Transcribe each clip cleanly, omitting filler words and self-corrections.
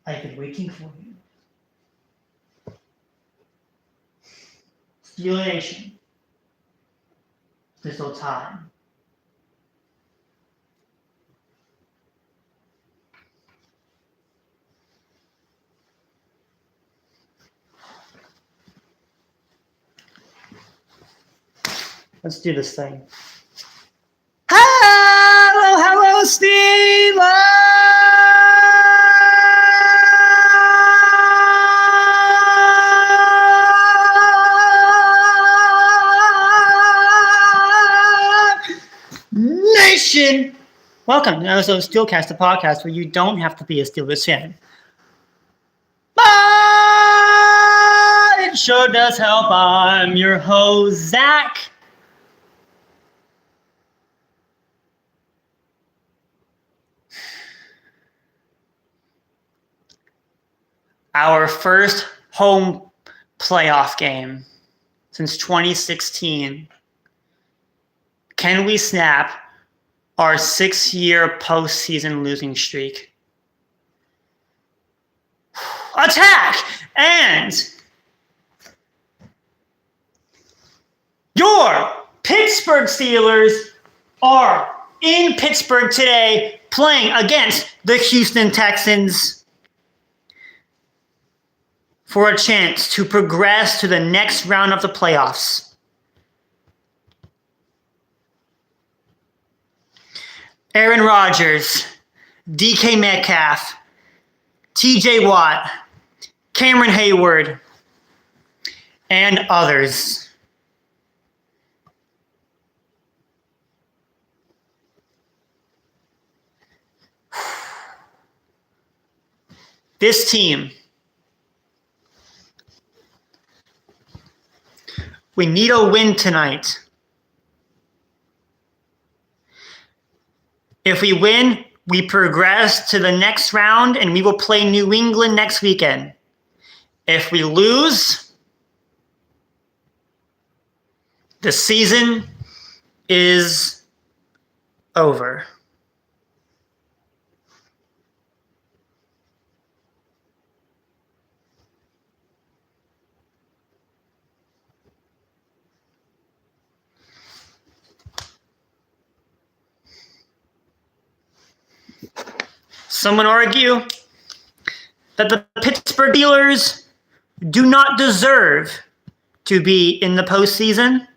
I've been waiting for you. Steeler Nation. There's still time. Let's do this thing. Hello, Steelers! Nation! Welcome to episode of Steelcast, the podcast where you don't have to be a Steelers fan. But it sure does help. I'm your host, Zach. Our first home playoff game since 2016. Can we snap our 6-year postseason losing streak? Attack! And your Pittsburgh Steelers are in Pittsburgh today playing against the Houston Texans for a chance to progress to the next round of the playoffs. Aaron Rodgers, DK Metcalf, TJ Watt, Cameron Hayward, and others. This team, we need a win tonight. If we win, we progress to the next round and we will play New England next weekend. If we lose, the season is over. Some would argue that the Pittsburgh Steelers do not deserve to be in the postseason.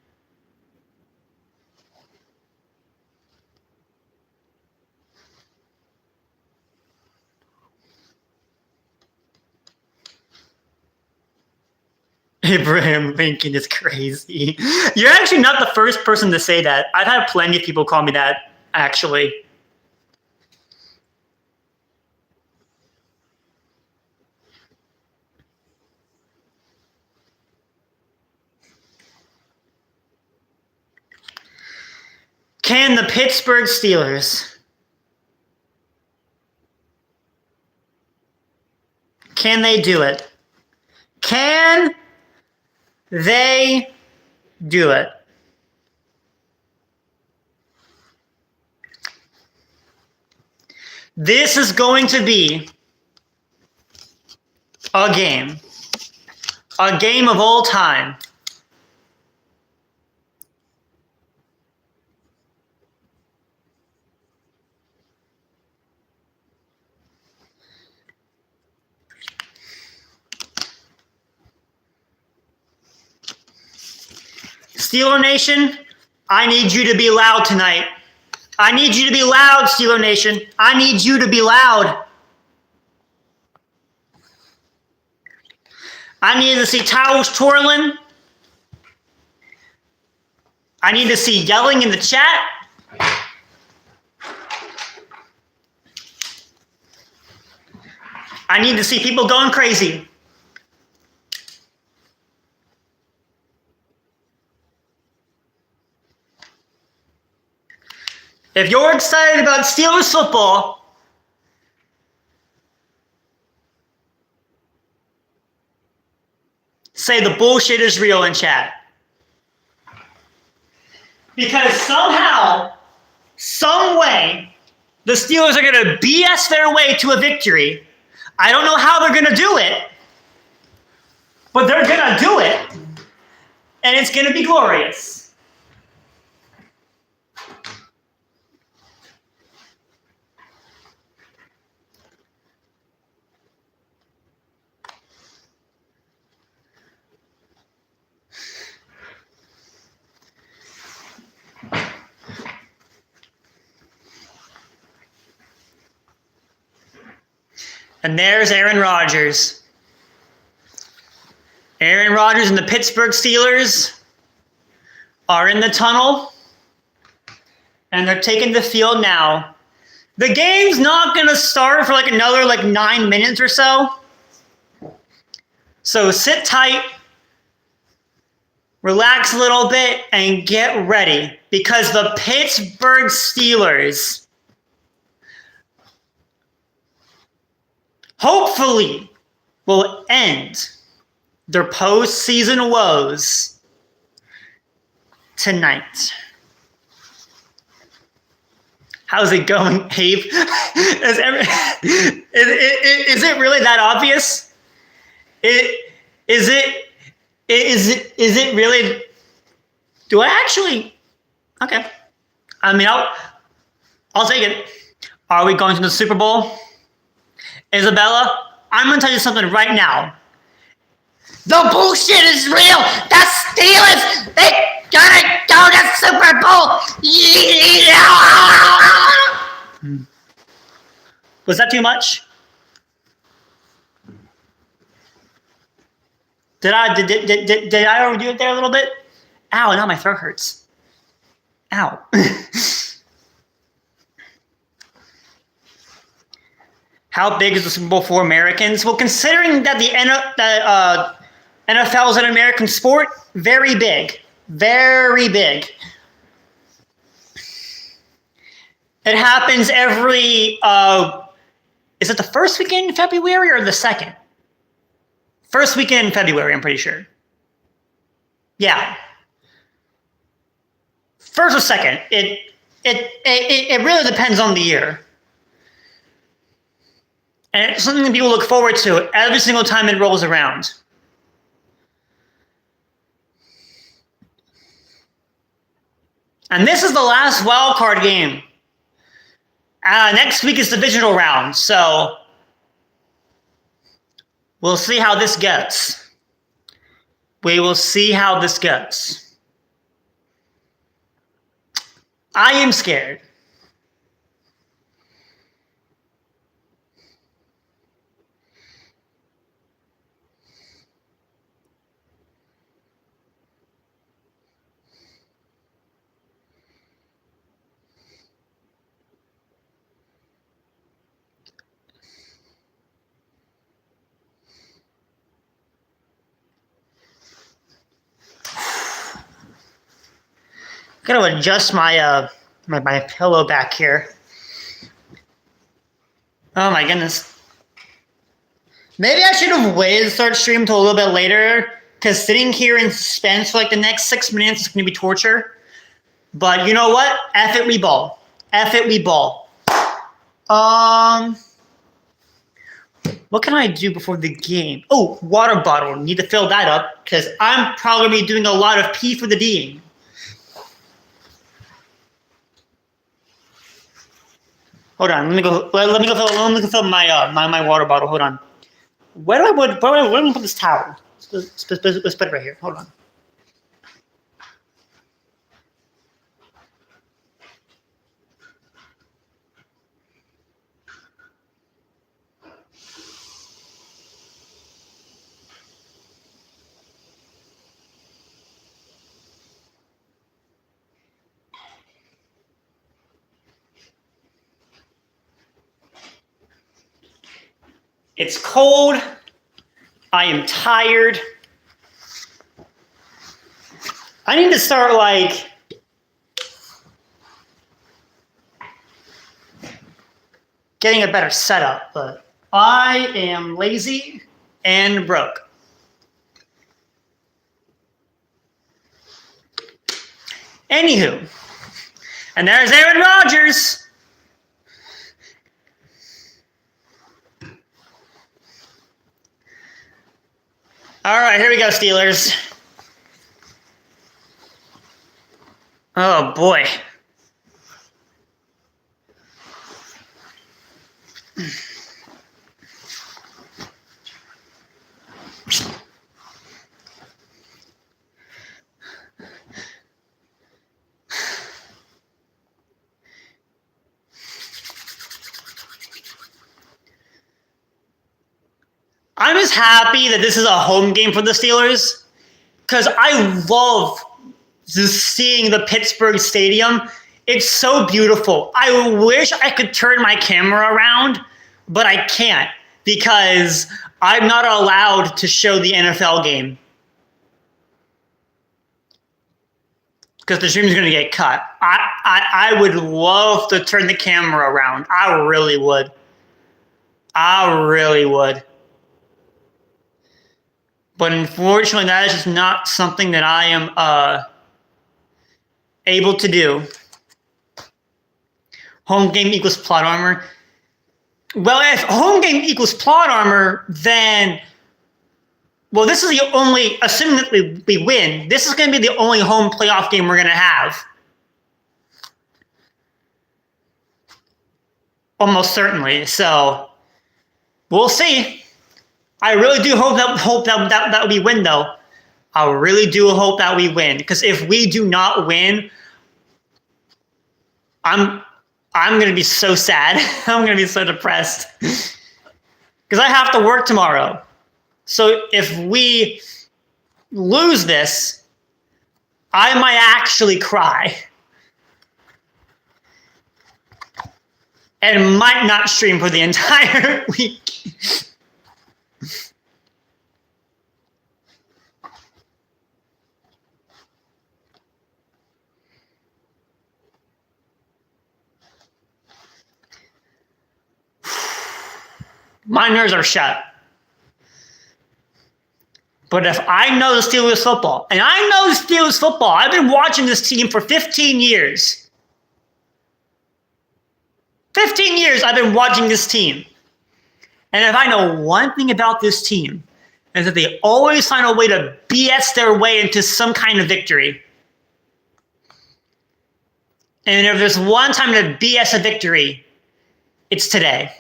Abraham Lincoln is crazy. You're actually not the first person to say that. I've had plenty of people call me that, actually. Can the Pittsburgh Steelers, can they do it? Can they do it? This is going to be a game of all time. Steeler Nation, I need you to be loud tonight. I need you to be loud, Steeler Nation. I need you to be loud. I need to see towels twirling. I need to see yelling in the chat. I need to see people going crazy. If you're excited about Steelers football, say the bullshit is real in chat. Because somehow, some way, the Steelers are going to BS their way to a victory. I don't know how they're going to do it, but they're going to do it, and it's going to be glorious. And there's Aaron Rodgers. Aaron Rodgers and the Pittsburgh Steelers are in the tunnel, and they're taking the field now. The game's not going to start for another 9 minutes or so. So sit tight, relax a little bit, and get ready, because the Pittsburgh Steelers hopefully will end their postseason woes tonight. How's it going, Abe? Is it really that obvious? Is it really? Do I actually? Okay. I mean, I'll take it. Are we going to the Super Bowl? Isabella, I'm going to tell you something right now. The bullshit is real. The Steelers, they're going to go to Super Bowl. Yeah! Was that too much? Did I overdo it there a little bit? Ow, now my throat hurts. Ow. How big is the Super Bowl for Americans? Well, considering that the NFL is an American sport, very big. Very big. It happens every, is it the first weekend in February or the second? First weekend in February, I'm pretty sure. Yeah. First or second. It really depends on the year. And it's something that people look forward to every single time it rolls around. And this is the last wild card game. Next week is divisional round, so we'll see how this gets. We will see how this gets. I am scared. Gotta adjust my my pillow back here. Oh my goodness. Maybe I should have waited to start stream till a little bit later, because sitting here in suspense for the next 6 minutes is going to be torture. But you know what? F it, we ball. F it, we ball. What can I do before the game? Oh, water bottle. Need to fill that up, because I'm probably going to be doing a lot of P for the D'ing. Hold on, let me go fill my my water bottle. Hold on. Where do I put this towel? Let's put it right here. Hold on. It's cold. I am tired. I need to start getting a better setup, but I am lazy and broke. Anywho, and there's Aaron Rodgers. All right, here we go, Steelers. Oh, boy. I'm just happy that this is a home game for the Steelers because I love just seeing the Pittsburgh Stadium. It's so beautiful. I wish I could turn my camera around, but I can't because I'm not allowed to show the NFL game because the stream is going to get cut. I would love to turn the camera around. I really would. But unfortunately, that is just not something that I am able to do. Home game equals plot armor. Well, if home game equals plot armor, then, well, this is the only, assuming that we win, this is going to be the only home playoff game we're going to have. Almost certainly. So, we'll see. I really do hope that we win, though. I really do hope that we win. Because if we do not win, I'm going to be so sad. I'm going to be so depressed. Because I have to work tomorrow. So if we lose this, I might actually cry. And might not stream for the entire week. My nerves are shut. But if I know the Steelers football, and I know the Steelers football, I've been watching this team for 15 years. 15 years I've been watching this team. And if I know one thing about this team, is that they always find a way to BS their way into some kind of victory. And if there's one time to BS a victory, it's today.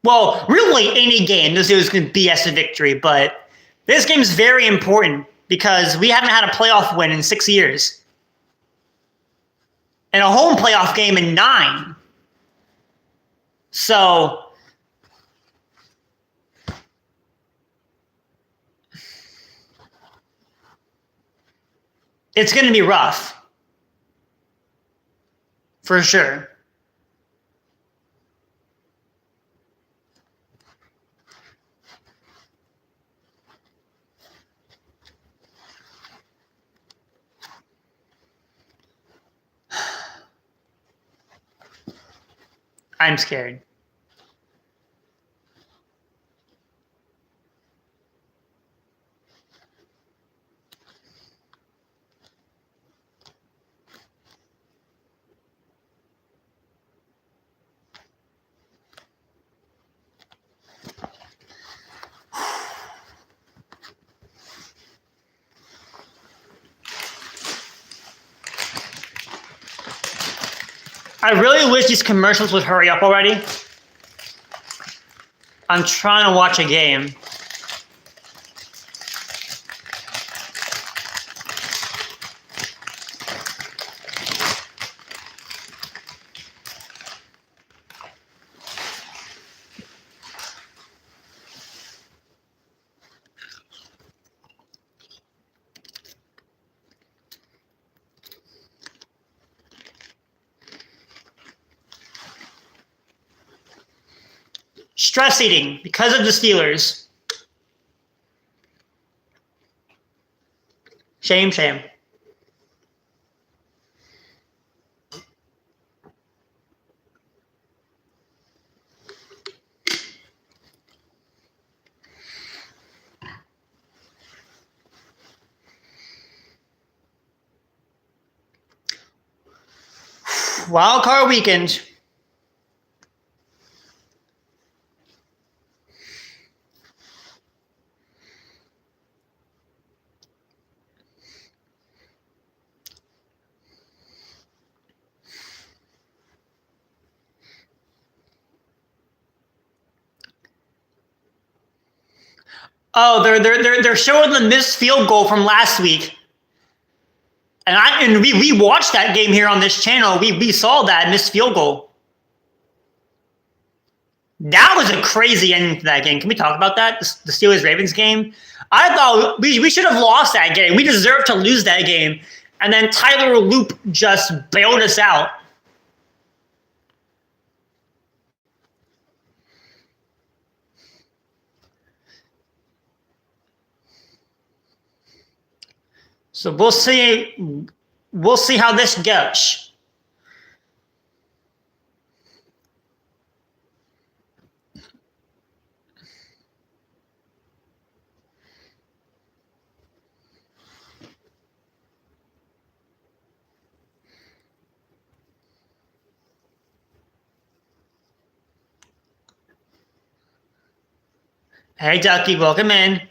Well, really, any game, this is going to BS a victory, but this game is very important because we haven't had a playoff win in 6 years. And a home playoff game in 9. So, it's going to be rough. For sure. I'm scared. I really wish these commercials would hurry up already. I'm trying to watch a game. Stress eating because of the Steelers. Shame, shame. Wild card weekend. Oh, they're showing the missed field goal from last week. And we watched that game here on this channel. We saw that missed field goal. That was a crazy ending to that game. Can we talk about that? The Steelers-Ravens game? I thought we should have lost that game. We deserved to lose that game. And then Tyler Loop just bailed us out. So we'll see how this goes. Hey, Ducky, welcome in.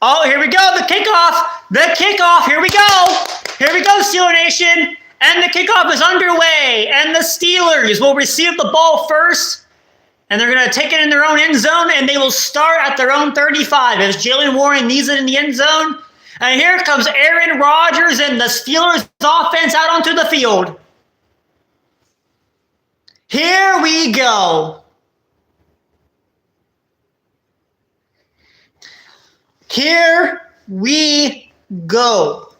Oh, here we go. The kickoff. The kickoff. Here we go. Here we go, Steeler Nation. And the kickoff is underway. And the Steelers will receive the ball first. And they're going to take it in their own end zone. And they will start at their own 35 as Jalen Warren needs it in the end zone. And here comes Aaron Rodgers and the Steelers offense out onto the field. Here we go. Here we go.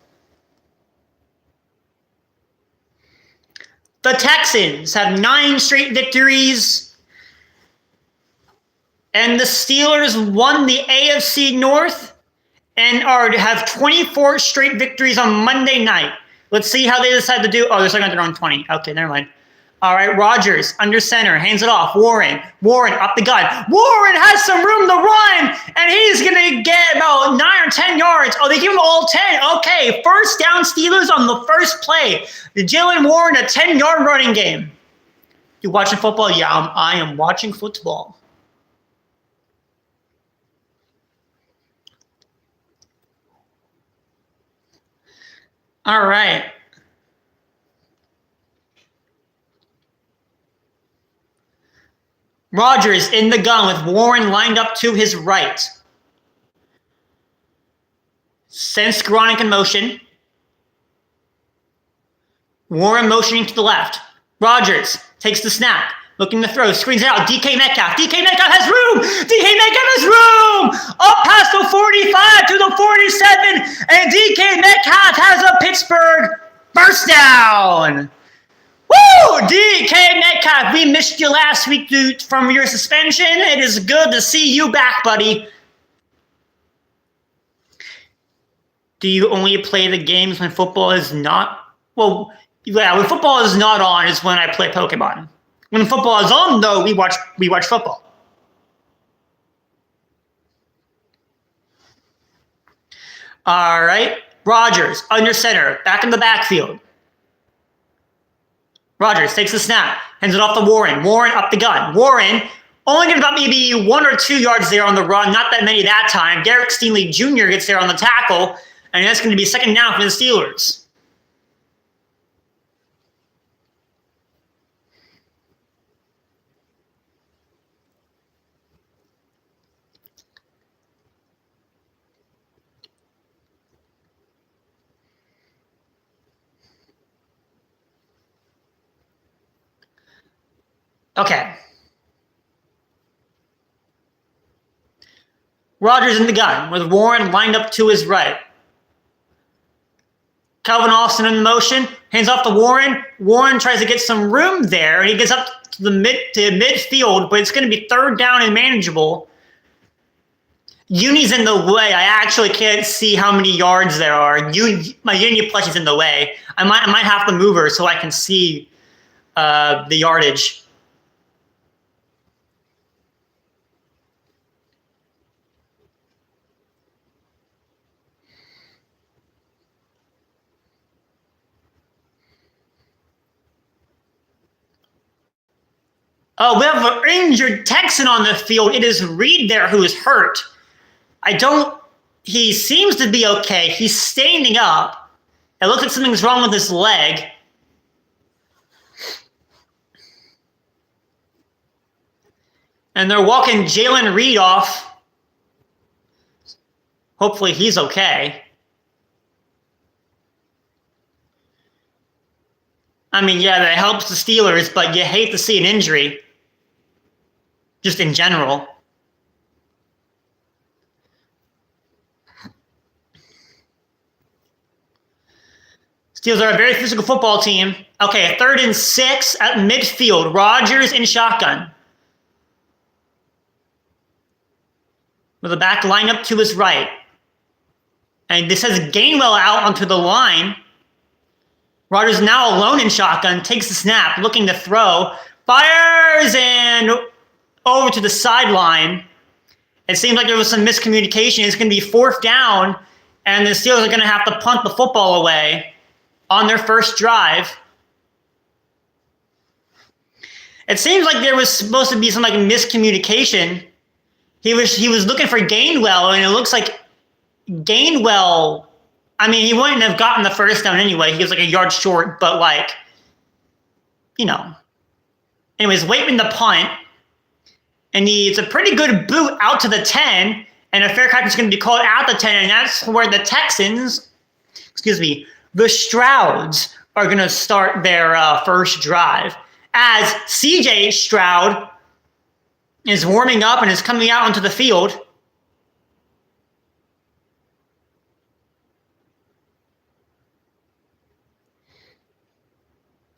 The Texans have 9 straight victories, and the Steelers won the AFC North and have 24 straight victories on Monday night. Let's see how they decide to do. Oh, they're still got their own 20. Okay, never mind. All right, Rodgers under center, hands it off. Warren up the gut. Warren has some room to run, and he's going to get about 9 or 10 yards. Oh, they give him all 10. Okay, first down Steelers on the first play. Jalen Warren, a 10-yard running game. You watching football? Yeah, I am watching football. All right. Rodgers in the gun with Warren lined up to his right. Sends Skoranek in motion. Warren motioning to the left. Rodgers takes the snap. Looking to throw. Screens it out. DK Metcalf. DK Metcalf has room. DK Metcalf has room. Up past the 45 to the 47. And DK Metcalf has a Pittsburgh first down. Woo! DK Metcalf, we missed you last week from your suspension. It is good to see you back, buddy. Do you only play the games when football is not? Well, yeah, when football is not on is when I play Pokemon. When football is on, though, we watch football. All right. Rodgers, under center, back in the backfield. Rodgers takes the snap, hands it off to Warren. Warren up the gun. Warren only getting about maybe 1 or 2 yards there on the run, not that many that time. Derek Stingley Jr. gets there on the tackle, and that's going to be second down for the Steelers. Okay. Rodgers in the gun with Warren lined up to his right. Calvin Austin in motion, hands off to Warren. Warren tries to get some room there, and he gets up to the midfield, but it's going to be third down and manageable. Uni's in the way. I actually can't see how many yards there are. My Uni plushie's in the way. I might have to move her so I can see the yardage. Oh, we have an injured Texan on the field. It is Reed there who is hurt. He seems to be okay. He's standing up. It looks like something's wrong with his leg. And they're walking Jalen Reed off. Hopefully he's okay. I mean, yeah, that helps the Steelers, but you hate to see an injury. Just in general. Steelers are a very physical football team. Okay, 3rd and 6 at midfield. Rodgers in shotgun. With the back line up to his right. And this has Gainwell out onto the line. Rodgers now alone in shotgun, takes the snap, looking to throw, fires, and over to the sideline. It seems like there was some miscommunication. It's going to be 4th down, and the Steelers are going to have to punt the football away on their first drive. It seems like there was supposed to be some miscommunication. He was looking for Gainwell, and it looks like Gainwell, I mean, he wouldn't have gotten the first down anyway. He was a yard short, but Anyways, Waitman the punt, and it's a pretty good boot out to the 10, and a fair catch is going to be called at the 10, and that's where the Texans, the Strouds are going to start their first drive. As C.J. Stroud is warming up and is coming out onto the field.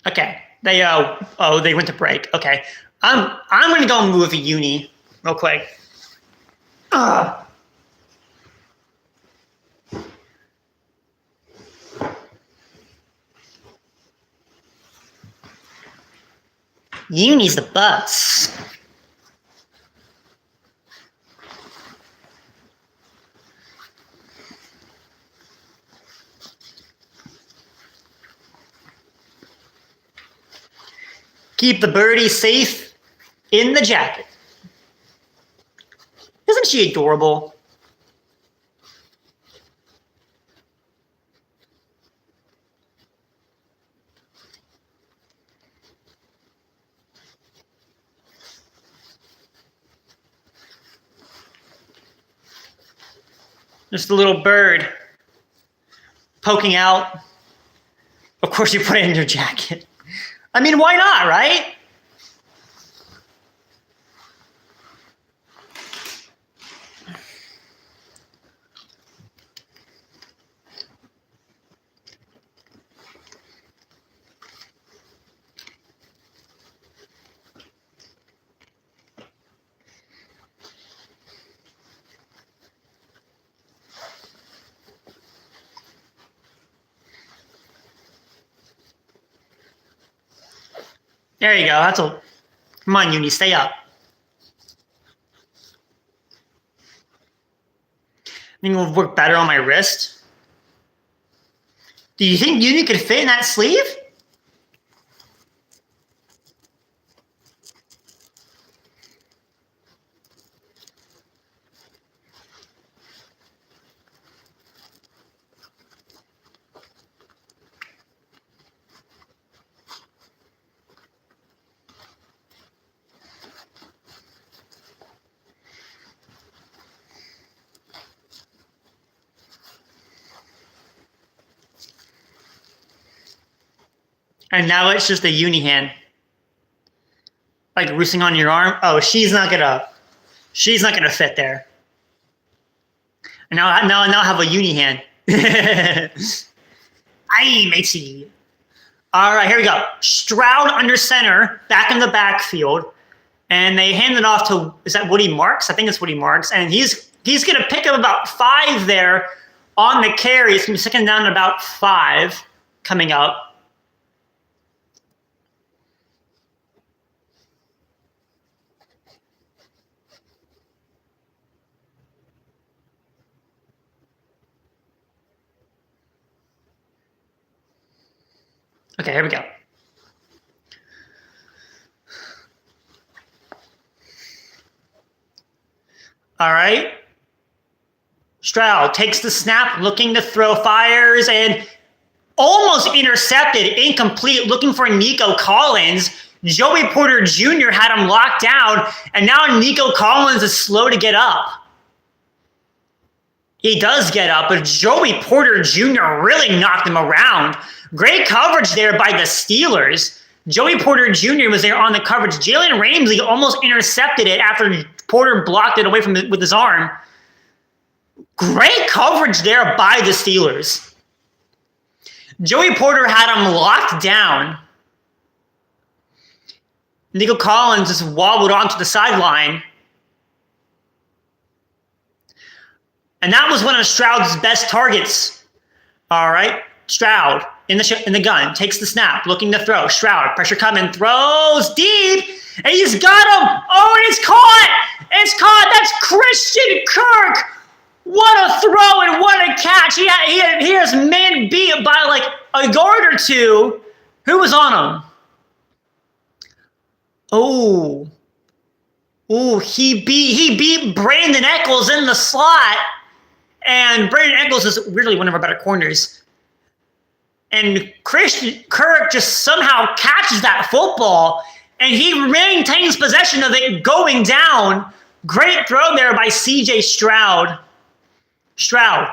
Okay, they went to break. Okay, I'm gonna go move with a uni real quick. Uni's the bus. Keep the birdie safe in the jacket. Isn't she adorable? Just a little bird poking out. Of course you put it in your jacket. I mean, why not, right? There you go. Come on, Uni, stay up. I think it will work better on my wrist. Do you think Uni could fit in that sleeve? And now it's just a uni hand. Like roosting on your arm. Oh, she's not gonna fit there. And now I have a uni hand. Aye, matey. All right, here we go. Stroud under center, back in the backfield. And they hand it off to, is that Woody Marks? I think it's Woody Marks. And he's gonna pick up about 5 there on the carry. He's gonna be second down about 5 coming up. Okay, here we go. All right. Stroud takes the snap, looking to throw, fires, and almost intercepted, incomplete, looking for Nico Collins. Joey Porter Jr. had him locked down, and now Nico Collins is slow to get up. He does get up, but Joey Porter Jr. really knocked him around. Great coverage there by the Steelers. Joey Porter Jr. was there on the coverage. Jalen Ramsey almost intercepted it after Porter blocked it away from it with his arm. Great coverage there by the Steelers. Joey Porter had him locked down. Nico Collins just wobbled onto the sideline. And that was one of Stroud's best targets. All right, Stroud in the gun, takes the snap, looking to throw. Stroud, pressure coming, throws deep, and he's got him. Oh, and it's caught. It's caught. That's Christian Kirk. What a throw and what a catch. He has man beat by like a yard or two. Who was on him? Oh, he beat Brandon Eccles in the slot. And Brandon Eccles is really one of our better corners. And Christian Kirk just somehow catches that football, and he maintains possession of it going down. Great throw there by C.J. Stroud. Stroud,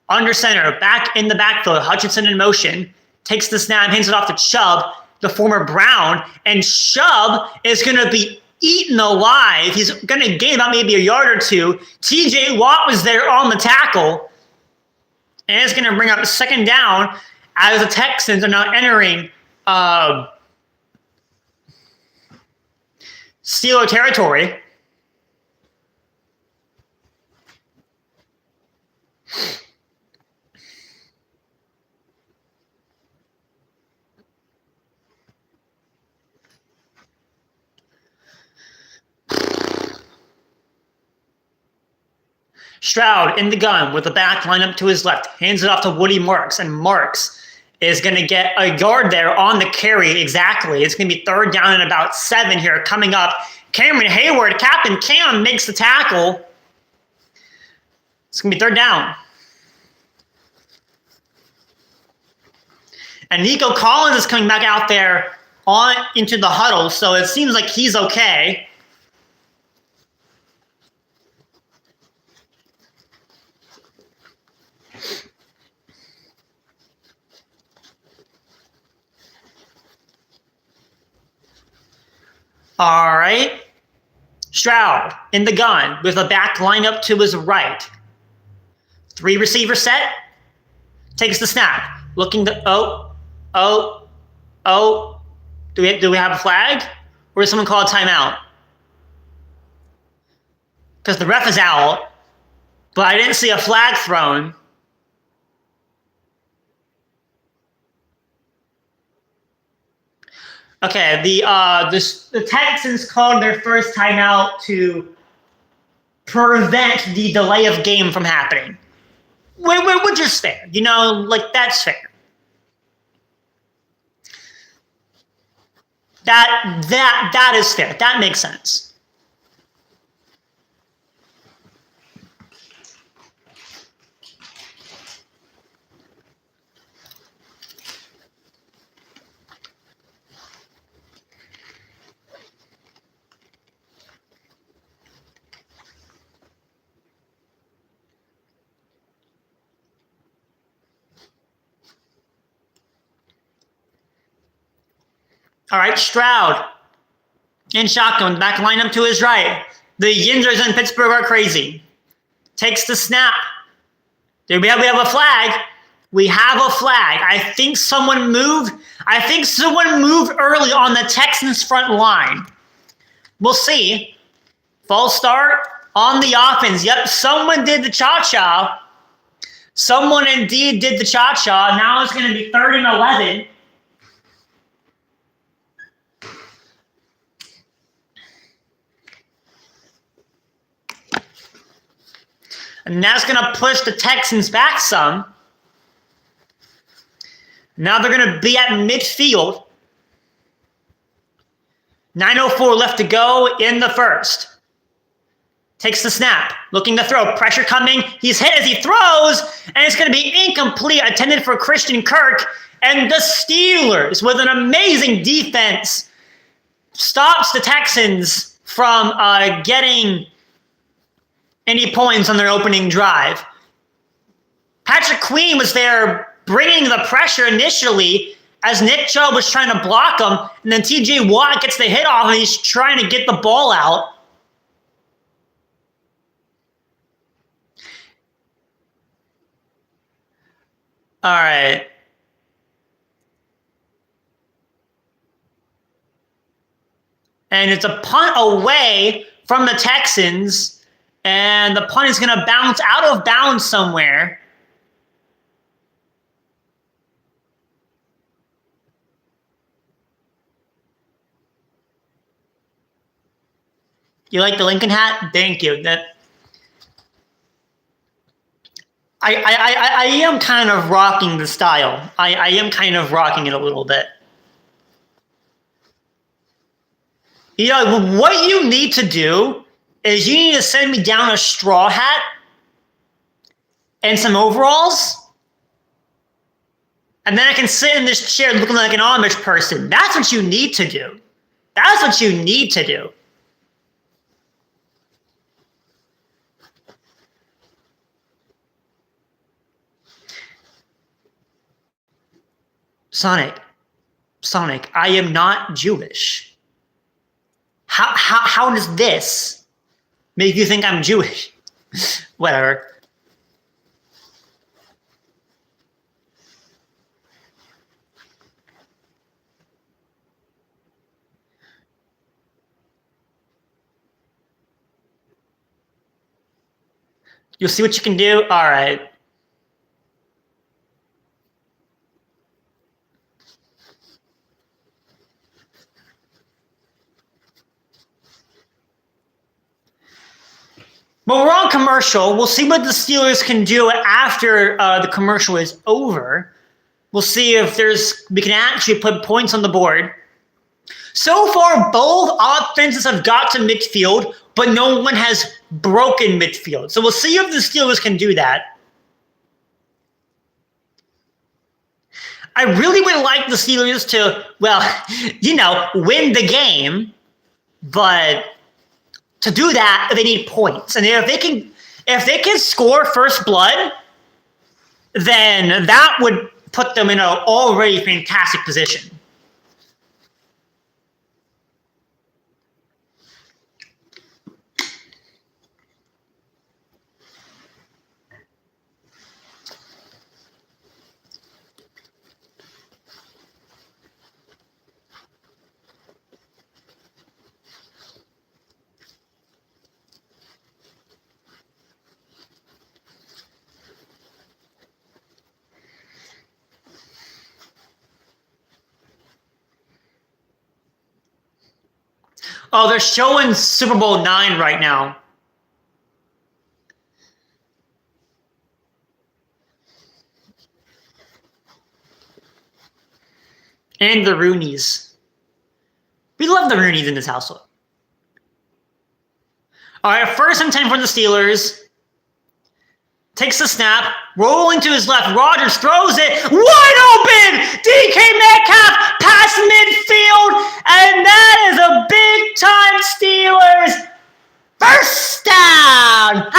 under center, back in the backfield. Hutchinson in motion. Takes the snap, hands it off to Chubb, the former Brown. And Chubb is going to be eaten alive. He's going to gain about maybe a yard or two. TJ Watt was there on the tackle. And it's going to bring up a second down as the Texans are now entering Steeler territory. Stroud in the gun with the back line up to his left. Hands it off to Woody Marks, and Marks is going to get a yard there on the carry exactly. It's going to be third down and about 7 here coming up. Cameron Hayward, Captain Cam, makes the tackle. It's going to be third down. And Nico Collins is coming back out there into the huddle, so it seems like he's okay. All right. Stroud in the gun with a back line up to his right. 3 receiver set. Takes the snap. Looking to Do we have a flag? Or does someone call a timeout? Because the ref is out, but I didn't see a flag thrown. Okay, the Texans called their first timeout to prevent the delay of game from happening. Which is fair. You know, like, that's fair. That is fair. That makes sense. All right, Stroud in shotgun, back line up to his right. The Yinzers in Pittsburgh are crazy. Takes the snap. We have a flag. We have a flag. I think someone moved early on the Texans front line. We'll see. False start on the offense. Yep, someone did the cha-cha. Someone indeed did the cha-cha. Now it's going to be 3rd and 11. And that's going to push the Texans back some. Now they're going to be at midfield. 9:04 left to go in the first. Takes the snap. Looking to throw. Pressure coming. He's hit as he throws. And it's going to be incomplete. Intended for Christian Kirk. And the Steelers, with an amazing defense, stops the Texans from getting any points on their opening drive. Patrick Queen was there bringing the pressure initially as Nick Chubb was trying to block him, and then TJ Watt gets the hit off, and he's trying to get the ball out. All right. And it's a punt away from the Texans, and the punt is going to bounce out of bounds somewhere. You like the Lincoln hat? Thank you. I am kind of rocking the style. I am kind of rocking it a little bit. You know, what you need to do is you need to send me down a straw hat and some overalls, and then I can sit in this chair looking like an Amish person. That's what you need to do. That's what you need to do. Sonic, I am not Jewish. How does this make you think I'm Jewish? Whatever. You'll see what you can do? All right. But we're on commercial. We'll see what the Steelers can do after the commercial is over. We'll see if we can actually put points on the board. So far, both offenses have got to midfield, but no one has broken midfield. So we'll see if the Steelers can do that. I really would like the Steelers to, win the game, but to do that, they need points. And if they can score first blood, then that would put them in an already fantastic position. Oh, they're showing Super Bowl IX right now. And the Rooneys. We love the Rooneys in this household. All right, 1st and 10 for the Steelers. Takes the snap, rolling to his left. Rodgers throws it wide open. DK Metcalf past midfield, and that is a big time Steelers first down.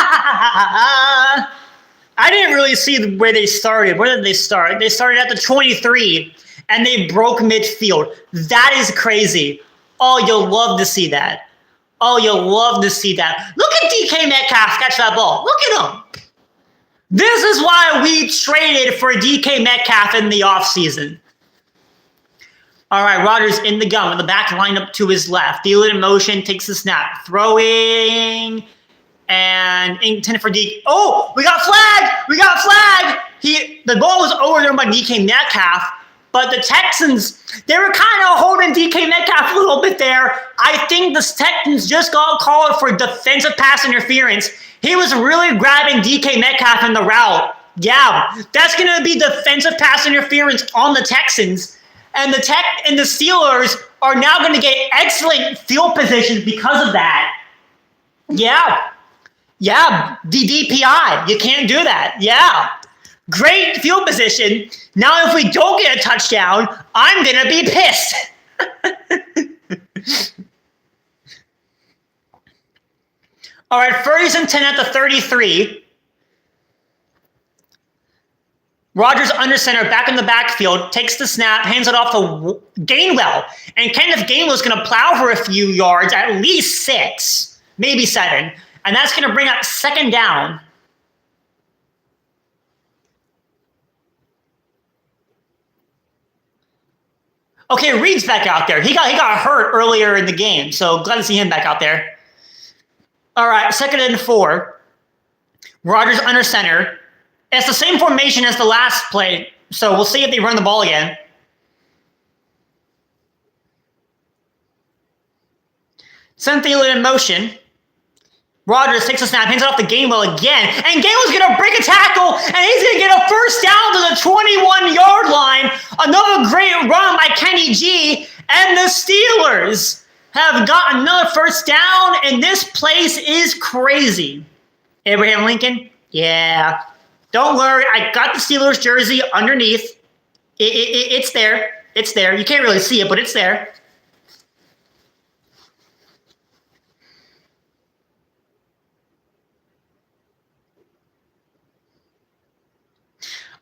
I didn't really see where they started. Where did they start? They started at the 23, and they broke midfield. That is crazy. Oh, you'll love to see that. Oh, you'll love to see that. Look at DK Metcalf catch that ball. Look at him. This is why we traded for DK Metcalf in the offseason. All right, Rodgers in the gun with the back lined up to his left. Deal it in motion, takes the snap. Throwing and intended for DK. Oh, we got flagged. The ball was overthrown by DK Metcalf, but the Texans, they were kind of holding DK Metcalf a little bit there. I think the Texans just got called for defensive pass interference. He was really grabbing DK Metcalf in the route. Yeah, that's going to be defensive pass interference on the Texans. And the Steelers are now going to get excellent field position because of that. Yeah, the DPI. You can't do that. Yeah. Great field position. Now, if we don't get a touchdown, I'm going to be pissed. All right, 1st and 10 at the 33. Rodgers under center, back in the backfield, takes the snap, hands it off to Gainwell. And Kenneth Gainwell's going to plow for a few yards, at least 6, maybe 7. And that's going to bring up second down. Okay, Reed's back out there. He got hurt earlier in the game, so glad to see him back out there. All right, 2nd and 4. Rodgers under center. It's the same formation as the last play, so we'll see if they run the ball again. Send Thielen in motion. Rodgers takes a snap, hands it off to Gainwell again, and Gainwell's going to break a tackle, and he's going to get a first down to the 21-yard line. Another great run by Kenny G, and the Steelers have got another first down, and this place is crazy. Abraham Lincoln? Yeah. Don't worry, I got the Steelers jersey underneath. It's there. It's there. You can't really see it, but it's there.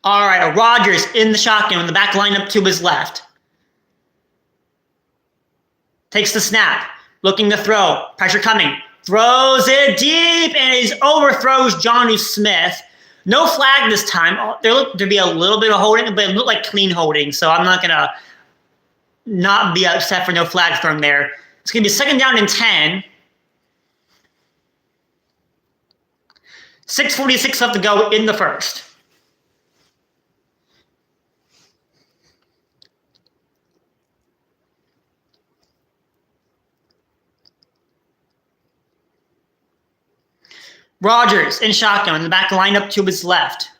All right, Rodgers in the shotgun in the back lineup to his left. Takes the snap, looking to throw. Pressure coming. Throws it deep, and he overthrows Jonnu Smith. No flag this time. There looked to be a little bit of holding, but it looked like clean holding, so I'm not going to not be upset for no flag thrown there. It's going to be 2nd down and 10. 6:46 left to go in the first. Rodgers in shotgun in the back lineup to his left.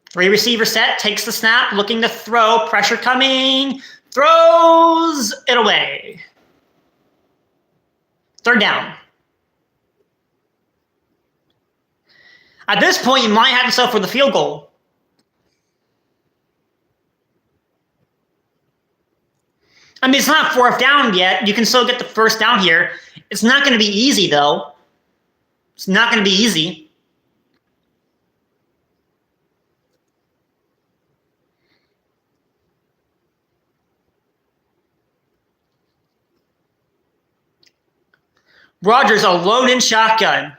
3 receiver set, takes the snap, looking to throw, pressure coming, throws it away. 3rd down. At this point, you might have to settle for the field goal. I mean, it's not 4th down yet. You can still get the first down here. It's not going to be easy, though. It's not going to be easy. Rodgers alone in shotgun.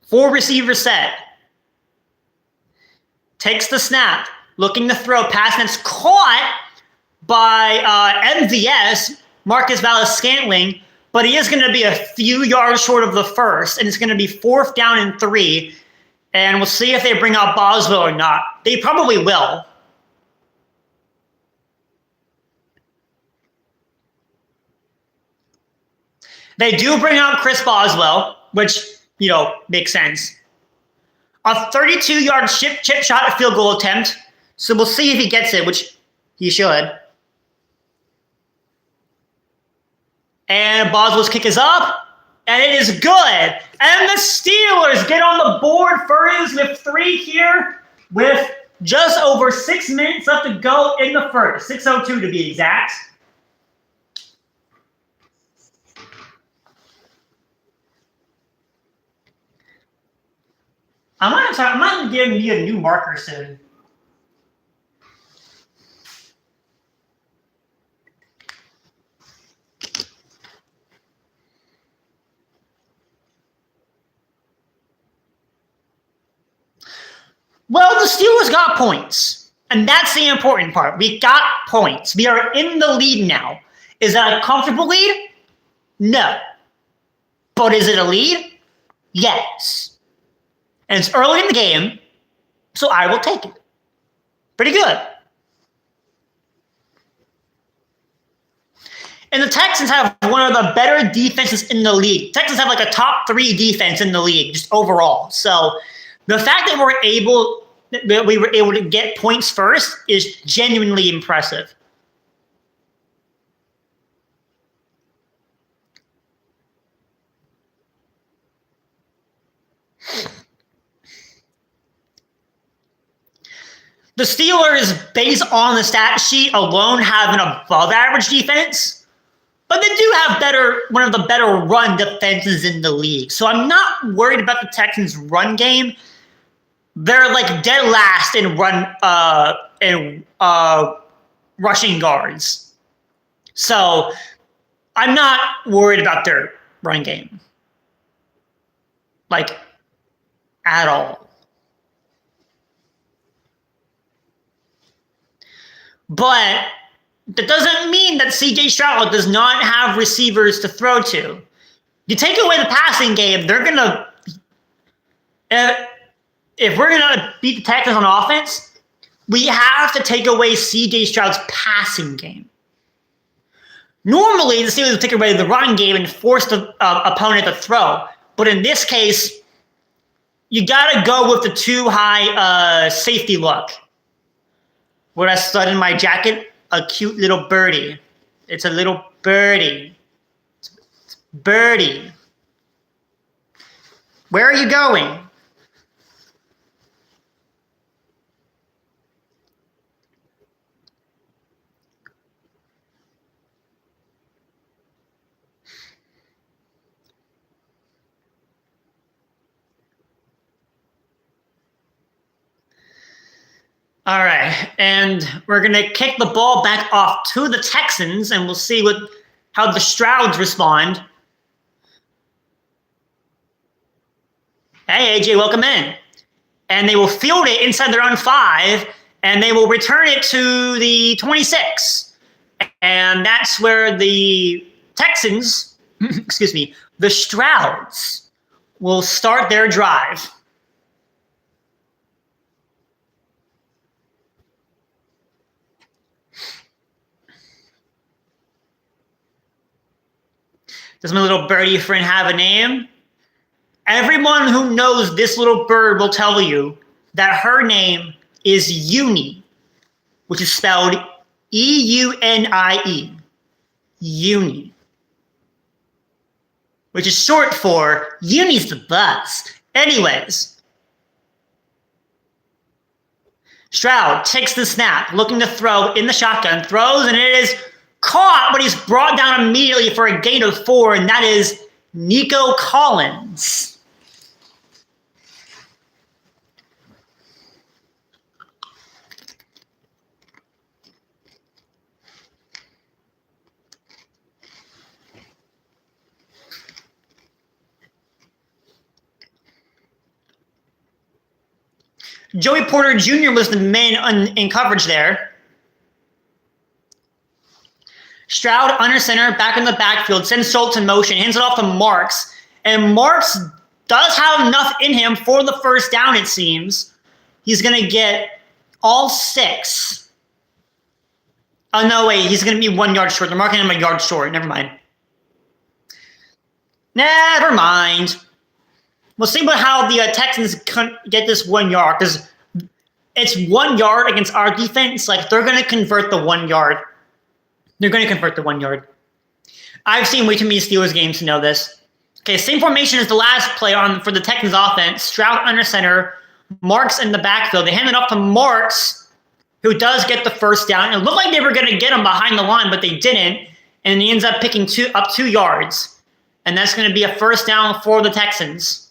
4 receiver set. Takes the snap. Looking to throw. Pass that's caught by MVS, Marcus Valdes-Scantling, but he is going to be a few yards short of the first, and it's going to be 4th down and 3, and we'll see if they bring out Boswell or not. They probably will. They do bring out Chris Boswell, which, makes sense. A 32-yard chip shot field goal attempt, so we'll see if he gets it, which he should. And Boswell's kick is up, and it is good. And the Steelers get on the board first with 3 here, with just over 6 minutes left to go in the first. 6:02 to be exact. I might give you a new marker soon. Well, the Steelers got points, and that's the important part. We got points. We are in the lead now. Is that a comfortable lead? No. But is it a lead? Yes. And it's early in the game, so I will take it. Pretty good. And the Texans have one of the better defenses in the league. Texans have like a top 3 defense in the league, just overall. So the fact that we were able to get points first is genuinely impressive. The Steelers, based on the stat sheet alone, have an above-average defense. But they do have one of the better run defenses in the league. So I'm not worried about the Texans' run game. They're like dead last in rushing guards. So I'm not worried about their run game. Like, at all. But that doesn't mean that C.J. Stroud does not have receivers to throw to. You take away the passing game, they're going to... If we're going to beat the Texans on offense, we have to take away C.J. Stroud's passing game. Normally, the Steelers would take away the run game and force the opponent to throw. But in this case, you got to go with the too high safety look. What I stud in my jacket? A cute little birdie. It's a little birdie. It's birdie. Where are you going? All right, and we're going to kick the ball back off to the Texans, and we'll see how the Strouds respond. Hey, AJ, welcome in. And they will field it inside their own 5, and they will return it to the 26. And that's where the Texans, excuse me, the Strouds will start their drive. Does my little birdie friend have a name? Everyone who knows this little bird will tell you that her name is Uni, which is spelled E-U-N-I-E. Uni. Which is short for Uni's the buzz. Anyways. Stroud takes the snap, looking to throw in the shotgun, throws, and it is caught, but he's brought down immediately for a gain of 4, and that is Nico Collins. Joey Porter Jr. was the man in coverage there. Stroud under center, back in the backfield, sends Schultz in motion, hands it off to Marks. And Marks does have enough in him for the first down, it seems. He's going to get all 6. Oh, no, wait, he's going to be 1 yard short. They're marking him a yard short. Never mind. Never mind. We'll see how the Texans get this 1 yard, because it's 1 yard against our defense. Like, they're going to convert the 1 yard. They're going to convert the 1 yard. I've seen way too many Steelers games to know this. Okay, same formation as the last play for the Texans offense. Stroud under center, Marks in the backfield. They hand it off to Marks, who does get the first down. It looked like they were going to get him behind the line, but they didn't. And he ends up picking up 2 yards. And that's going to be a first down for the Texans.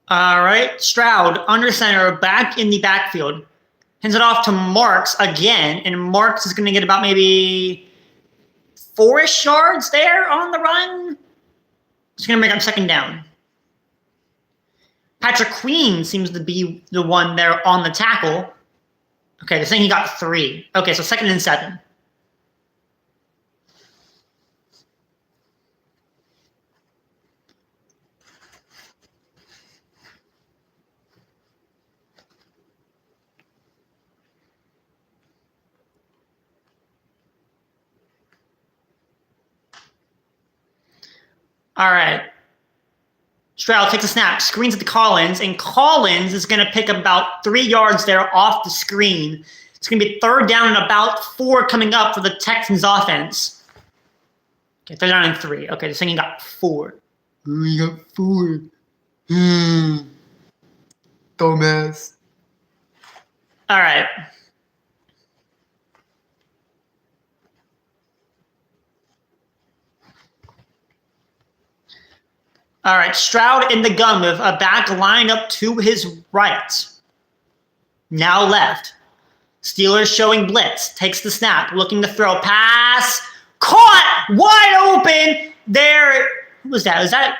All right, Stroud under center, back in the backfield. Hands it off to Marks again, and Marks is going to get about maybe 4-ish yards there on the run. It's going to make up second down. Patrick Queen seems to be the one there on the tackle. Okay, they're saying he got 3. Okay, so 2nd and 7. All right. Stroud takes a snap, screens it to Collins, and Collins is going to pick about 3 yards there off the screen. It's going to be 3rd down and about 4 coming up for the Texans offense. Okay, 3rd down and 3. Okay, this thing got 4. We got 4. Dumbass. All right. All right, Stroud in the gun with a back lined up to his right. Now left. Steelers showing blitz. Takes the snap. Looking to throw. Pass. Caught. Wide open. There. Who was that? Was that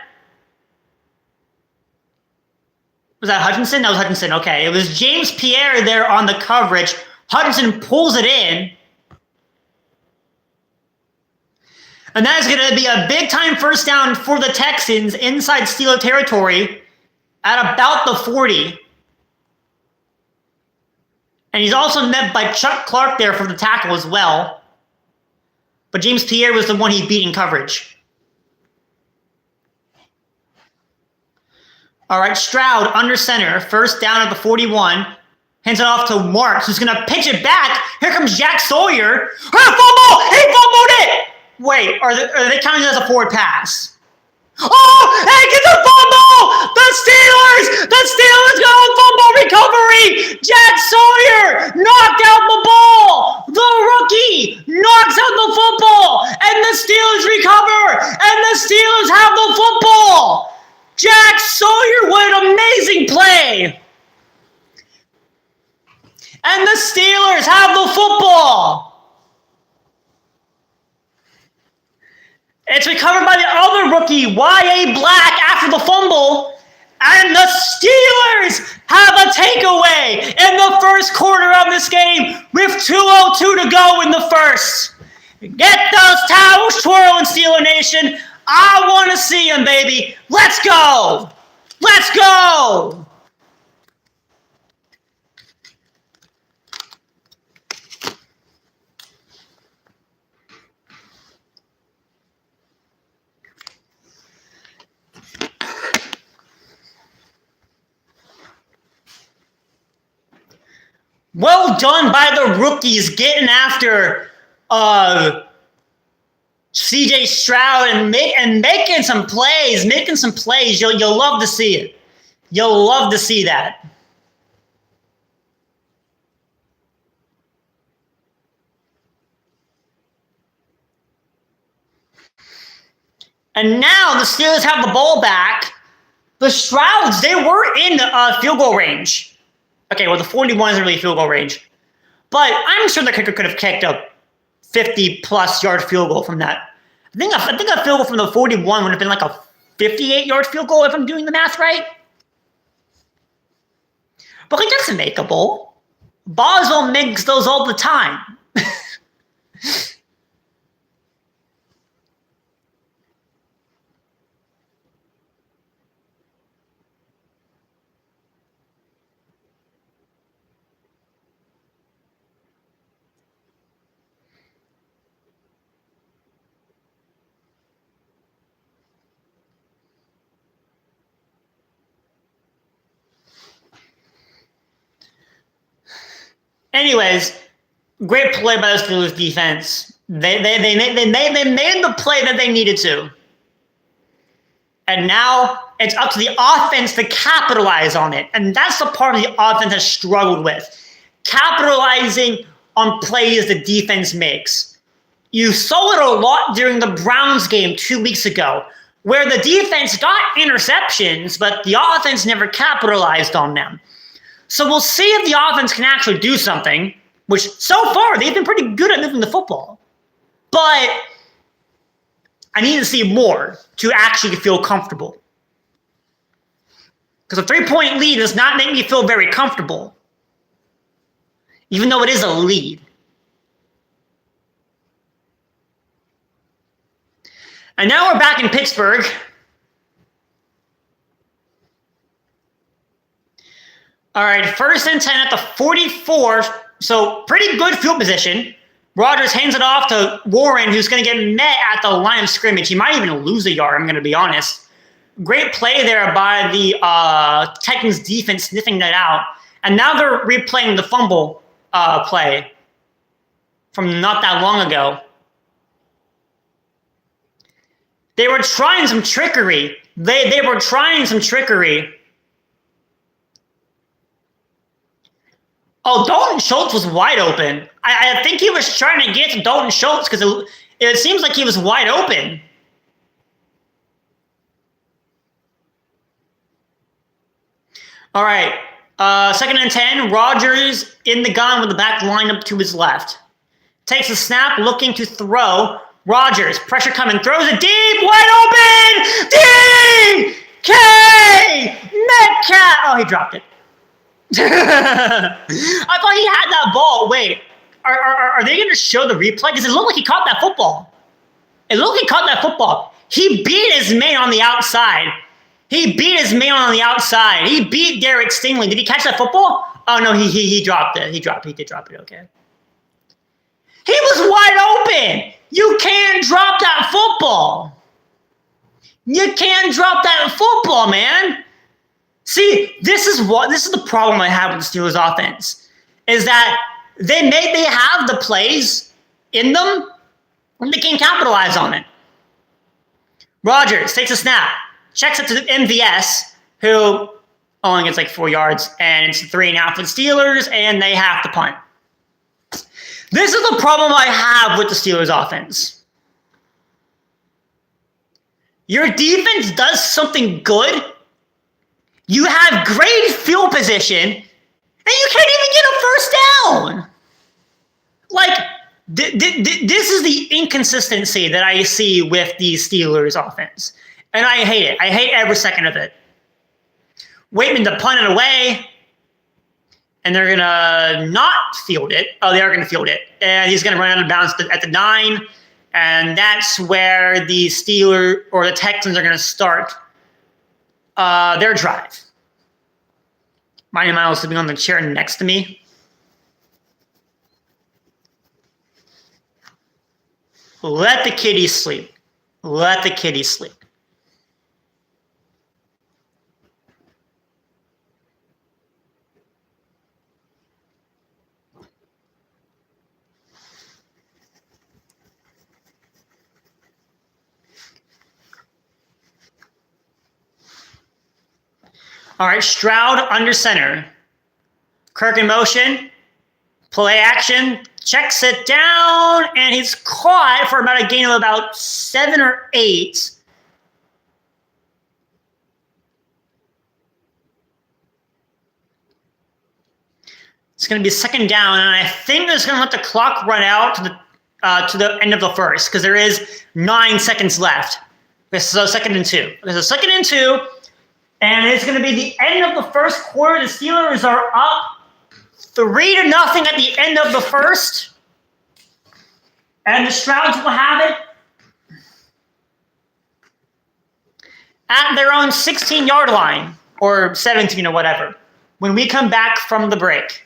Hutchinson? That was Hutchinson. Okay. It was James Pierre there on the coverage. Hutchinson pulls it in. And that is going to be a big-time first down for the Texans inside Steeler territory at about the 40. And he's also met by Chuck Clark there for the tackle as well. But James Pierre was the one he beat in coverage. All right, Stroud under center, first down at the 41. Hands it off to Marks, who's going to pitch it back. Here comes Jack Sawyer. Fumble! He fumbled it! Wait, are they counting it as a forward pass? Oh, hey, get the fumble! The Steelers go fumble recovery! Jack Sawyer knocked out the ball! The rookie knocks out the football! And the Steelers recover! And the Steelers have the football! Jack Sawyer, what an amazing play! And the Steelers have the football! It's recovered by the other rookie, Y.A. Black, after the fumble. And the Steelers have a takeaway in the first quarter of this game with 2:02 to go in the first. Get those towels twirling, Steeler Nation. I want to see them, baby. Let's go. Let's go. Well done by the rookies getting after C.J. Stroud and making some plays. You'll love to see it. You'll love to see that. And now the Steelers have the ball back. The Strouds, they were in field goal range. Okay, well, the 41 isn't really field goal range. But I'm sure the kicker could have kicked a 50-plus yard field goal from that. I think a field goal from the 41 would have been like a 58-yard field goal if I'm doing the math right. But like, that's makeable. Boswell makes those all the time. Anyways, great play by the Steelers defense. They made the play that they needed to. And now it's up to the offense to capitalize on it. And that's the part of the offense has struggled with. Capitalizing on plays the defense makes. You saw it a lot during the Browns game 2 weeks ago, where the defense got interceptions, but the offense never capitalized on them. So we'll see if the offense can actually do something, which so far they've been pretty good at moving the football. But I need to see more to actually feel comfortable. Because a 3-point lead does not make me feel very comfortable, even though it is a lead. And now we're back in Pittsburgh. All right, 1st and 10 at the 44, so pretty good field position. Rodgers hands it off to Warren, who's going to get met at the line of scrimmage. He might even lose a yard, I'm going to be honest. Great play there by the Texans defense sniffing that out. And now they're replaying the fumble play from not that long ago. They were trying some trickery. They were trying some trickery. Oh, Dalton Schultz was wide open. I think he was trying to get to Dalton Schultz because it seems like he was wide open. All right. 2nd and 10. Rodgers in the gun with the back lined up to his left. Takes a snap, looking to throw. Rodgers, pressure coming, throws it deep, wide open! D.K. Metcalf! Oh, he dropped it. I thought he had that ball. Wait, are they going to show the replay? Because it looked like he caught that football. It looked like he caught that football. He beat his man on the outside. He beat his man on the outside. He beat Derek Stingley. Did he catch that football? Oh, no, he dropped it. He did drop it, okay. He was wide open. You can't drop that football. You can't drop that football, man. See, this is the problem I have with the Steelers offense, is that they have the plays in them and they can't capitalize on it. Rodgers takes a snap, checks it to the MVS, who only gets like 4 yards, and it's 3.5 for the Steelers, and they have to punt. This is the problem I have with the Steelers offense. Your defense does something good. You have great field position, and you can't even get a first down. Like, this is the inconsistency that I see with the Steelers offense. And I hate it. I hate every second of it. Waitman to punt it away. And they're going to not field it. Oh, they are going to field it. And he's going to run out of bounds at the 9. And that's where the Steelers or the Texans are going to start their drive. Mighty Miles sitting on the chair next to me. Let the kitties sleep. Let the kitties sleep. All right, Stroud under center. Kirk in motion. Play action. Checks it down, and he's caught for about a gain of about 7 or 8. It's going to be 2nd down, and I think it's going to let the clock run out to the end of the first because there is 9 seconds left. So 2nd and 2. There's a 2nd and 2. And it's going to be the end of the first quarter. The Steelers are up 3-0 at the end of the first. And the Strouds will have it at their own 16-yard line, or 17 or whatever, when we come back from the break.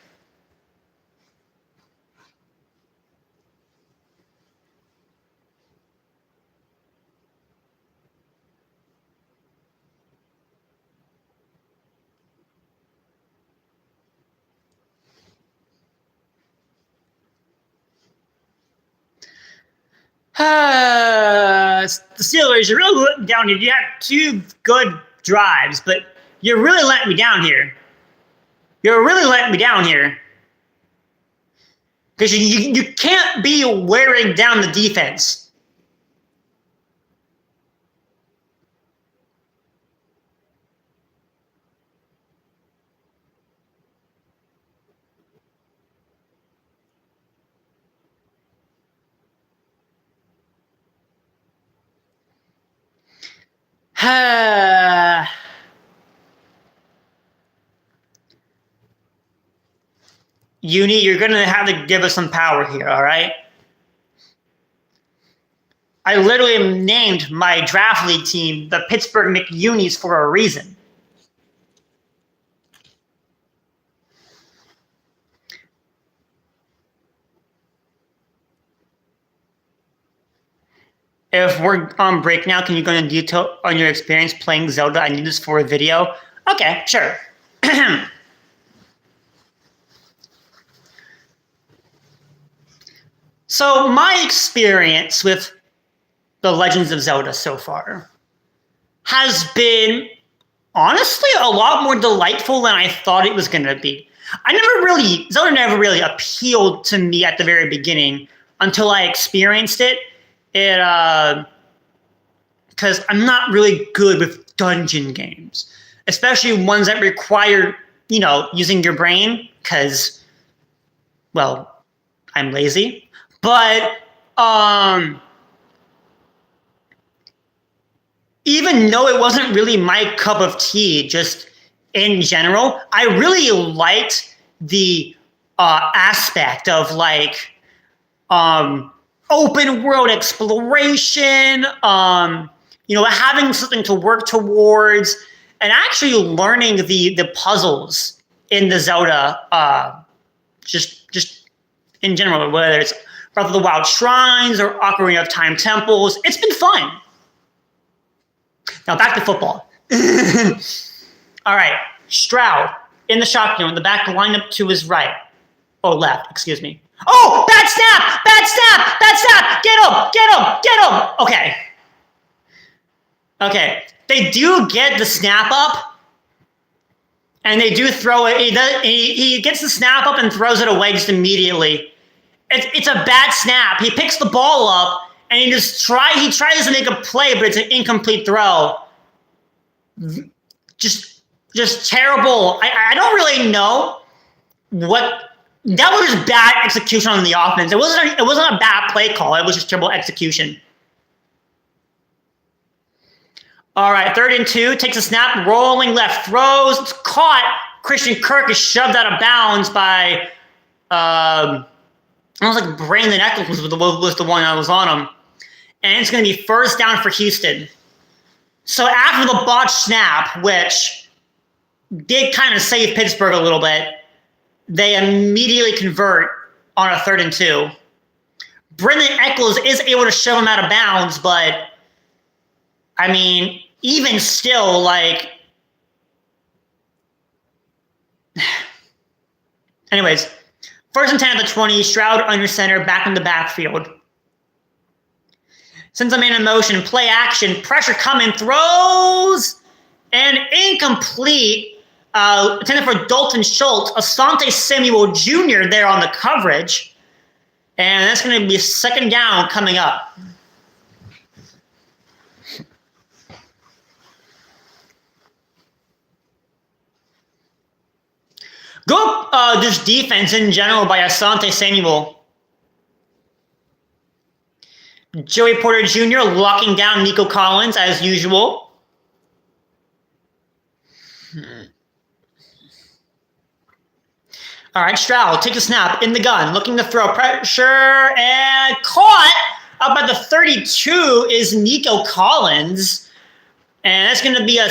The Steelers, you're really letting me down here. You had 2 good drives, but you're really letting me down here. You're really letting me down here. Because you can't be wearing down the defense. You're going to have to give us some power here, all right? I literally named my draft league team the Pittsburgh McUnies for a reason. If we're on break now, can you go into detail on your experience playing Zelda? I need this for a video. Okay, sure. So my experience with The Legends of Zelda so far has been honestly a lot more delightful than I thought it was going to be. Zelda never really appealed to me at the very beginning until I experienced it. Because I'm not really good with dungeon games, especially ones that require, using your brain, because, well, I'm lazy. But even though it wasn't really my cup of tea, just in general, I really liked the aspect of open world exploration, having something to work towards, and actually learning the puzzles in the Zelda, just in general, whether it's Breath of the Wild shrines or Ocarina of Time temples. It's been fun. Now back to football. All right, Stroud in the shotgun, the back lined up to his right. Oh, left, excuse me. Oh, bad snap! Bad snap! Bad snap! Get him! Get him! Get him! Okay. Okay. They do get the snap up, and they do throw it. He gets the snap up and throws it away just immediately. It's a bad snap. He picks the ball up, and he tries to make a play, but it's an incomplete throw. Just terrible. I don't really know what. That was just bad execution on the offense. It wasn't a bad play call. It was just terrible execution. All right, 3rd and 2. Takes a snap, rolling left, throws. It's caught. Christian Kirk is shoved out of bounds by, I was like Brandon Eccles was the one that was on him. And it's going to be 1st down for Houston. So after the botched snap, which did kind of save Pittsburgh a little bit, they immediately convert on a 3rd and 2. Brendan Eccles is able to shove him out of bounds, but I mean, even still, anyways, 1st and 10 at the 20, Stroud under center, back in the backfield. Sends a man in motion, play action, pressure coming, throws, and incomplete. Intended for Dalton Schultz, Asante Samuel Jr. there on the coverage. And that's going to be 2nd down coming up. Go this defense in general by Asante Samuel. Joey Porter Jr. locking down Nico Collins as usual. All right, Stroud takes a snap in the gun, looking to throw, pressure, and caught up at the 32 is Nico Collins. And that's going to be a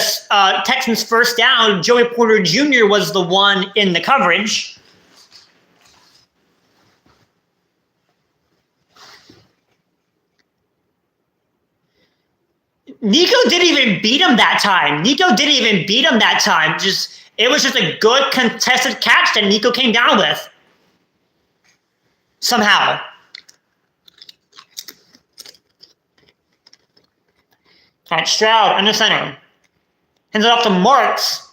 Texans 1st down. Joey Porter Jr. was the one in the coverage. Nico didn't even beat him that time. It was just a good contested catch that Nico came down with. Somehow. All right, Stroud under center. Hands it off to Marks.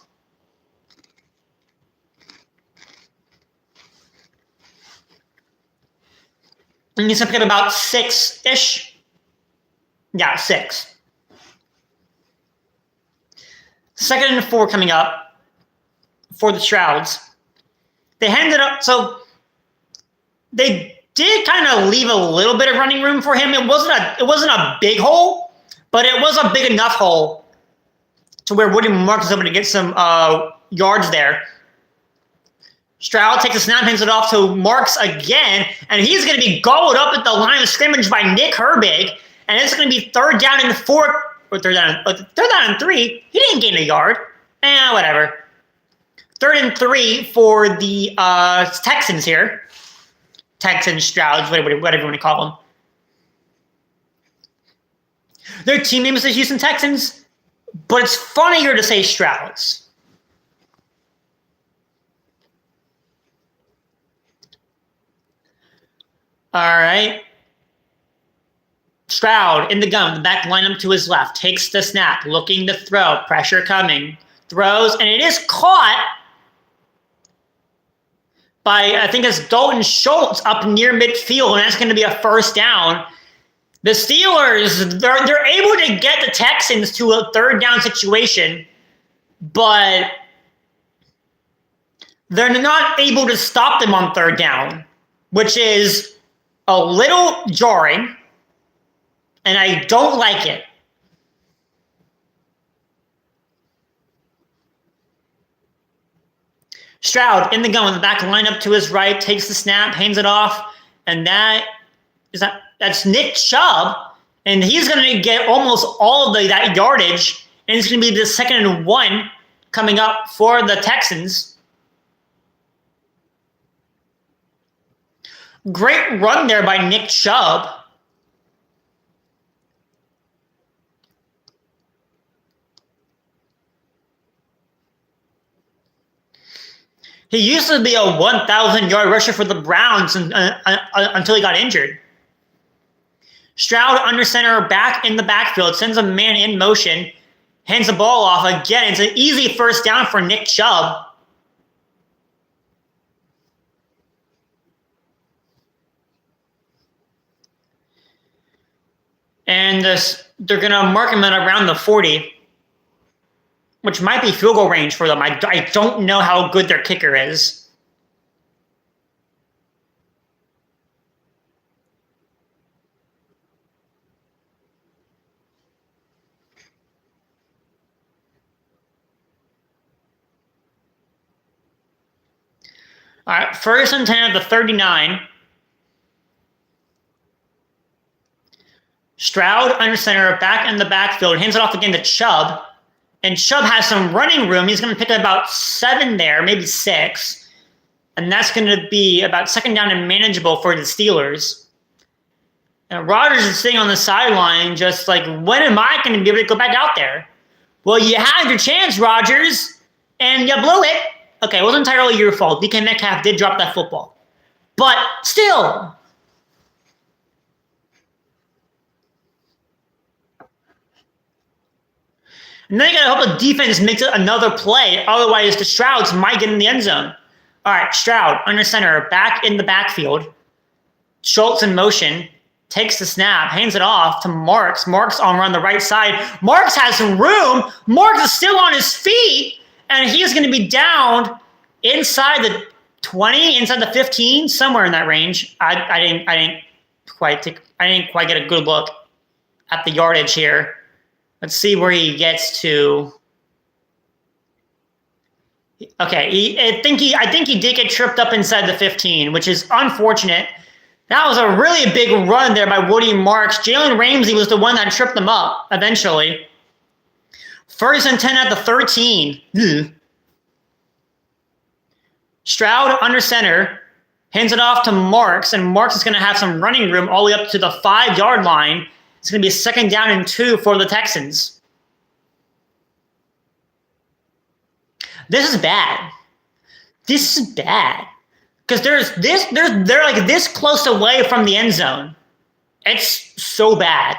And he's going to pick up about 6-ish. Yeah, 6. 2nd and 4 coming up for the Strouds. They handed up, so they did kind of leave a little bit of running room for him. It wasn't a big hole, but it was a big enough hole to where Woody Marks was able to get some yards there. Stroud takes a snap, hands it off to Marks again, and he's going to be gobbled up at the line of scrimmage by Nick Herbig, and it's going to be 3rd down and 4, or 3rd down and 3. He didn't gain a yard. Whatever. 3rd and 3 for the Texans here. Texans, Strouds, whatever you want to call them. Their team name is the Houston Texans, but it's funnier to say Strouds. All right. Stroud in the gun, the back lineup to his left, takes the snap, looking to throw, pressure coming, throws, and it is caught by, I think it's Dalton Schultz up near midfield, and that's going to be a first down. The Steelers, they're able to get the Texans to a third down situation, but they're not able to stop them on third down, which is a little jarring. And I don't like it. Stroud in the gun with the back lineup to his right, takes the snap, hands it off, and that's Nick Chubb, and he's going to get almost all of that yardage, and it's going to be the 2nd and 1 coming up for the Texans. Great run there by Nick Chubb. He used to be a 1,000-yard rusher for the Browns until he got injured. Stroud under center, back in the backfield, sends a man in motion, hands the ball off again. It's an easy first down for Nick Chubb. And they're going to mark him at around the 40. Which might be field goal range for them. I don't know how good their kicker is. All right, 1st and 10 at the 39. Stroud under center, back in the backfield, hands it off again to Chubb. And Chubb has some running room. He's going to pick up about 7 there, maybe 6. And that's going to be about 2nd down and manageable for the Steelers. And Rodgers is sitting on the sideline just like, when am I going to be able to go back out there? Well, you had your chance, Rodgers, and you blew it. Okay, it wasn't entirely your fault. DK Metcalf did drop that football. But still. And then you got to hope the defense makes another play. Otherwise, the Strouds might get in the end zone. All right, Stroud, under center, back in the backfield. Schultz in motion, takes the snap, hands it off to Marks. Marks on the right side. Marks has some room. Marks is still on his feet, and he's going to be down inside the 20, inside the 15, somewhere in that range. I didn't quite get a good look at the yardage here. Let's see where he gets to. Okay, I think he did get tripped up inside the 15, which is unfortunate. That was a really big run there by Woody Marks. Jalen Ramsey was the one that tripped them up eventually. 1st and 10 at the 13. Stroud under center, hands it off to Marks, and Marks is going to have some running room all the way up to the 5-yard line. It's going to be a 2nd down and 2 for the Texans. This is bad. This is bad. Because they're like this close away from the end zone. It's so bad.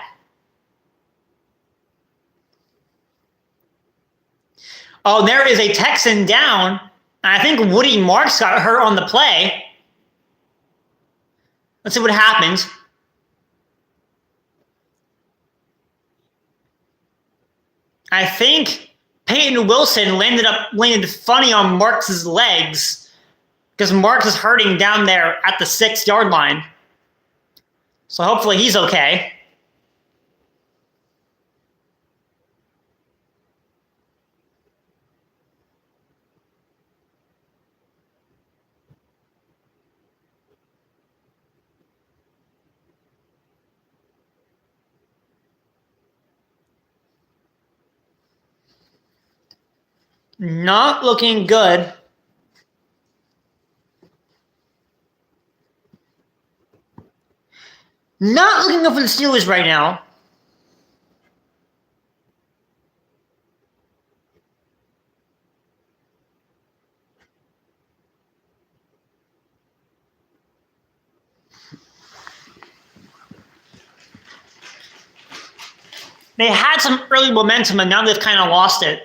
Oh, there is a Texan down. I think Woody Marks got hurt on the play. Let's see what happens. I think Peyton Wilson landed funny on Marks' legs because Marks is hurting down there at the 6-yard line. So hopefully he's okay. Not looking good. Not looking good for the Steelers right now. they had some early momentum, and now they've kind of lost it.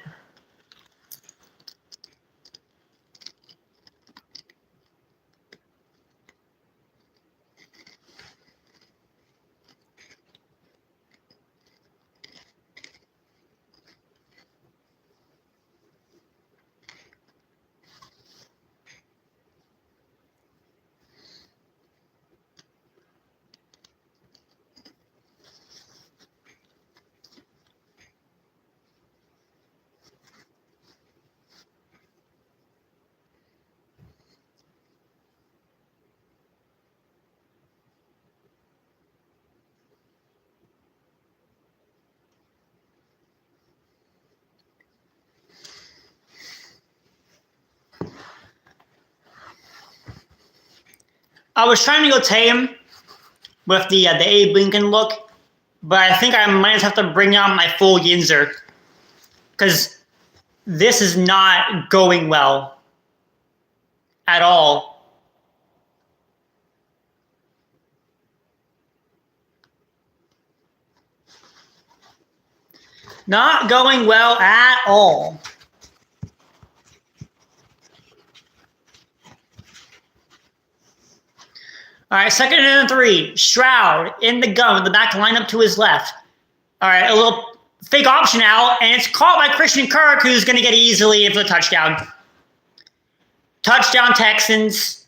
I was trying to go tame with the Abe Lincoln look, but I think I might have to bring out my full Yinzer because this is not going well at all. Not going well at all. All right, 2nd and 3. Stroud in the gun with the back lineup to his left. All right, a little fake option out, and it's caught by Christian Kirk, who's going to get it easily in for the touchdown. Touchdown Texans.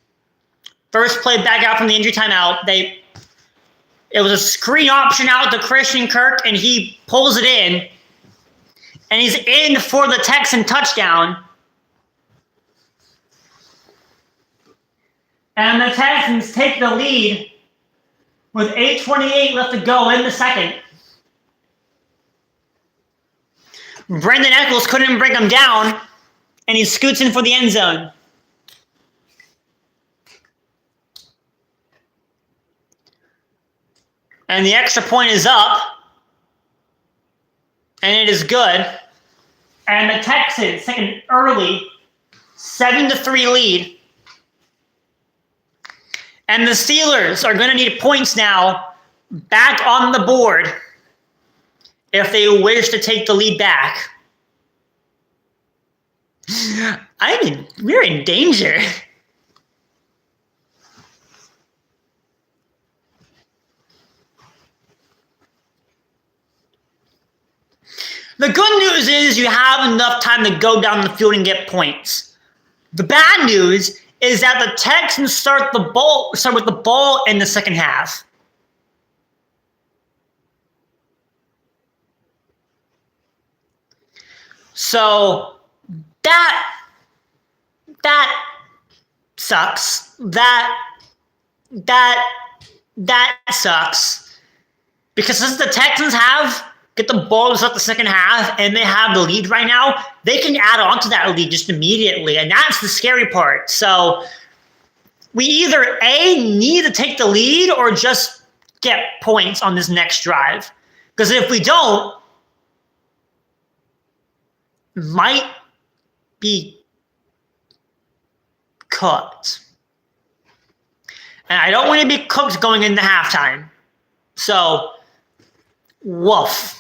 First play back out from the injury timeout. It was a screen option out to Christian Kirk, and he pulls it in, and he's in for the Texan touchdown. And the Texans take the lead with 8:28 left to go in the second. Brendan Eccles couldn't bring him down, and he scoots in for the end zone. And the extra point is up, and it is good. And the Texans take an early 7-3 lead. And the Steelers are going to need points now back on the board if they wish to take the lead back. We're in danger. The good news is you have enough time to go down the field and get points. The bad news is that the Texans start with the ball in the second half. So that sucks. That sucks. Because since the Texans get the ball to start the second half and they have the lead right now, they can add on to that lead just immediately. And that's the scary part. So we either need to take the lead or just get points on this next drive. Because if we don't, it might be cooked. And I don't want to be cooked going into halftime. So, woof.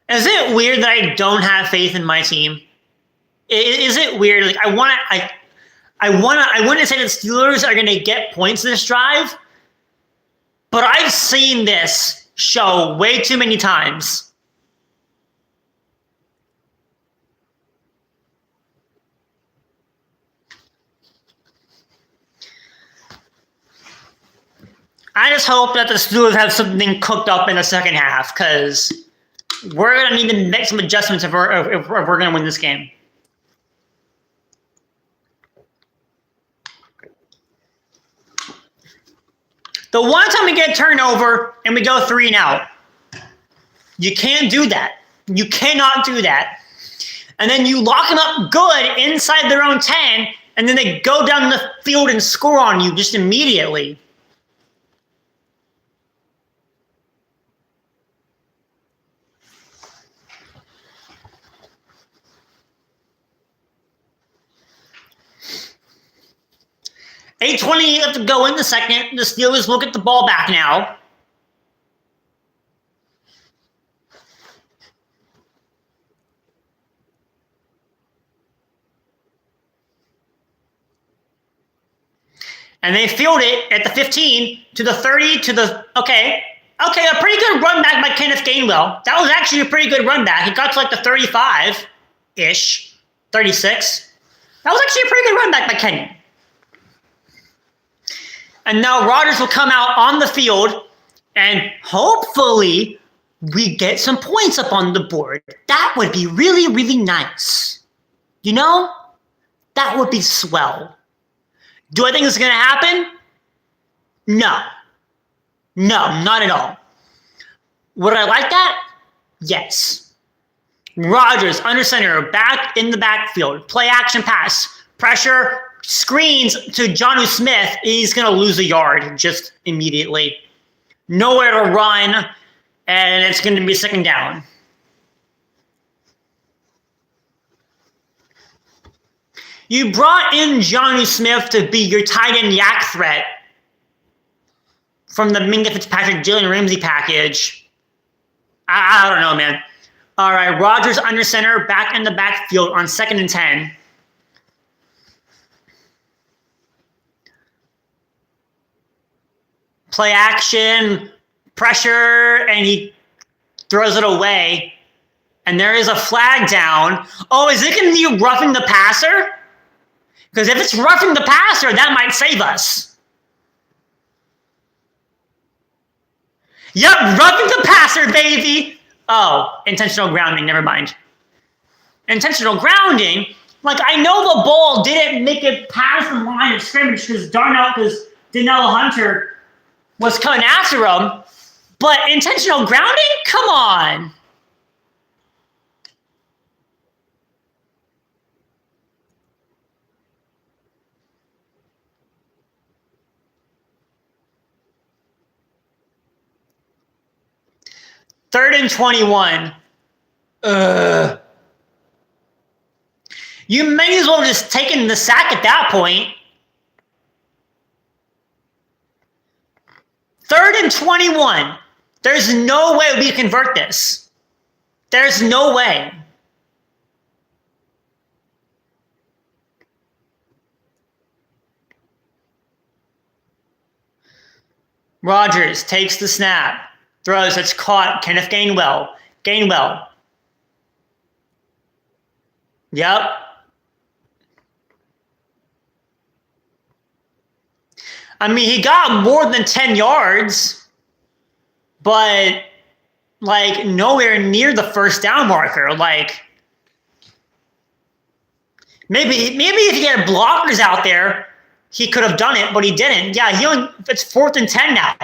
Is it weird that I don't have faith in my team? Is it weird? Like I wouldn't say the Steelers are going to get points this drive, but I've seen this show way too many times. I just hope that the Steelers have something cooked up in the second half, because we're going to need to make some adjustments if we're going to win this game. The one time we get a turnover and we go 3 and out, you can't do that. You cannot do that. And then you lock them up good inside their own 10, and then they go down the field and score on you just immediately. $8:28 left to go in the second. The Steelers will get the ball back now. And they field it at the 15 to the 30 to the, okay, a pretty good run back by Kenneth Gainwell. That was actually a pretty good run back. He got to like the 35-ish, 36. That was actually a pretty good run back by Kenyon. And now Rodgers will come out on the field, and hopefully we get some points up on the board. That would be really, really nice. You know? That would be swell. Do I think it's going to happen? No. No, not at all. Would I like that? Yes. Rodgers, under center, back in the backfield, play action pass, pressure, screens to Jonnu Smith. He's going to lose a yard just immediately. Nowhere to run, and it's going to be second down. You brought in Jonnu Smith to be your tight end yak threat from the Minka Fitzpatrick, Jalen Ramsey package. I don't know, man. All right, Rodgers under center, back in the backfield on 2nd and 10. Play action, pressure, and he throws it away. And there is a flag down. Oh, is it going to be roughing the passer? Because if it's roughing the passer, that might save us. Yep, roughing the passer, baby. Oh, intentional grounding. Never mind. Intentional grounding? Like, I know the ball didn't make it past the line of scrimmage because Danielle Hunter was coming after him. But intentional grounding? Come on. Third and 21. You may as well just taken the sack at that point. 3rd and 21. There's no way we convert this. There's no way. Rodgers takes the snap. Throws, it's caught. Kenneth Gainwell. Yep. I mean, he got more than 10 yards, but, like, nowhere near the first down marker. Like, maybe if he had blockers out there, he could have done it, but he didn't. Yeah, it's 4th and 10 now.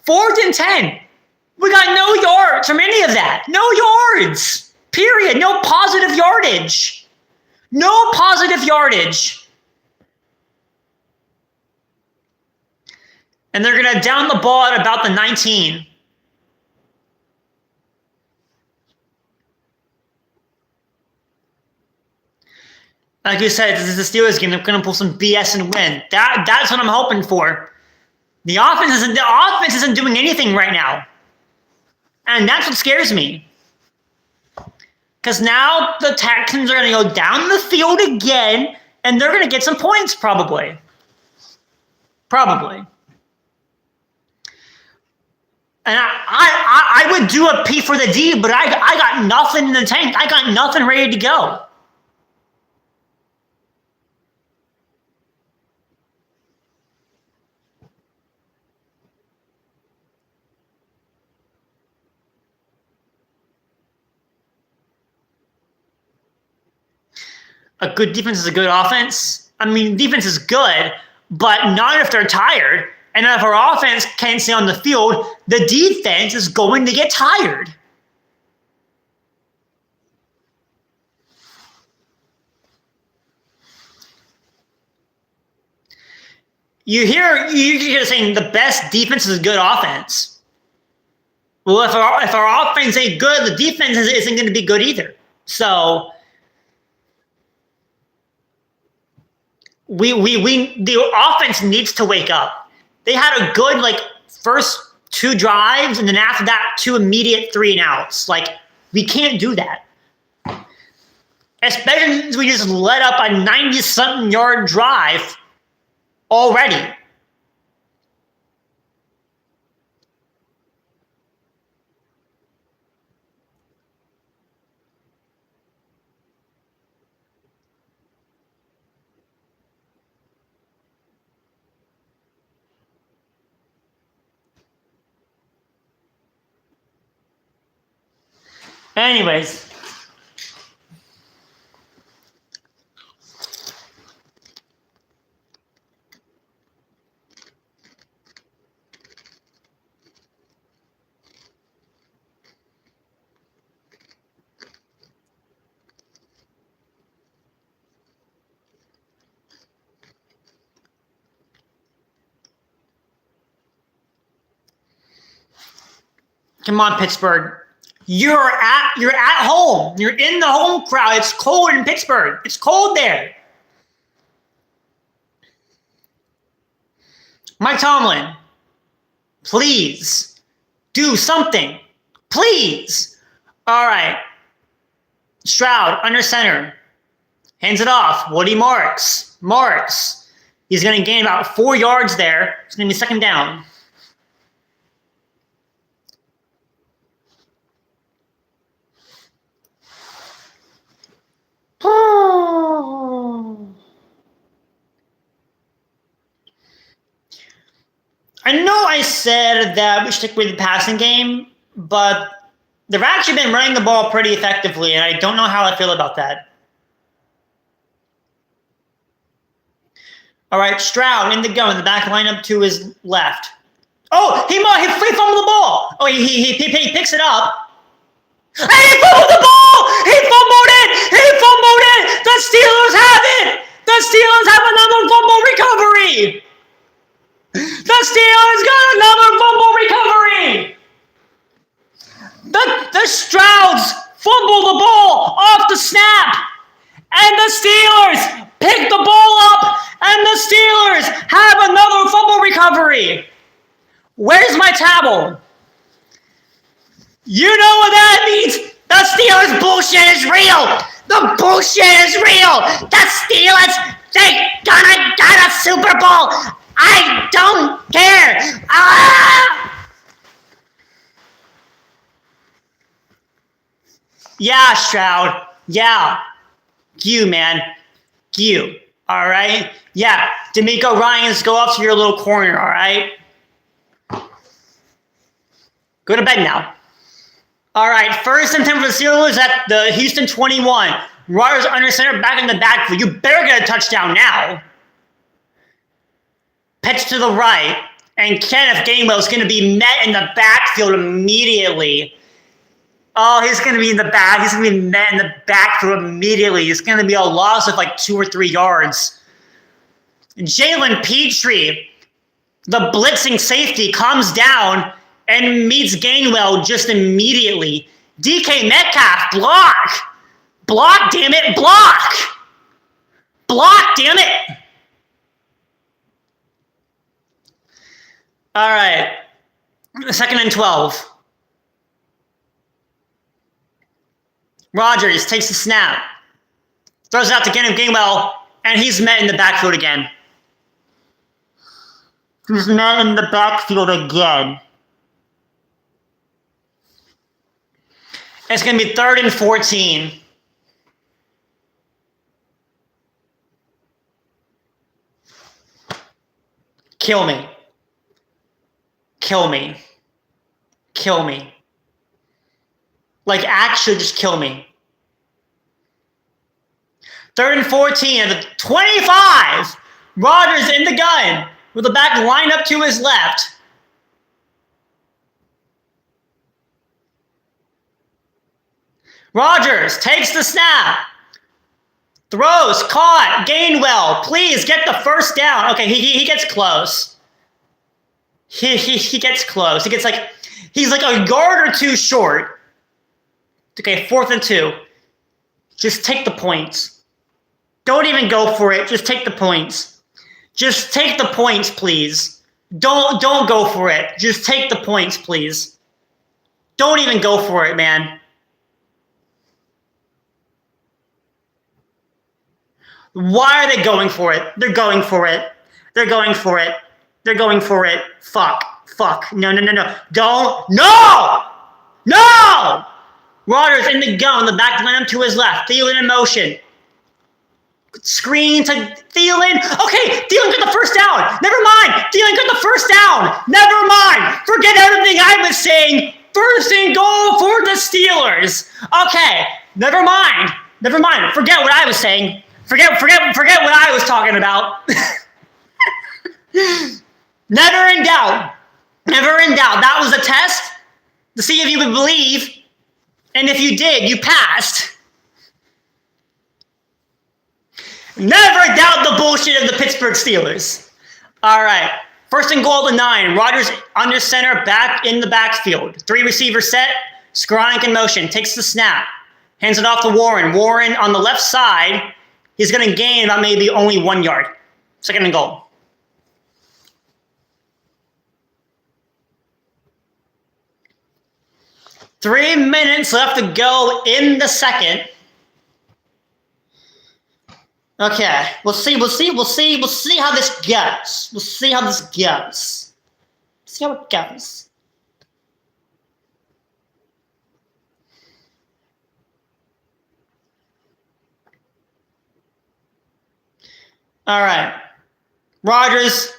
4th and 10. We got no yards from any of that. No yards. Period. No positive yardage. No positive yardage. And they're going to down the ball at about the 19. Like you said, this is the Steelers game. They're going to pull some BS and win. That's what I'm hoping for. The offense isn't doing anything right now. And that's what scares me. Because now the Texans are going to go down the field again, and they're going to get some points probably. Probably. And I would do a P for the D, but I got nothing in the tank. I got nothing ready to go. A good defense is a good offense. I mean, defense is good, but not if they're tired. And if our offense can't stay on the field, the defense is going to get tired. You hear saying the best defense is a good offense. Well, if our offense ain't good, the defense isn't going to be good either. So the offense needs to wake up. They had a good first 2 drives, and then after that 2 immediate 3-and-outs. We can't do that. Especially since we just let up a 90-something yard drive already. Anyways. Come on, Pittsburgh. You're at home. You're in the home crowd. It's cold in Pittsburgh. It's cold there. Mike Tomlin, please do something. Please. All right. Stroud, under center. Hands it off. Woody Marks. He's going to gain about 4 yards there. It's going to be second down. I know I said that we stick with the passing game, but they've actually been running the ball pretty effectively, and I don't know how I feel about that. All right, Stroud in the gun, the back lineup to his left. Oh, he fumbled the ball. Oh, he picks it up. And he fumbled the ball! He fumbled it! The Steelers have it! The Steelers have another fumble recovery! The Steelers got another fumble recovery! The Strouds fumble the ball off the snap! And the Steelers pick the ball up! And the Steelers have another fumble recovery! Where's my towel? You know what that means? The Steelers bullshit is real! The bullshit is real! The Steelers, they gonna get a Super Bowl! I don't care! Ah! Yeah, Stroud. Yeah. You, man. You. All right? Yeah. D'Amico Ryans, go up to your little corner, all right? Go to bed now. All right, first and 10 for the Steelers at the Houston 21. Rodgers under center, back in the backfield. You better get a touchdown now. Pitch to the right, and Kenneth Gainwell is going to be met in the backfield immediately. Oh, he's going to be in the back. He's going to be met in the backfield immediately. It's going to be a loss of like 2 or 3 yards. Jalen Petrie, the blitzing safety, comes down and meets Gainwell just immediately. DK Metcalf, block! Block, damn it, block! Block, damn it! All right, 2nd and 12. Rodgers takes the snap, throws it out to Kenneth Gainwell, and he's met in the backfield again. He's met in the backfield again. It's going to be 3rd and 14. Kill me. Kill me. Kill me. Like, actually just kill me. 3rd and 14 at the 25. Rodgers in the gun with the back lined up to his left. Rodgers takes the snap. Throws, caught, Gainwell. Please get the first down. Okay, he gets close. He gets close. He's like a yard or 2 short. Okay, 4th and 2. Just take the points. Don't even go for it. Just take the points. Just take the points, please. Don't go for it. Just take the points, please. Don't even go for it, man. Why are they going for it? They're going for it. They're going for it. They're going for it. Fuck. No. Don't. No! Rodgers in the gun, the back line to his left. Thielen in motion. Screen to Thielen. Okay, Thielen got the first down. Never mind. Thielen got the first down. Never mind. Forget everything I was saying. First and goal for the Steelers. Okay, never mind. Forget what I was saying. Forget what I was talking about. Never in doubt. That was a test to see if you would believe. And if you did, you passed. Never doubt the bullshit of the Pittsburgh Steelers. All right. First and goal at the 9. Rodgers under center, back in the backfield. 3 receivers set. Skoranek in motion. Takes the snap. Hands it off to Warren. Warren on the left side. He's going to gain about maybe only 1 yard. Second and goal. Three minutes left to go in the second. Okay, we'll see how this goes. See how it goes. All right. Rodgers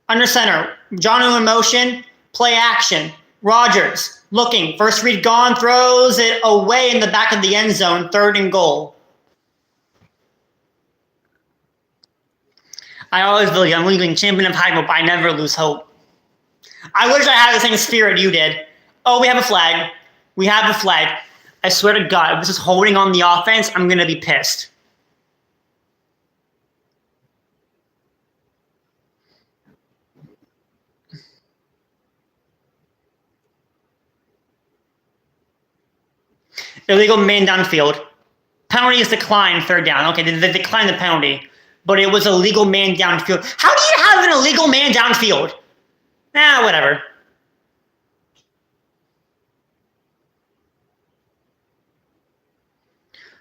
under center. Jonnu in motion. Play action. Rodgers looking. First read gone. Throws it away in the back of the end zone. Third and goal. I always believe I'm leading champion of high hope. I never lose hope. I wish I had the same spirit you did. Oh, we have a flag. I swear to God, if this is holding on the offense, I'm going to be pissed. Illegal man downfield. Penalty is declined, third down. Okay, they declined the penalty. But it was a legal man downfield. How do you have an illegal man downfield? Whatever.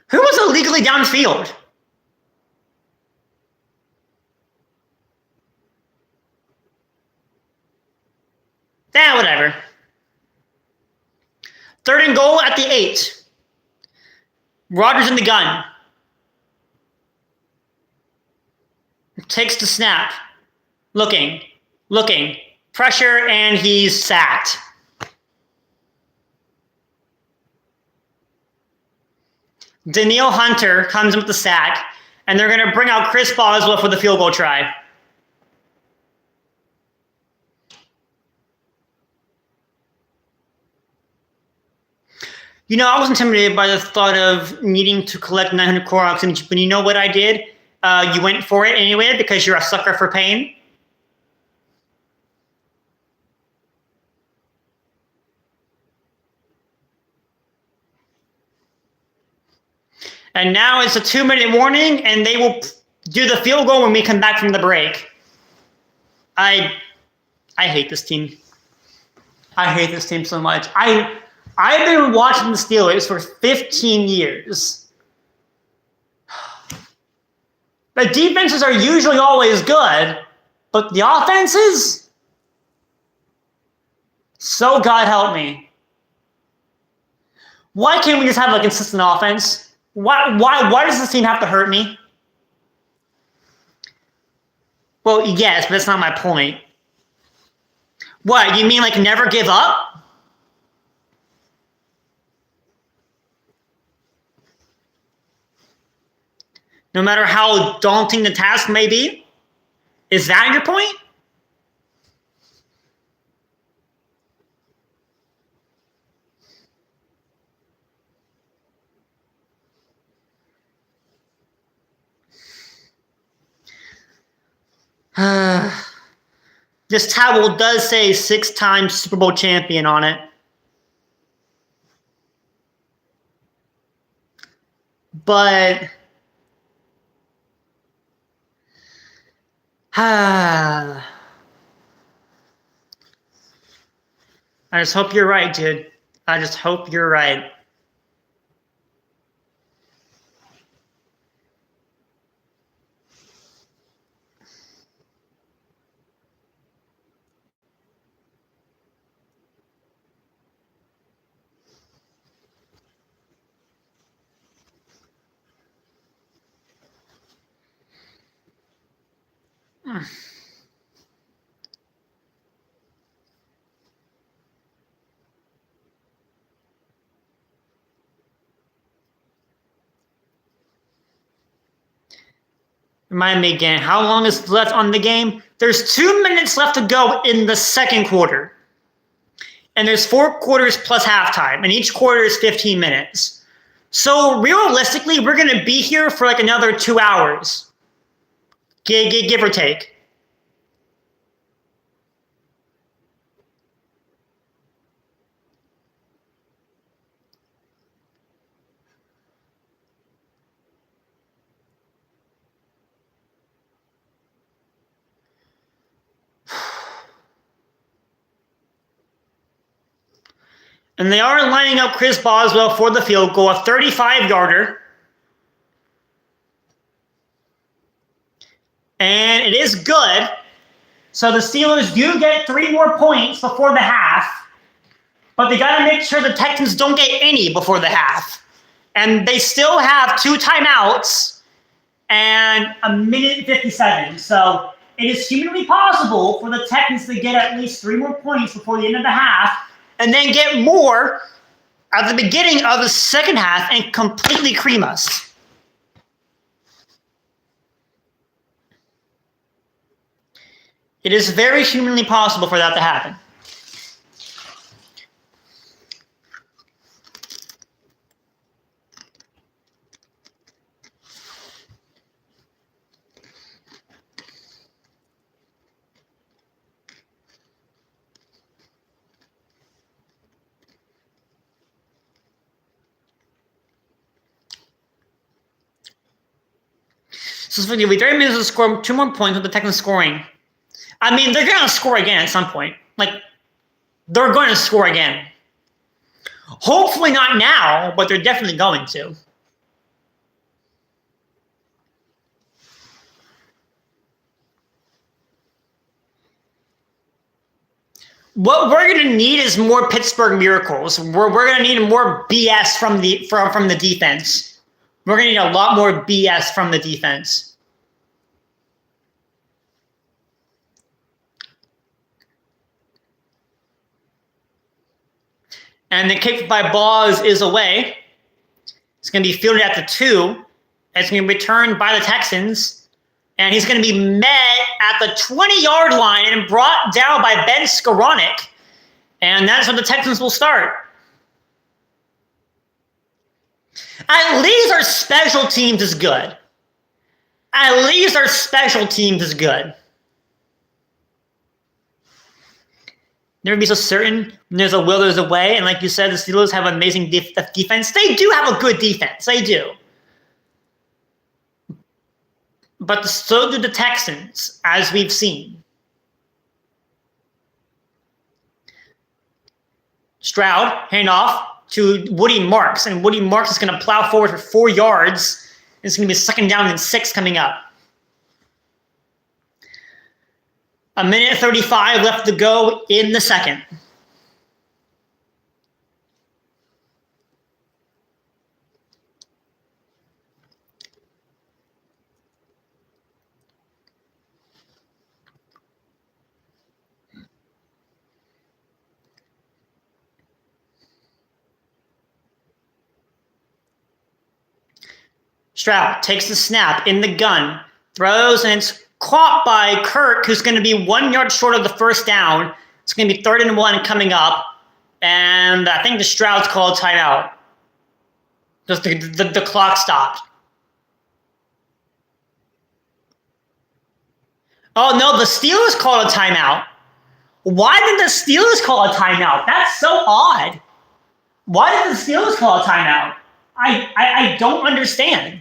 Who was illegally downfield? Whatever. Third and goal at the 8. Rodgers in the gun. Takes the snap. Looking. Pressure, and he's sacked. Danielle Hunter comes in with the sack, and they're going to bring out Chris Boswell for the field goal try. You know, I was intimidated by the thought of needing to collect 900 Koroks, but you know what I did? You went for it anyway because you're a sucker for pain. And now it's a 2-minute warning, and they will do the field goal when we come back from the break. I hate this team. I hate this team so much. I've been watching the Steelers for 15 years. The defenses are usually always good, but the offenses? So God help me. Why can't we just have a consistent offense? Why does this team have to hurt me? Well, yes, but that's not my point. What, you mean like never give up? No matter how daunting the task may be? Is that your point? This towel does say 6-time Super Bowl champion on it. But I just hope you're right, dude. I just hope you're right. Remind me again, how long is left on the game? There's 2 minutes left to go in the second quarter. And there's 4 quarters plus halftime, and each quarter is 15 minutes. So realistically, we're going to be here for like another 2 hours, give or take. And they are lining up Chris Boswell for the field goal, a 35-yarder. And it is good. So the Steelers do get 3 more points before the half. But they got to make sure the Texans don't get any before the half. And they still have 2 timeouts and a minute and 57. So it is humanly possible for the Texans to get at least 3 more points before the end of the half, and then get more at the beginning of the second half and completely cream us. It is very humanly possible for that to happen. So it's going to be 30 minutes to score 2 more points with the Texans scoring. I mean, they're going to score again at some point. Like, they're going to score again. Hopefully not now, but they're definitely going to. What we're going to need is more Pittsburgh miracles. We're going to need more BS from the defense. We're going to need a lot more BS from the defense. And the kick by Ball is away. It's going to be fielded at the 2. It's going to be returned by the Texans. And he's going to be met at the 20-yard line and brought down by Ben Skoranek. And that's when the Texans will start. At least our special teams is good. At least our special teams is good. Never be so certain when there's a will, there's a way. And like you said, the Steelers have amazing defense. They do have a good defense. They do. But so do the Texans, as we've seen. Stroud, handoff to Woody Marks, and Woody Marks is going to plow forward for 4 yards. It's going to be 2nd down and 6 coming up. A minute and 35 left to go in the second. Stroud takes the snap in the gun, throws, and it's caught by Kirk, who's going to be 1 yard short of the first down. It's going to be 3rd and 1 coming up, and I think the Stroud's called timeout. Just the clock stopped. Oh, no, the Steelers called a timeout. Why did the Steelers call a timeout? That's so odd. Why did the Steelers call a timeout? I don't understand.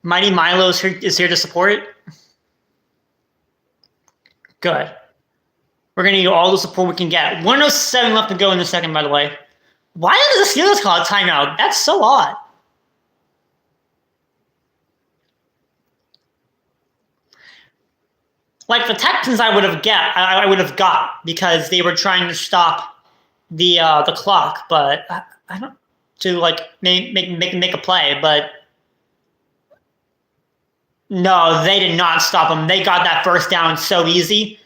Mighty Milo is here to support it. Good. We're going to need all the support we can get. 1:07 left to go in the second, by the way. Why did the Steelers call a timeout? That's so odd. Like the Texans, I would have got because they were trying to stop the clock, but I don't to like make a play, but no, they did not stop them. They got that first down so easy.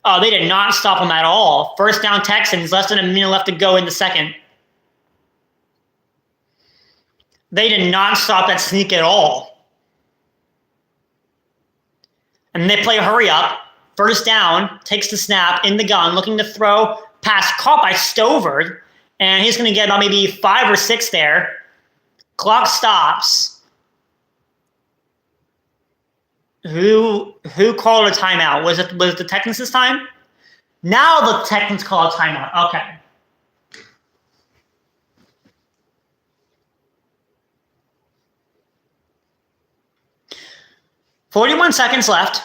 Oh, they did not stop them at all. First down Texans, less than a minute left to go in the second. They did not stop that sneak at all. And they play hurry up. First down, takes the snap in the gun, looking to throw, pass caught by Stover, and he's going to get about maybe 5 or 6 there. Clock stops. Who called a timeout? Was it the Texans this time? Now the Texans call a timeout. Okay. "41 seconds left.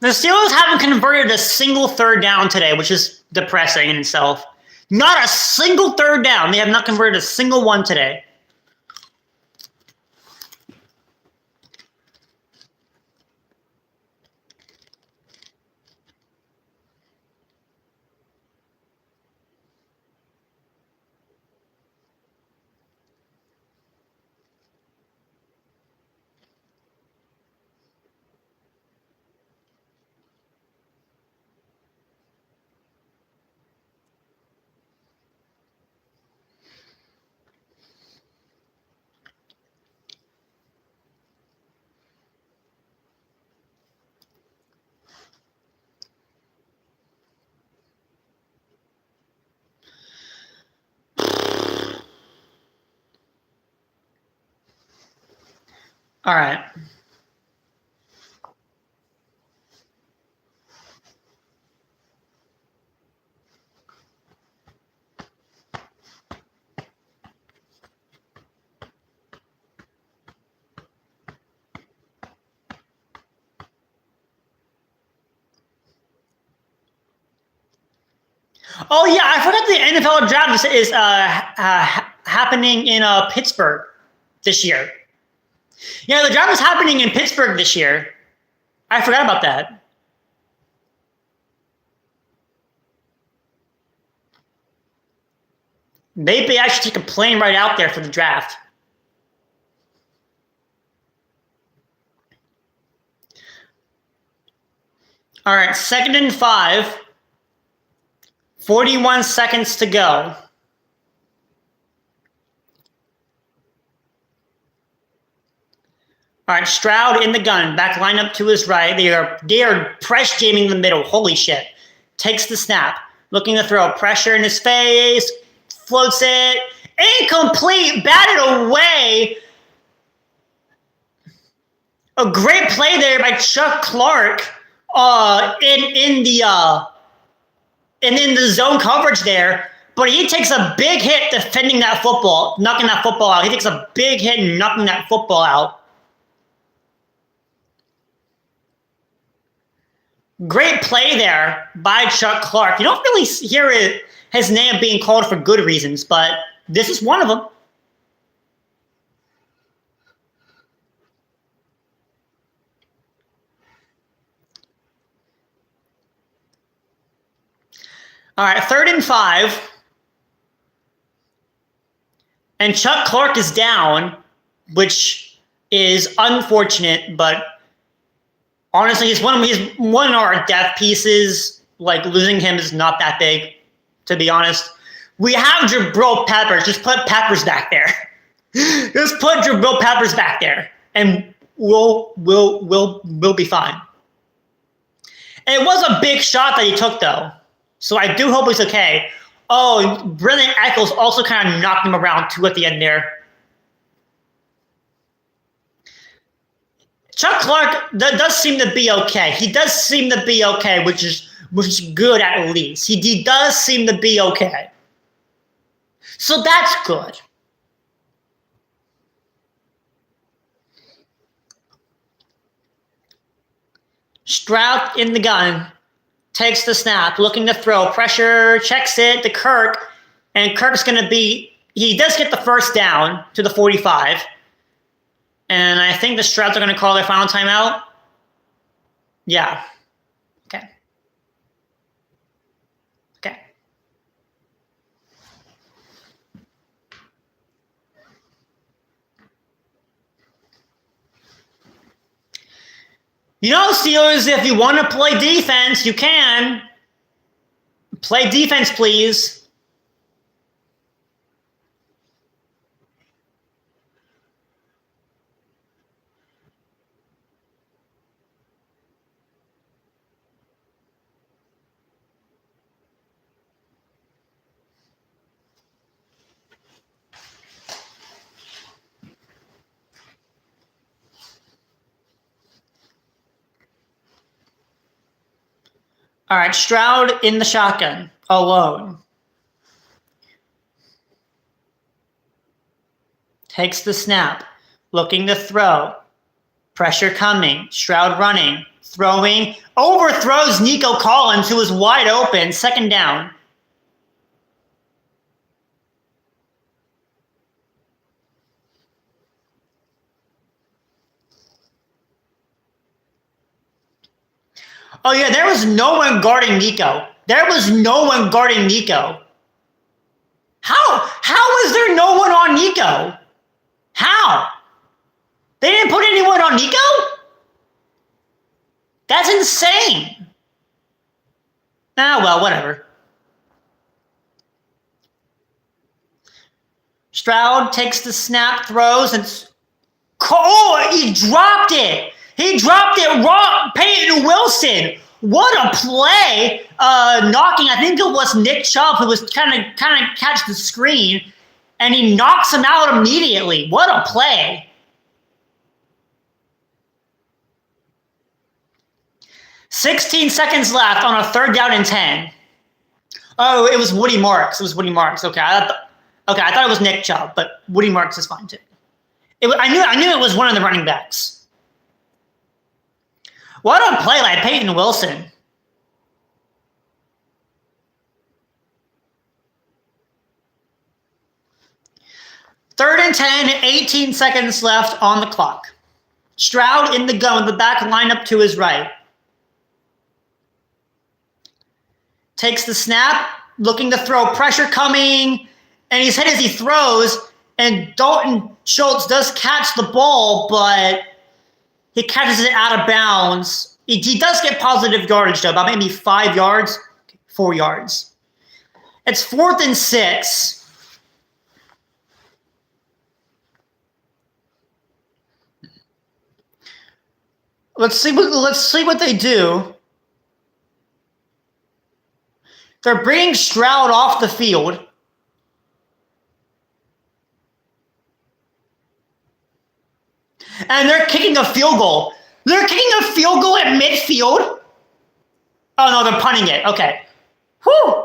The Steelers haven't converted a single third down today, which is depressing in itself. Not a single third down. They have not converted a single one today. All right. Oh yeah, I forgot the NFL draft is happening in Pittsburgh this year. Yeah, the draft is happening in Pittsburgh this year. I forgot about that. Maybe I should take a plane right out there for the draft. All right, 2nd and 5. 41 seconds to go. All right, Stroud in the gun, back line up to his right. They are press jamming the middle. Holy shit. Takes the snap, looking to throw pressure in his face, floats it, incomplete, batted away. A great play there by Chuck Clark in the zone coverage there. But he takes a big hit defending that football, knocking that football out. He takes a big hit and knocking that football out. Great play there by Chuck Clark. You don't really hear his name being called for good reasons, but this is one of them. All right, 3rd and 5. And Chuck Clark is down, which is unfortunate, but honestly, he's one of our depth pieces. Like, losing him is not that big, to be honest. We have Jabril Peppers. Just put Peppers back there. Just put Jabril Peppers back there, and we'll be fine. And it was a big shot that he took, though. So I do hope he's okay. Oh, Brilliant Eccles also kind of knocked him around, too, at the end there. Chuck Clark does seem to be okay. He does seem to be okay, which is good at least. He does seem to be okay. So that's good. Stroud in the gun, takes the snap, looking to throw, pressure, checks it to Kirk, and Kirk's going to he does get the first down to the 45, and I think the Strouds are going to call their final timeout. Yeah. Okay. Okay. You know, Steelers, if you want to play defense, you can. Play defense, please. All right, Stroud in the shotgun, alone. Takes the snap, looking to throw. Pressure coming, Stroud running, throwing, overthrows Nico Collins, who was wide open, second down. Oh, yeah, there was no one guarding Nico. There was no one guarding Nico. How is there no one on Nico? How? They didn't put anyone on Nico? That's insane. Ah, well, whatever. Stroud takes the snap, throws, and he dropped it. He dropped it wrong. Peyton Wilson. What a play. Knocking, I think it was Nick Chubb who was kind of catch the screen, and he knocks him out immediately. What a play. 16 seconds left on a 3rd down and 10. Oh, it was Woody Marks. Okay, I thought it was Nick Chubb, but Woody Marks is fine too. I knew it was one of the running backs. What a play by Peyton Wilson. Third and 10, 18 seconds left on the clock. Stroud in the gun with the back lineup to his right. Takes the snap, looking to throw, pressure coming, and he's hit as he throws, and Dalton Schultz does catch the ball, but he catches it out of bounds. He does get positive yardage, though, about maybe 5 yards, 4 yards. It's 4th and 6. Let's see what they do. They're bringing Stroud off the field. And they're kicking a field goal. They're kicking a field goal at midfield? Oh, no, they're punting it. Okay. Whew.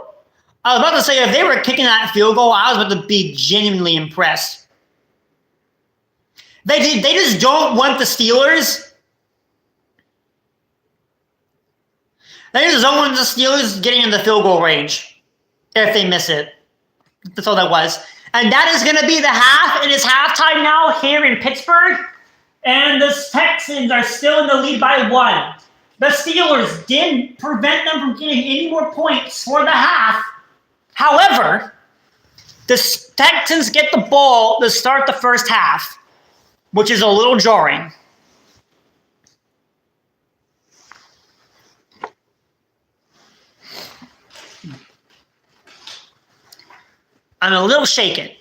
I was about to say, if they were kicking that field goal, I was about to be genuinely impressed. They just don't want the Steelers. They just don't want the Steelers getting in the field goal range if they miss it. That's all that was. And that is going to be the half. It is halftime now here in Pittsburgh. And the Texans are still in the lead by 1. The Steelers didn't prevent them from getting any more points for the half. However, the Texans get the ball to start the first half, which is a little jarring. I'm a little shaken.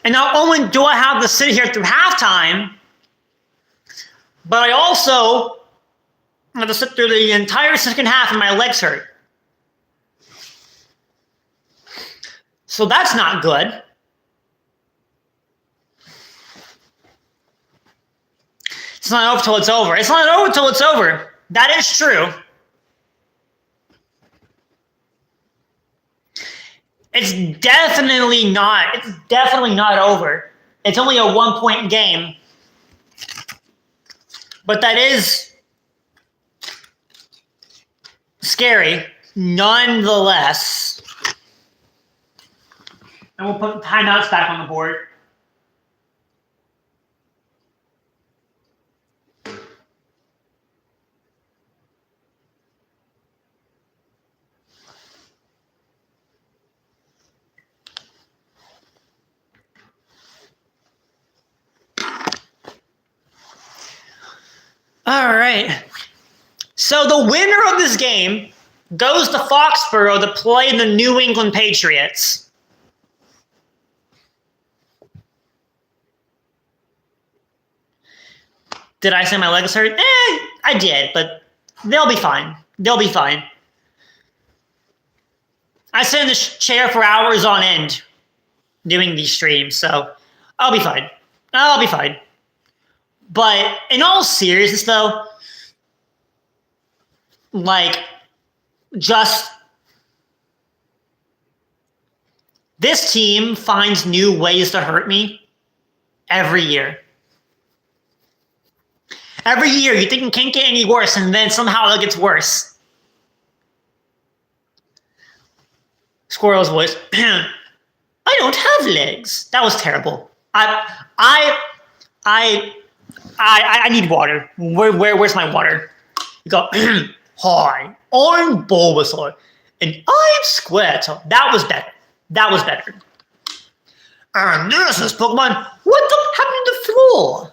And not only do I have to sit here through halftime, but I also have to sit through the entire second half and my legs hurt. So that's not good. It's not over till it's over. It's not over till it's over. That is true. It's definitely not. It's definitely not over. It's only a 1-point game. But that is scary, nonetheless. And we'll put the timeouts back on the board. All right. So the winner of this game goes to Foxborough to play the New England Patriots. Did I say my leg is hurt? I did, but they'll be fine. They'll be fine. I sit in this chair for hours on end doing these streams, so I'll be fine. I'll be fine. But in all seriousness, though, like, just this team finds new ways to hurt me every year. Every year, you think it can't get any worse, and then somehow it gets worse. Squirrel's voice. I don't have legs. That was terrible. I need water. Where's my water? You go. Hi, I'm Bulbasaur, and I'm Squirtle. That was better. That was better. And this is Pokemon. What the happened to the floor?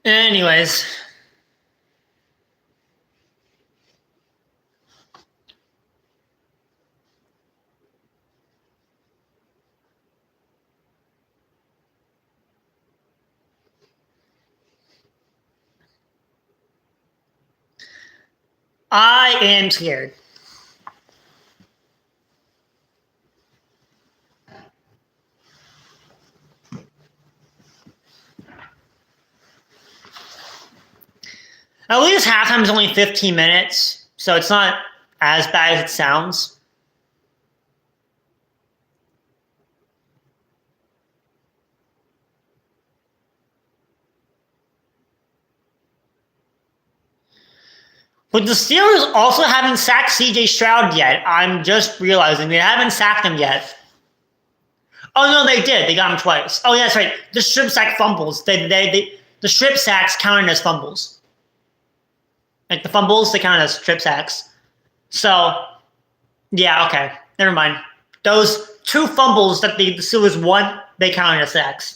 Anyways. I am scared. At least halftime is only 15 minutes, so it's not as bad as it sounds. But the Steelers also haven't sacked C.J. Stroud yet. I'm just realizing they haven't sacked him yet. Oh, no, they did. They got him twice. Oh, yeah, that's right. The strip sack fumbles. The strip sacks counted as fumbles. Like the fumbles, they count as strip sacks. So, yeah, okay. Never mind. Those 2 fumbles that the Steelers won, they counted as sacks.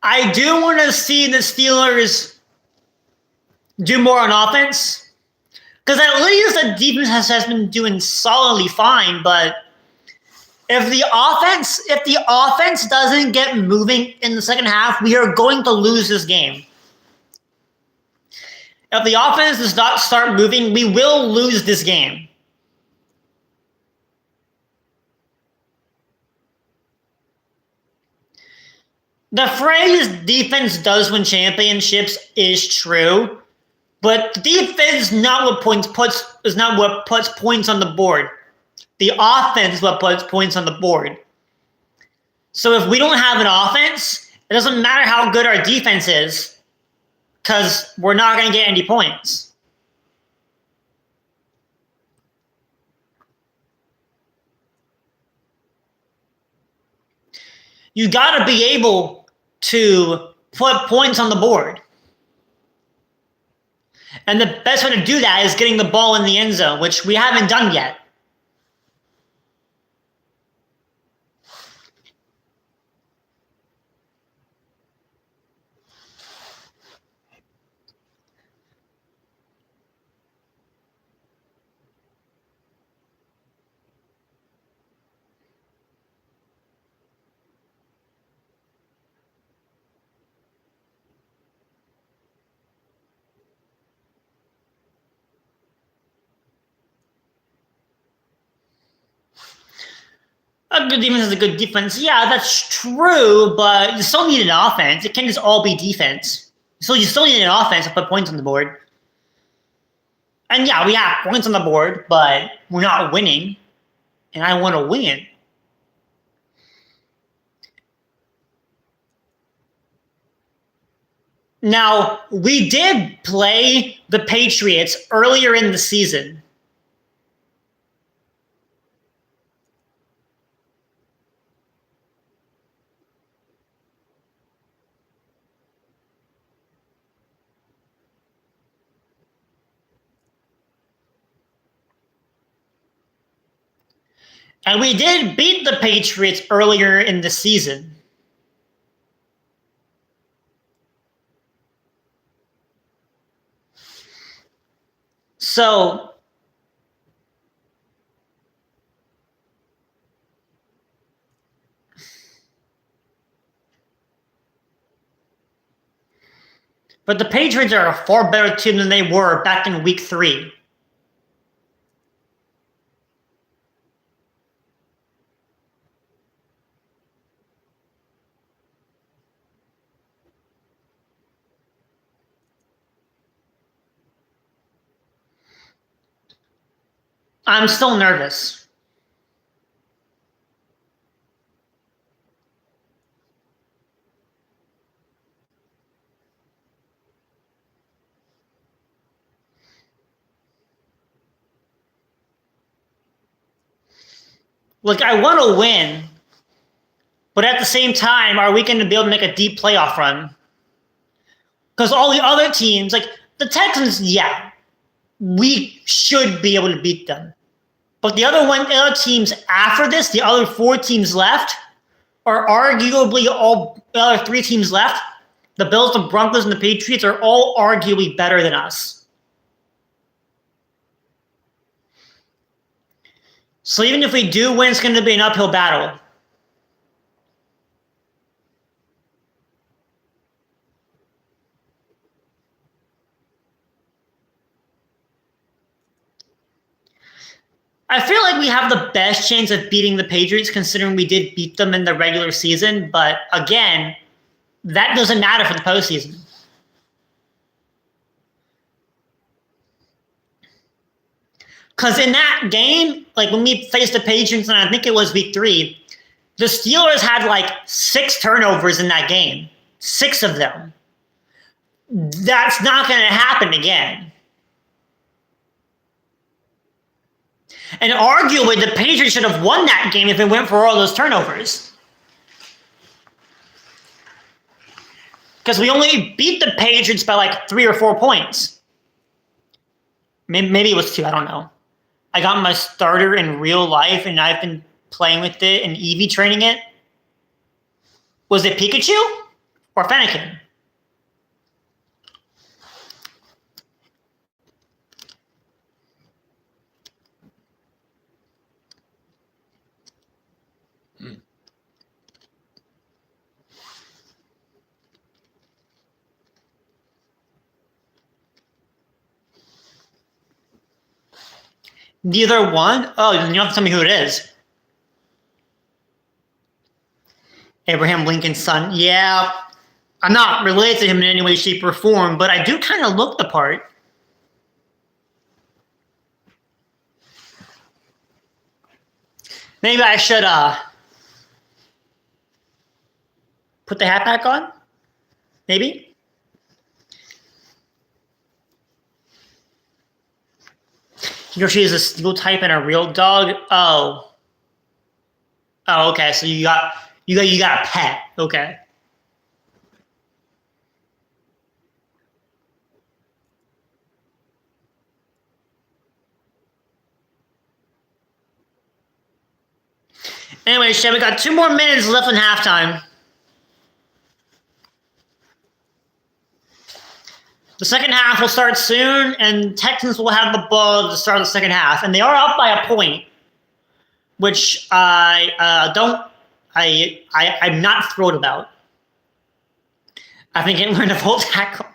I do want to see the Steelers do more on offense, because at least the defense has been doing solidly fine. But if the offense doesn't get moving in the second half, we are going to lose this game. If the offense does not start moving, we will lose this game. The phrase "defense does win championships" is true, but defense is not what puts points on the board. The offense is what puts points on the board. So if we don't have an offense, it doesn't matter how good our defense is, because we're not going to get any points. You got to be able to put points on the board. And the best way to do that is getting the ball in the end zone, which we haven't done yet. A good defense is a good defense. Yeah, that's true, but you still need an offense. It can't just all be defense. So you still need an offense to put points on the board. And yeah, we have points on the board, but we're not winning. And I want to win. Now, we did play the Patriots earlier in the season. And we did beat the Patriots earlier in the season. So, but the Patriots are a far better team than they were back in week 3. I'm still nervous. Look, I want to win, but at the same time, are we going to be able to make a deep playoff run? Because all the other teams, like the Texans, yeah, we should be able to beat them. But the other teams after this, the other 4 teams left, are arguably all the other 3 teams left. The Bills, the Broncos, and the Patriots are all arguably better than us. So even if we do win, it's going to be an uphill battle. I feel like we have the best chance of beating the Patriots considering we did beat them in the regular season. But again, that doesn't matter for the postseason. Because in that game, like when we faced the Patriots, and I think it was week 3, the Steelers had like 6 turnovers in that game. 6 of them. That's not going to happen again. And arguably, the Patriots should have won that game if it went for all those turnovers. Because we only beat the Patriots by like 3 or 4 points. Maybe it was 2, I don't know. I got my starter in real life, and I've been playing with it and EV training it. Was it Pikachu or Fennekin? Neither one? Oh, you don't have to tell me who it is. Abraham Lincoln's son. Yeah, I'm not related to him in any way, shape, or form, but I do kind of look the part. Maybe I should put the hat back on? Maybe? Yoshi is a steel type and a real dog. Oh, okay. So you got You got a pet. Okay. Anyway, Shem, we got 2 more minutes left in halftime. The second half will start soon, and Texans will have the ball to start the second half, and they are up by a point, which I'm not thrilled about. I think it learned a full tackle.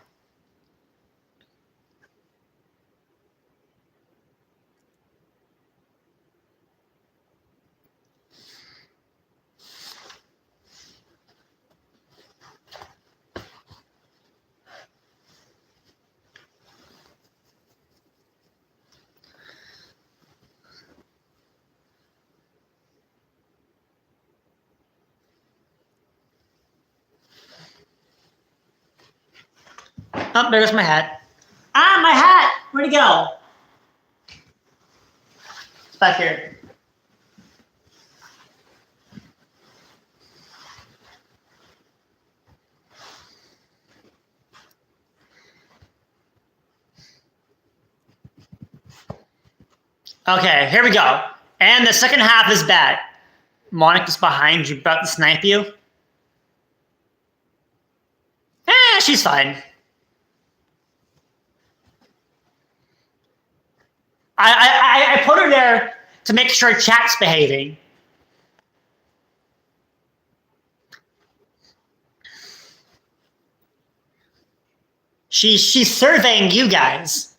Oh, there's my hat. Ah, my hat! Where'd it go? It's back here. Okay, here we go. And the second half is bad. Monica's behind you, about to snipe you. She's fine. I put her there to make sure chat's behaving. She's surveying you guys.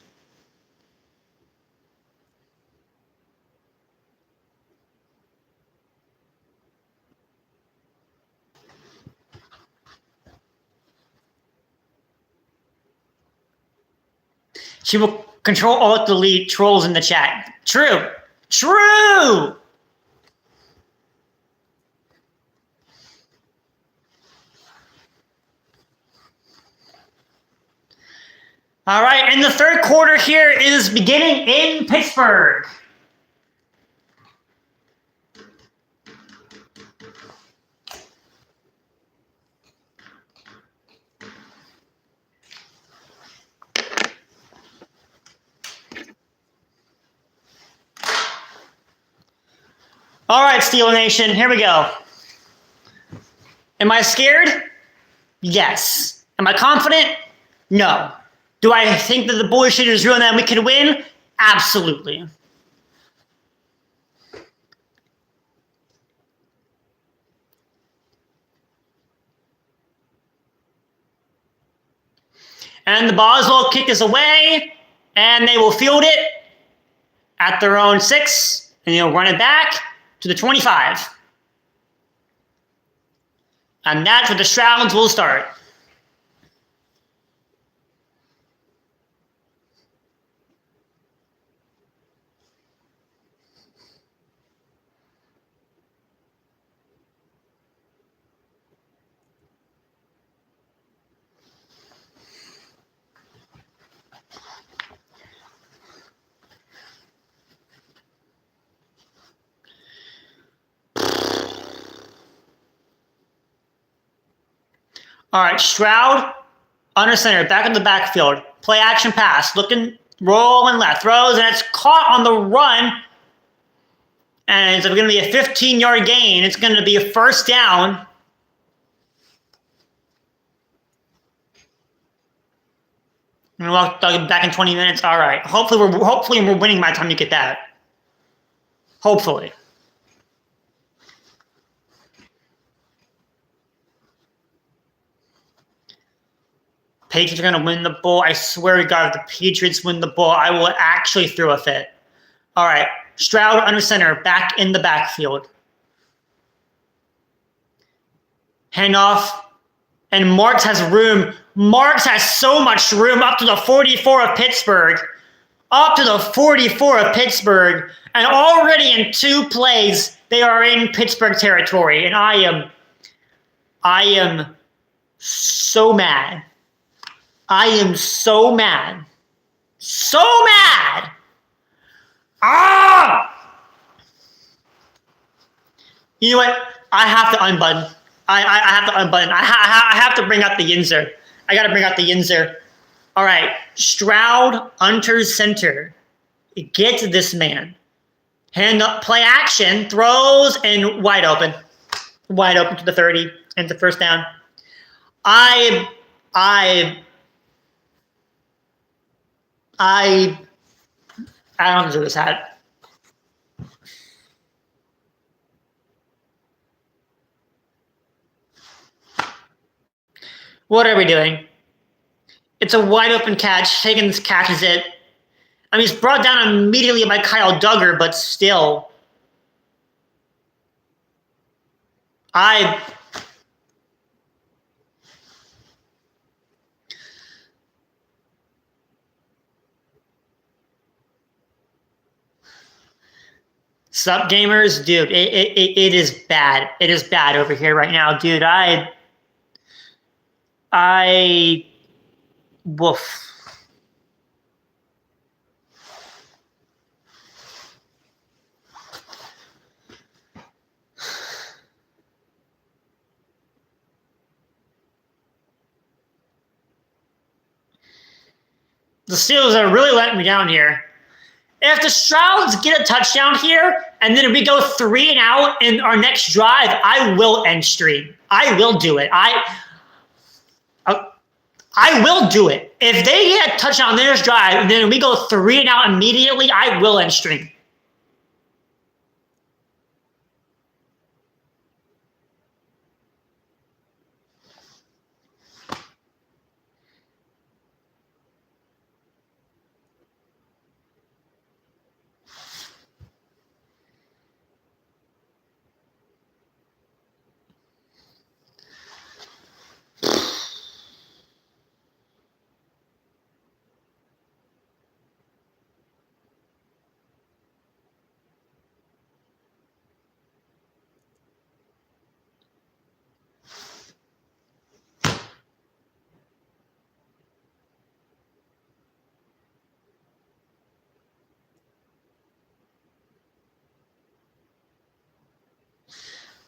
She will control alt delete trolls in the chat. True. True. All right, and the third quarter here is beginning in Pittsburgh. All right, Steeler Nation, here we go. Am I scared? Yes. Am I confident? No. Do I think that the bullshit is real and that we can win? Absolutely. And the Boswell kick is away, and they will field it at their own 6, and they'll run it back to the 25. And that's where the Shrouds will start. All right, Stroud, under center, back in the backfield. Play action pass, looking, rolling left, throws, and it's caught on the run. And it's going to be a 15-yard gain. It's going to be a first down. And we'll be back in 20 minutes. All right. Hopefully we're winning by the time you get that. Hopefully. Patriots are going to win the ball. I swear to God, if the Patriots win the ball, I will actually throw a fit. All right. Stroud under center, back in the backfield. Handoff. And Marks has room. Marks has so much room up to the 44 of Pittsburgh. Up to the 44 of Pittsburgh. And already in 2 plays, they are in Pittsburgh territory. And I am so mad. I am so mad. So mad. Ah! You know what? I have to unbutton. I have to unbutton. I have to bring out the Yinzer. I got to bring out the Yinzer. All right. Stroud, under center. Get to this man. Hand up, play action, throws, and wide open. Wide open to the 30 and the first down. I don't deserve this hat. What are we doing? It's a wide open catch. Higgins catches it. I mean, it's brought down immediately by Kyle Duggar, but still. Sup, gamers? Dude, it is bad. It is bad over here right now, dude. Woof. The Steelers are really letting me down here. If the Strouds get a touchdown here, and then we go 3 and out in our next drive, I will end stream. I will do it. I will do it. If they get a touchdown on their drive, and then we go 3 and out immediately, I will end stream.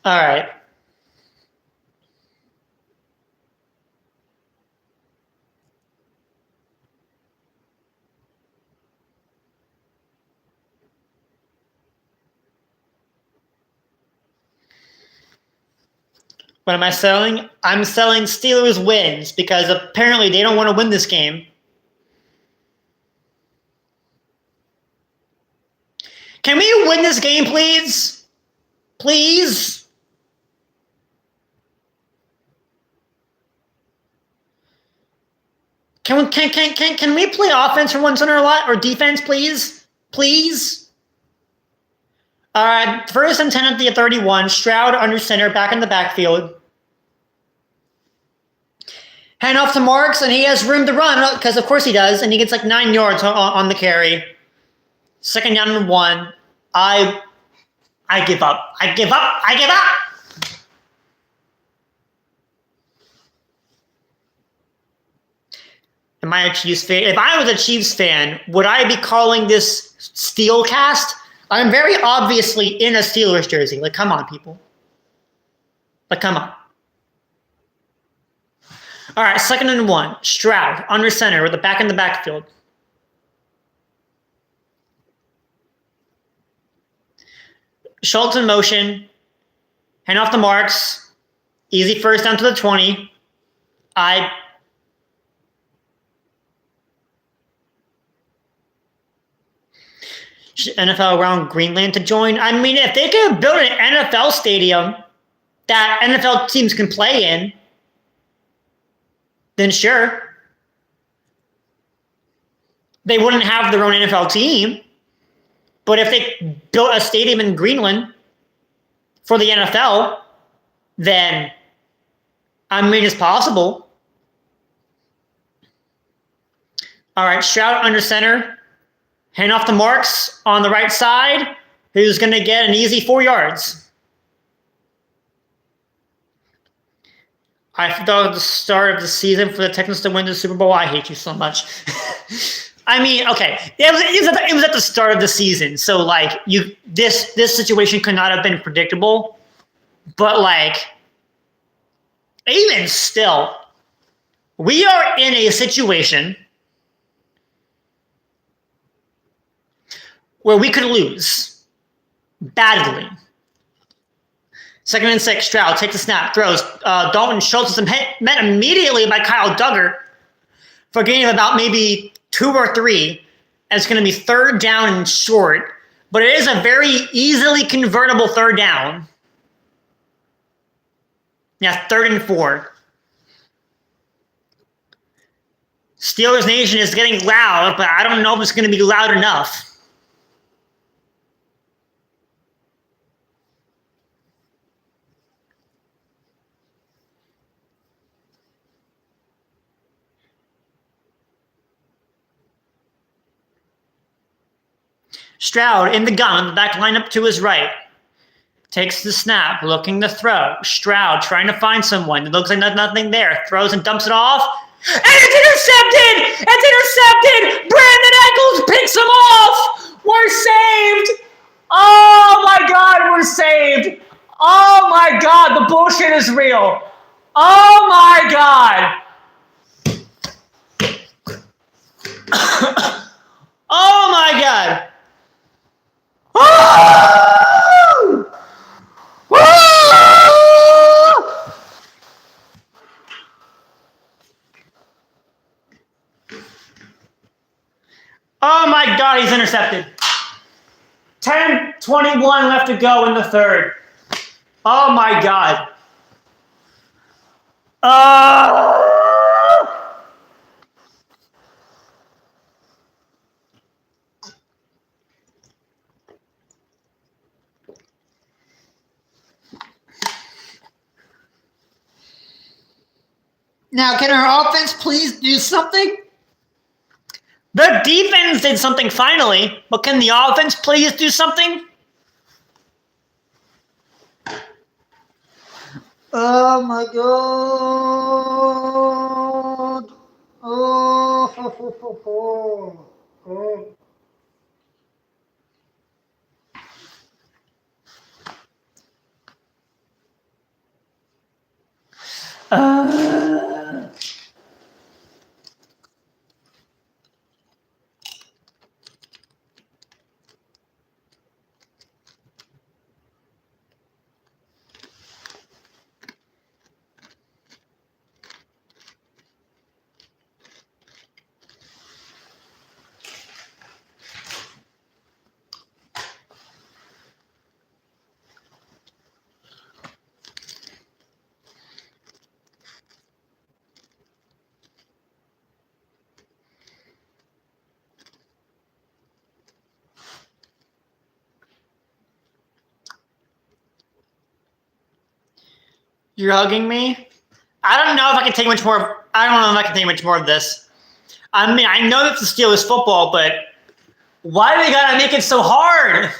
All right. What am I selling? I'm selling Steelers wins because apparently they don't want to win this game. Can we win this game, please? Please? Can we play offense for once in our life, or defense, please? Please? All right, first and 10 at the 31. Stroud under center, back in the backfield. Hand off to Marks, and he has room to run, because of course he does, and he gets like 9 yards on the carry. Second down and 1. I give up. I give up. I give up. Am I a Chiefs fan? If I was a Chiefs fan, would I be calling this Steelcast? I'm very obviously in a Steelers jersey. Like, come on, people. Like, come on. All right, second and 1. Stroud, under center, with the back in the backfield. Schultz in motion. Hand off the Marks. Easy first down to the 20. NFL around Greenland to join. I mean, if they could build an NFL stadium that NFL teams can play in, then sure. They wouldn't have their own NFL team. But if they built a stadium in Greenland for the NFL, then, I mean, it's possible. All right, Stroud under center. Hand off to Marks on the right side, who's going to get an easy 4 yards. I thought at the start of the season for the Texans to win the Super Bowl. I hate you so much. I mean, okay, it was at the start of the season, so like this situation could not have been predictable. But, like, even still, we are in a situation where we could lose badly. 2nd and 6, Stroud takes a snap, throws. Dalton Schultz is met immediately by Kyle Duggar for a gain of about maybe 2 or 3. And it's going to be 3rd down and short. But it is a very easily convertible 3rd down. Yeah, 3rd and 4. Steelers Nation is getting loud, but I don't know if it's going to be loud enough. Stroud in the gun, the back lineup to his right. Takes the snap, looking to throw. Stroud trying to find someone. It looks like nothing there. Throws and dumps it off. And it's intercepted! It's intercepted! Brandon Eccles picks him off! We're saved! Oh my God, we're saved! Oh my God, the bullshit is real! Oh my God! Oh my God! Oh! Oh my God, he's intercepted. 10:21 left to go in the 3rd. Oh my God. Now, can our offense please do something? The defense did something finally, but can the offense please do something? Oh my God. Oh. You're hugging me? I don't know if I can take much more. I don't know if I can take much more of this. I mean, I know it's the Steelers football, but why do they gotta make it so hard?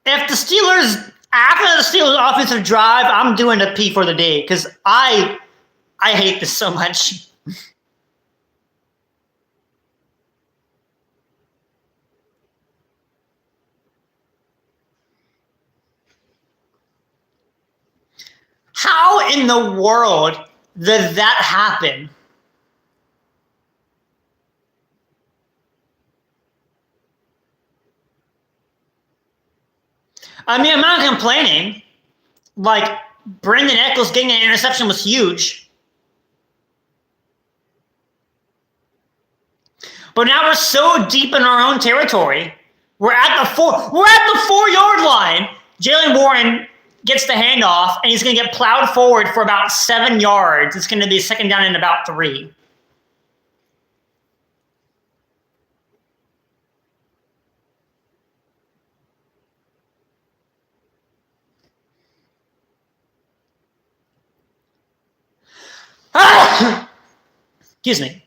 If the Steelers, after the Steelers offensive drive, I'm doing a P for the day because I hate this so much. How in the world did that happen? I mean, I'm not complaining. Like, Brandon Eccles getting an interception was huge. But now we're so deep in our own territory. We're at the 4-yard line. Jalen Warren gets the handoff, and he's going to get plowed forward for about 7 yards. It's going to be 2nd down and about 3. Excuse me.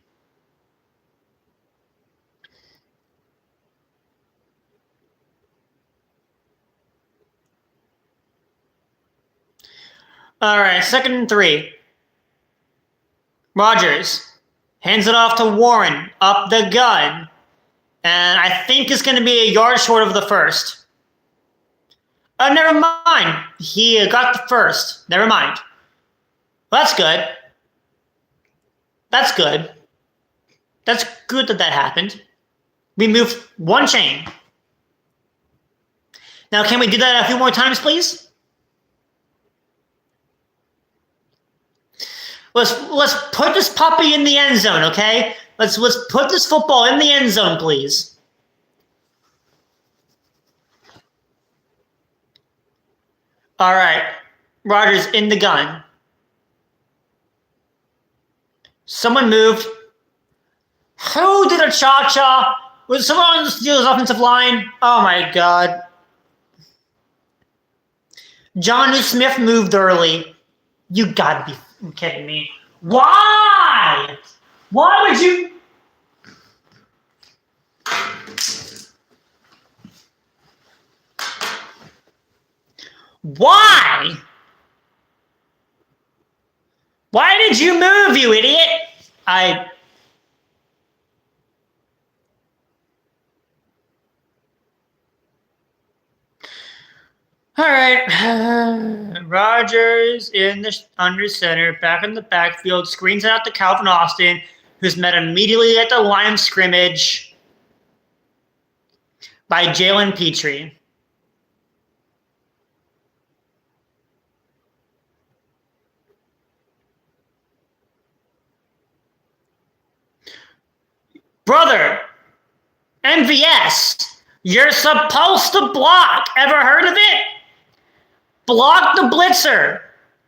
All right, 2nd and 3. Rodgers hands it off to Warren, up the gun. And I think it's going to be a yard short of the first. Never mind. He got the first. Never mind. Well, that's good. That's good. That's good that happened. We moved one chain. Now, can we do that a few more times, please? Let's put this puppy in the end zone, okay? Let's put this football in the end zone, please. All right. Rodgers in the gun. Someone moved. Who did a cha-cha? Was someone on the Steelers offensive line? Oh, my God. Jonnu Smith moved early. You gotta be kidding me. Why? Why would you? Why? Why did you move, you idiot? All right. Rodgers in the under center, back in the backfield, screens it out to Calvin Austin, who's met immediately at the line of scrimmage by Jalen Petrie. Brother, MVS, you're supposed to block. Ever heard of it? Block the blitzer.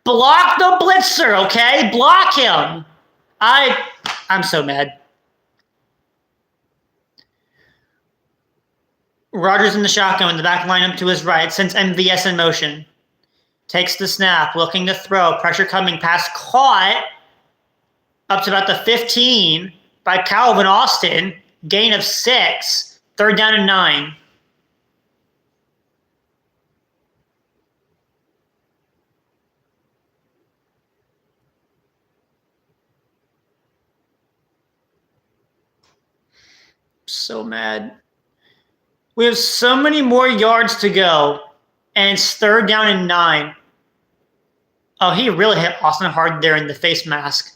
Block the blitzer, okay? Block him. I'm so mad. Rodgers in the shotgun in the back lineup to his right, sends MVS in motion. Takes the snap, looking to throw. Pressure coming, pass caught up to about the 15 by Calvin Austin. Gain of 6. 3rd down and 9. So mad. We have so many more yards to go, and it's 3rd down and 9. Oh, he really hit Austin hard there in the face mask.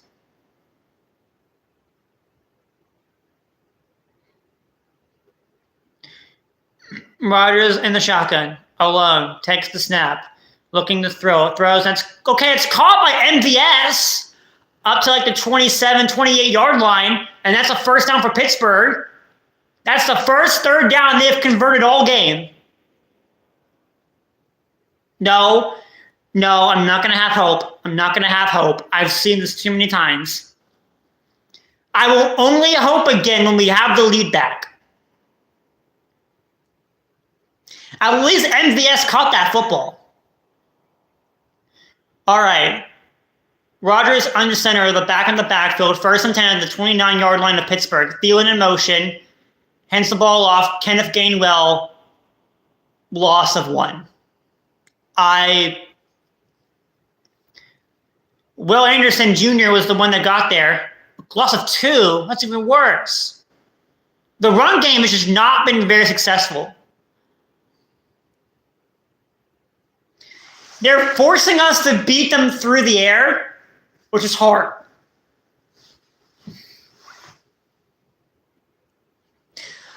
Rodgers in the shotgun, alone, takes the snap, looking to throw. Throws, and it's caught by MVS up to like the 27, 28 yard line, and that's a first down for Pittsburgh. That's the first 3rd down they've converted all game. No, I'm not going to have hope. I'm not going to have hope. I've seen this too many times. I will only hope again when we have the lead back. At least MVS caught that football. All right. Rodgers under center, the back in the backfield, 1st and 10 at the 29-yard line of Pittsburgh. Thielen in motion. Hands the ball off. Kenneth Gainwell, loss of 1. Will Anderson Jr. was the one that got there. Loss of 2. That's even worse. The run game has just not been very successful. They're forcing us to beat them through the air, which is hard.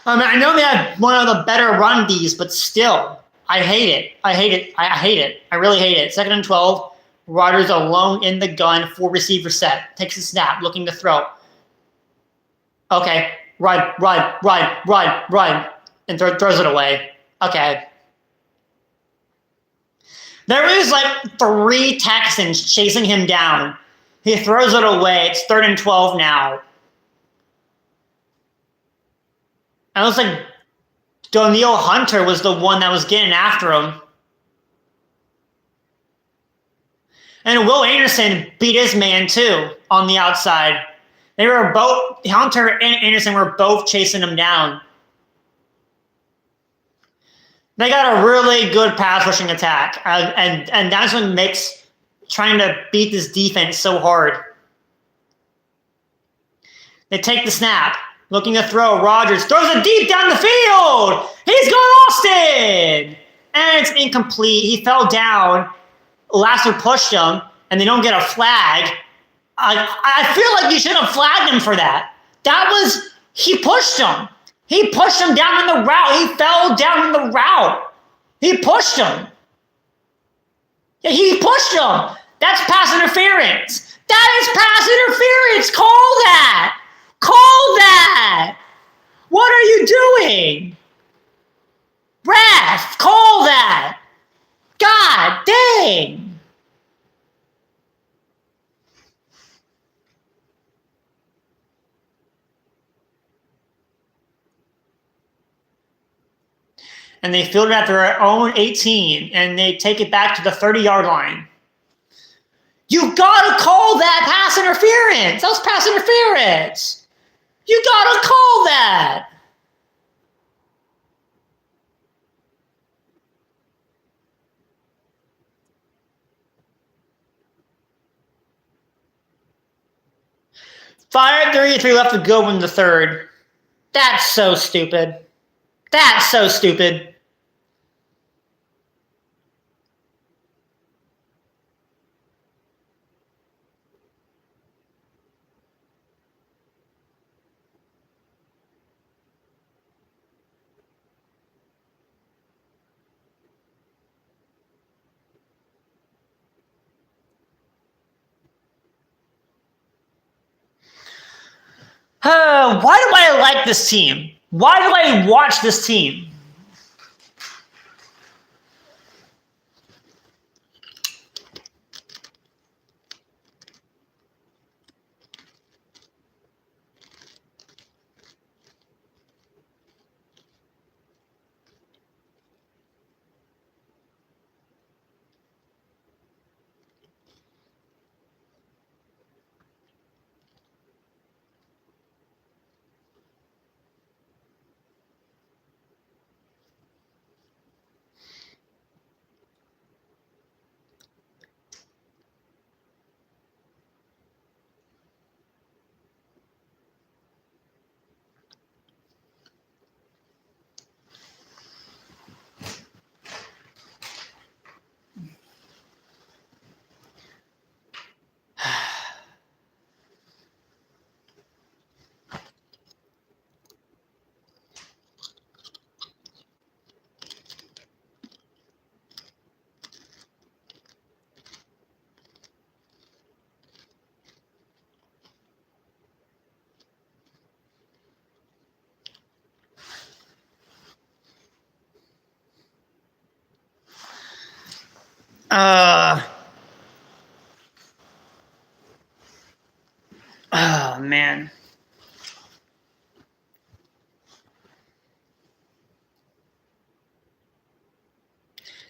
I know they have one of the better run Ds, but still, I hate it. I hate it. I really hate it. 2nd and 12. Rodgers alone in the gun, 4 receiver set. Takes a snap, looking to throw. Okay, run, and throws it away. Okay. There is like 3 Texans chasing him down. He throws it away. It's 3rd and 12 now. And it looks like Danielle Hunter was the one that was getting after him. And Will Anderson beat his man too on the outside. They were both, Hunter and Anderson were both chasing him down. They got a really good pass rushing attack. And that's what makes trying to beat this defense so hard. They take the snap. Looking to throw. Rodgers throws it deep down the field. He's got Austin. And it's incomplete. He fell down. Lasser pushed him, and they don't get a flag. I feel like you should have flagged him for that. He pushed him. He pushed him down in the route. He fell down in the route. He pushed him. Yeah, he pushed him. That's pass interference. That is pass interference. Call that. Call that. What are you doing? Ref, call that. God dang. And they field it at their own 18, and they take it back to the 30-yard line. You gotta call that pass interference. That was pass interference. You gotta call that. Five 33 left to go in the third. That's so stupid. That's so stupid. Why do I like this team? Why do I watch this team? Oh, man.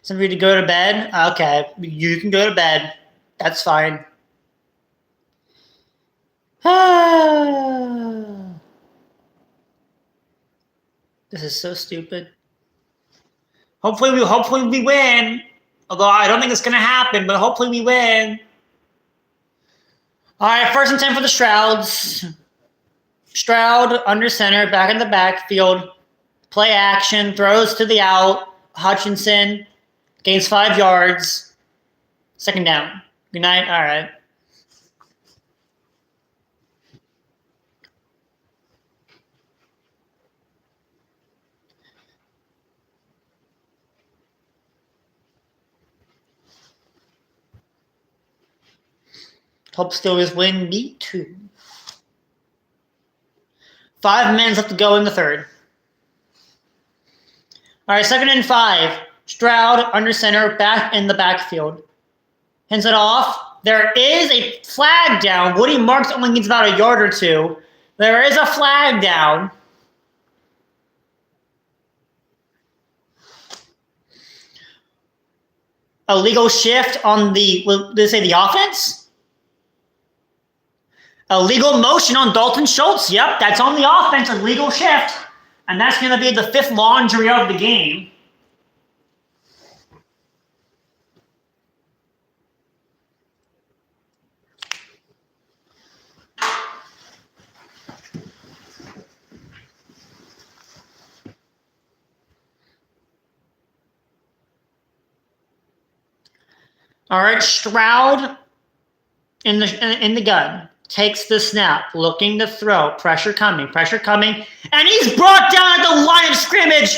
Somebody to go to bed? Okay, you can go to bed. That's fine. This is so stupid. Hopefully we win. Although I don't think it's gonna happen, but hopefully we win. All right, 1st and 10 for the Strouds. Stroud under center, back in the backfield. Play action, throws to the out. Hutchinson gains 5 yards. 2nd down. Good night. All right. Hope Steelers win. Me too. 5 minutes left to go in the third. All right, 2nd and 5. Stroud under center, back in the backfield. Hands it off. There is a flag down. Woody Marks only needs about a yard or two. There is a flag down. Illegal shift on the, did they say the offense? Illegal motion on Dalton Schultz. Yep, that's on the offense. Illegal shift. And that's going to be the 5th laundry of the game. All right, Stroud in the gun. Takes the snap, looking to throw. Pressure coming, and he's brought down at the line of scrimmage.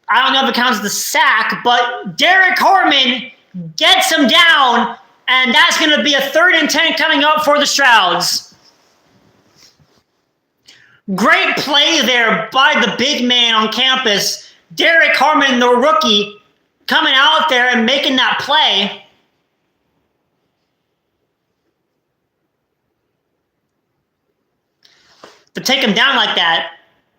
I don't know if it counts as the sack, but Derek Harmon gets him down, and that's going to be a 3rd and 10 coming up for the Strouds. Great play there by the big man on campus. Derek Harmon, the rookie, coming out there and making that play. To take him down like that,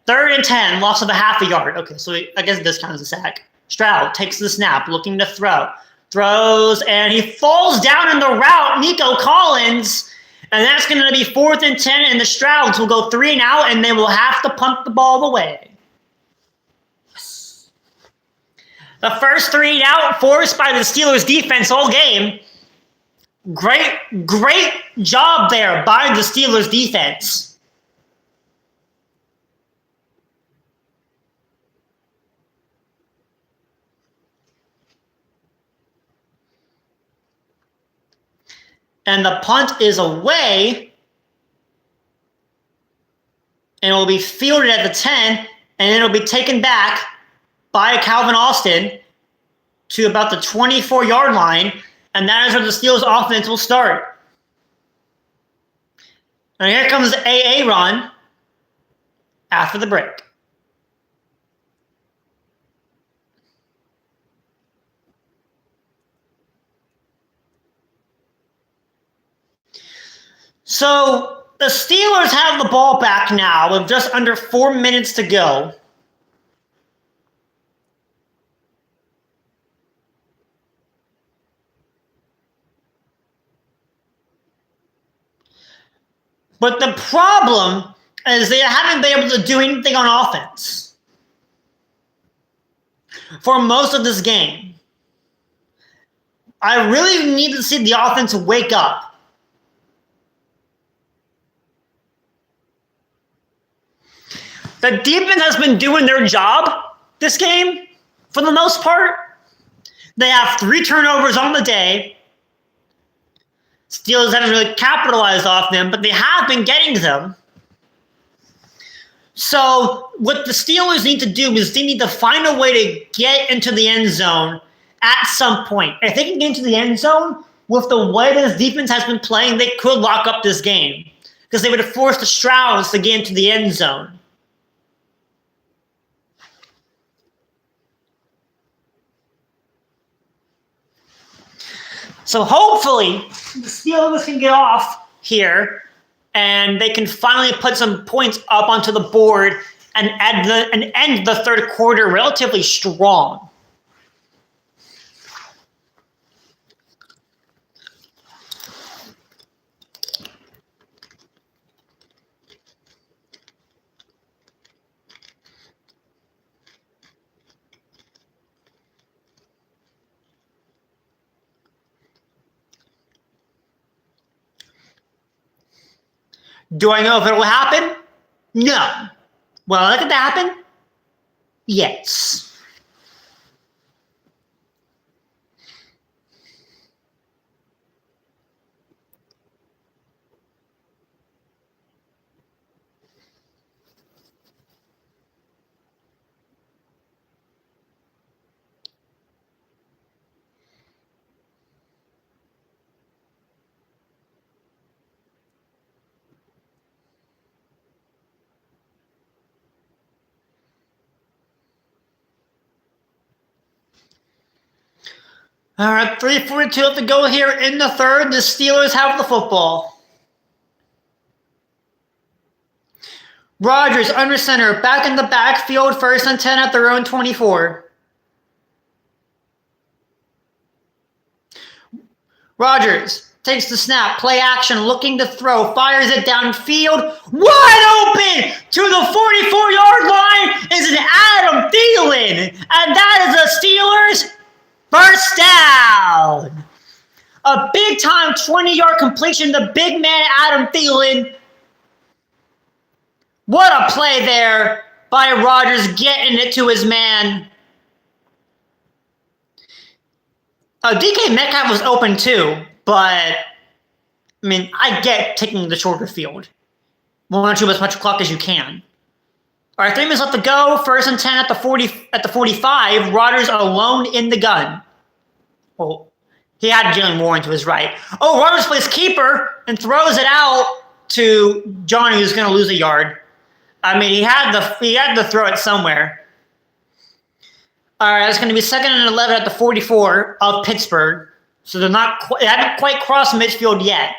3rd and 10, loss of a half a yard. Okay, so I guess this counts as a sack. Stroud takes the snap, looking to throw. Throws, and he falls down in the route, Nico Collins. And that's going to be 4th and 10, and the Strouds will go 3 and out, and they will have to punt the ball away. Yes. The first 3 and out forced by the Steelers defense all game. Great job there by the Steelers defense. And the punt is away, and it will be fielded at the 10, and it will be taken back by Calvin Austin to about the 24-yard line, and that is where the Steelers offense will start. And here comes the AA run after the break. So the Steelers have the ball back now with just under 4 minutes to go. But the problem is they haven't been able to do anything on offense for most of this game. I really need to see the offense wake up. The defense has been doing their job this game for the most part. They have 3 turnovers on the day. Steelers haven't really capitalized off them, but they have been getting them. So what the Steelers need to do is they need to find a way to get into the end zone at some point. If they can get into the end zone with the way this defense has been playing, they could lock up this game because they would have forced the Strouds to get into the end zone. So hopefully the Steelers can get off here and they can finally put some points up onto the board and end the third quarter relatively strong. Do I know if it will happen? No. Will I like it to happen? Yes. All right, 3:42 left to go here in the third. The Steelers have the football. Rodgers under center, back in the backfield, 1st and 10 at their own 24. Rodgers takes the snap, play action, looking to throw, fires it downfield, wide open to the 44-yard line is an Adam Thielen, and that is the Steelers' first down. A big-time 20-yard completion to big man Adam Thielen. What a play there by Rodgers getting it to his man. DK Metcalf was open too, but I mean, I get taking the shorter field. Want to as much clock as you can. All right, 3 minutes left to go. 1st and 10 at the 45. Rodgers alone in the gun. Well, he had Jalen Warren to his right. Oh, Rodgers plays keeper and throws it out to Johnny, who's going to lose a yard. I mean, he had to throw it somewhere. All right, it's going to be 2nd and 11 at the 44 of Pittsburgh. So they haven't quite crossed midfield yet.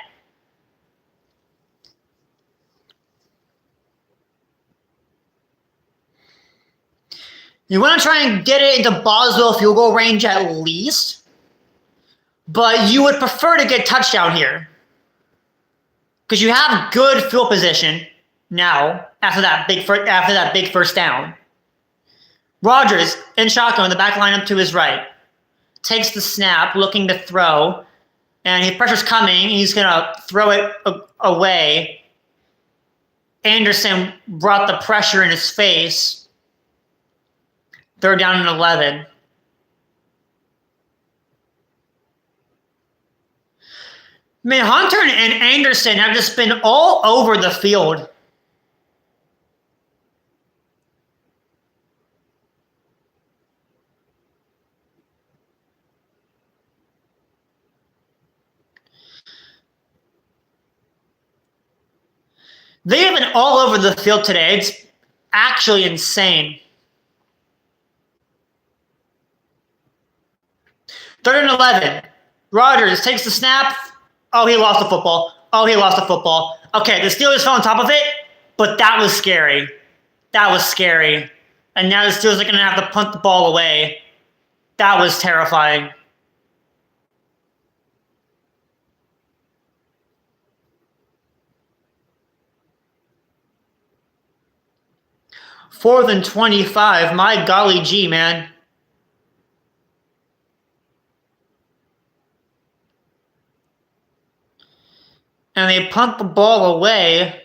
You want to try and get it into Boswell field goal range at least, but you would prefer to get touchdown here because you have good field position now after that big first down. Rodgers in shotgun in the back line up to his right. Takes the snap, looking to throw, and his pressure's coming. He's going to throw it away. Anderson brought the pressure in his face. 3rd down and 11. I mean, Hunter and Anderson have just been all over the field. They have been all over the field today. It's actually insane. 3rd and 11. Rodgers takes the snap. Oh, he lost the football. Okay, the Steelers fell on top of it, but that was scary. And now the Steelers are going to have to punt the ball away. That was terrifying. Fourth and 25. My golly gee, man. And they punt the ball away.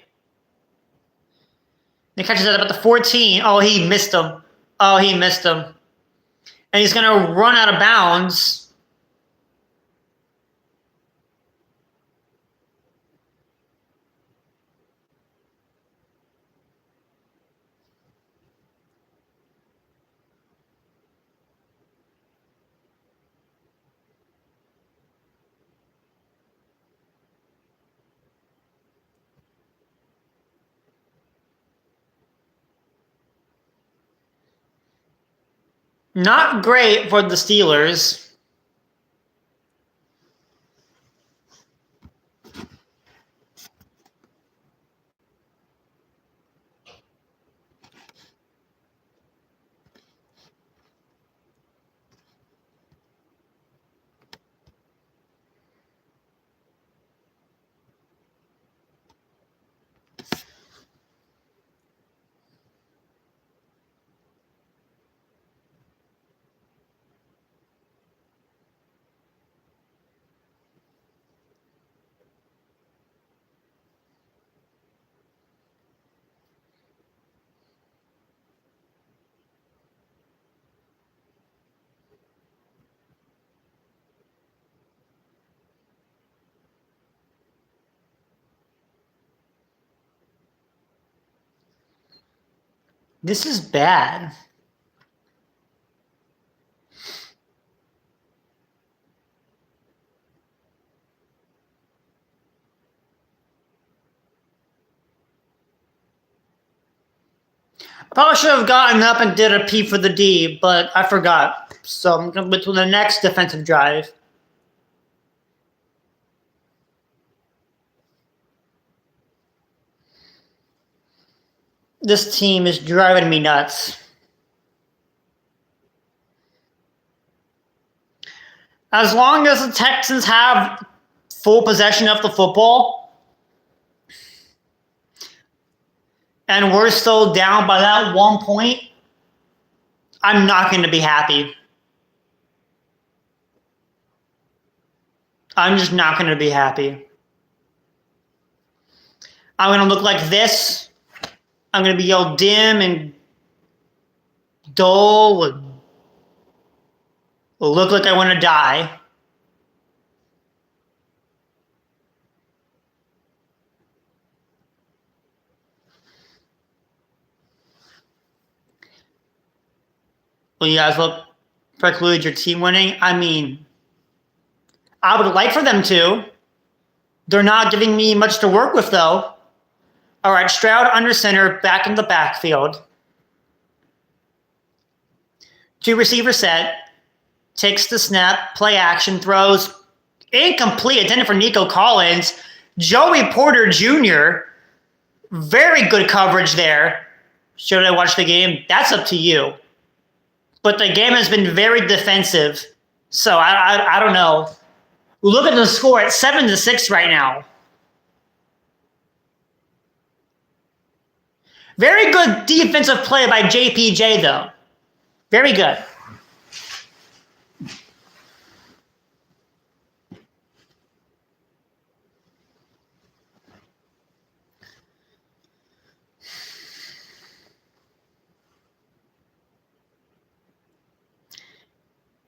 He catches it about the 14. Oh, he missed him. And he's going to run out of bounds. Not great for the Steelers. This is bad. I probably should have gotten up and did a P for the D, but I forgot. So I'm going to go to the next defensive drive. This team is driving me nuts. As long as the Texans have full possession of the football, and we're still down by that 1 point, I'm not going to be happy. I'm just not going to be happy. I'm going to look like this. I'm going to be all dim and dull. Look like I want to die. Well, you guys will preclude your team winning. I mean, I would like for them to. They're not giving me much to work with, though. All right, Stroud under center, back in the backfield. 2 receiver set. Takes the snap, play action, throws. Incomplete, intended for Nico Collins. Joey Porter Jr., very good coverage there. Should I watch the game? That's up to you. But the game has been very defensive, so I don't know. Look at the score. It's 7-6 right now. Very good defensive play by JPJ, though. Very good.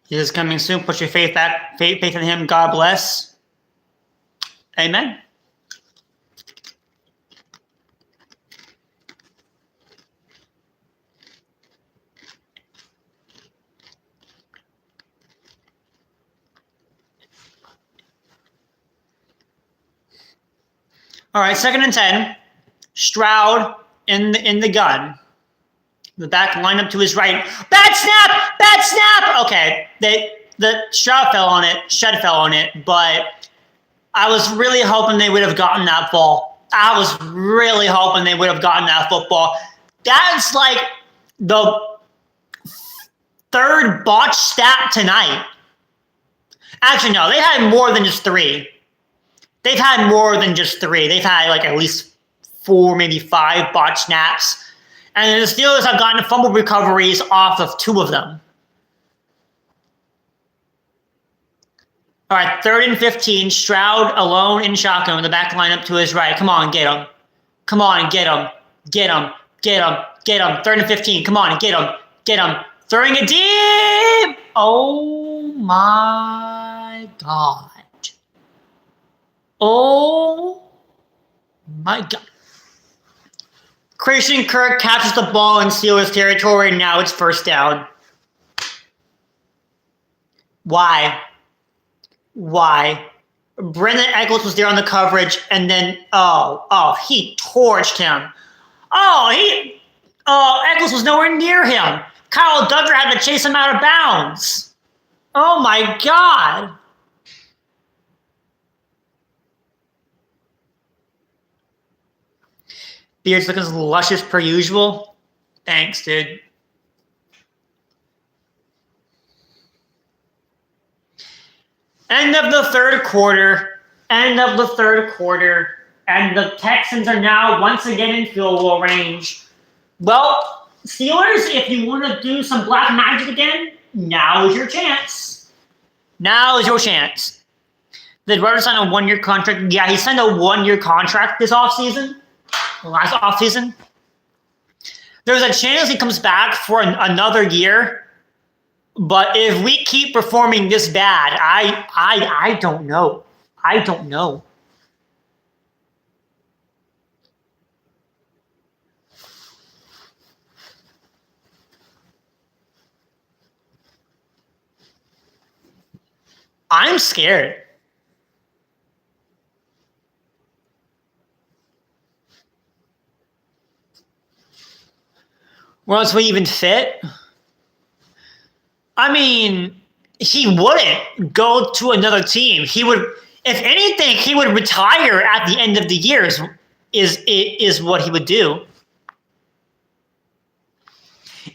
He is coming soon. Put your faith in him. God bless. Amen. All right, 2nd and 10. Stroud in the gun. The back lineup to his right. Bad snap! Bad snap! Okay, the Stroud fell on it. Shed fell on it, but I was really hoping they would have gotten that ball. I was really hoping they would have gotten that football. That's like the 3rd botch stat tonight. Actually, no, they had more than just 3. They've had more than just 3. They've had like at least 4, maybe 5 botch snaps. And the Steelers have gotten fumble recoveries off of 2 of them. All right, 3rd and 15. Stroud alone in shotgun with the back lineup to his right. Come on, get him. Come on, get him. Get him. Get him. Get him. 3rd and 15. Come on, get him. Get him. Throwing it deep. Oh, my God. Oh, my God. Christian Kirk captures the ball in Steelers territory, and now it's 1st down. Why? Brendan Eccles was there on the coverage, and then, he torched him. Eccles was nowhere near him. Kyle Duggar had to chase him out of bounds. Oh, my God. Beard's looking as luscious per usual. Thanks, dude. End of the third quarter. And the Texans are now once again in field goal range. Well, Steelers, if you want to do some black magic again, now is your chance. Did Rudder sign a 1-year contract? Yeah, he signed a 1-year contract this offseason. Last offseason. There's a chance he comes back for another year, but if we keep performing this bad, I don't know. I'm scared. Where else would he even fit? I mean, he wouldn't go to another team. He would, if anything, he would retire at the end of the year is what he would do.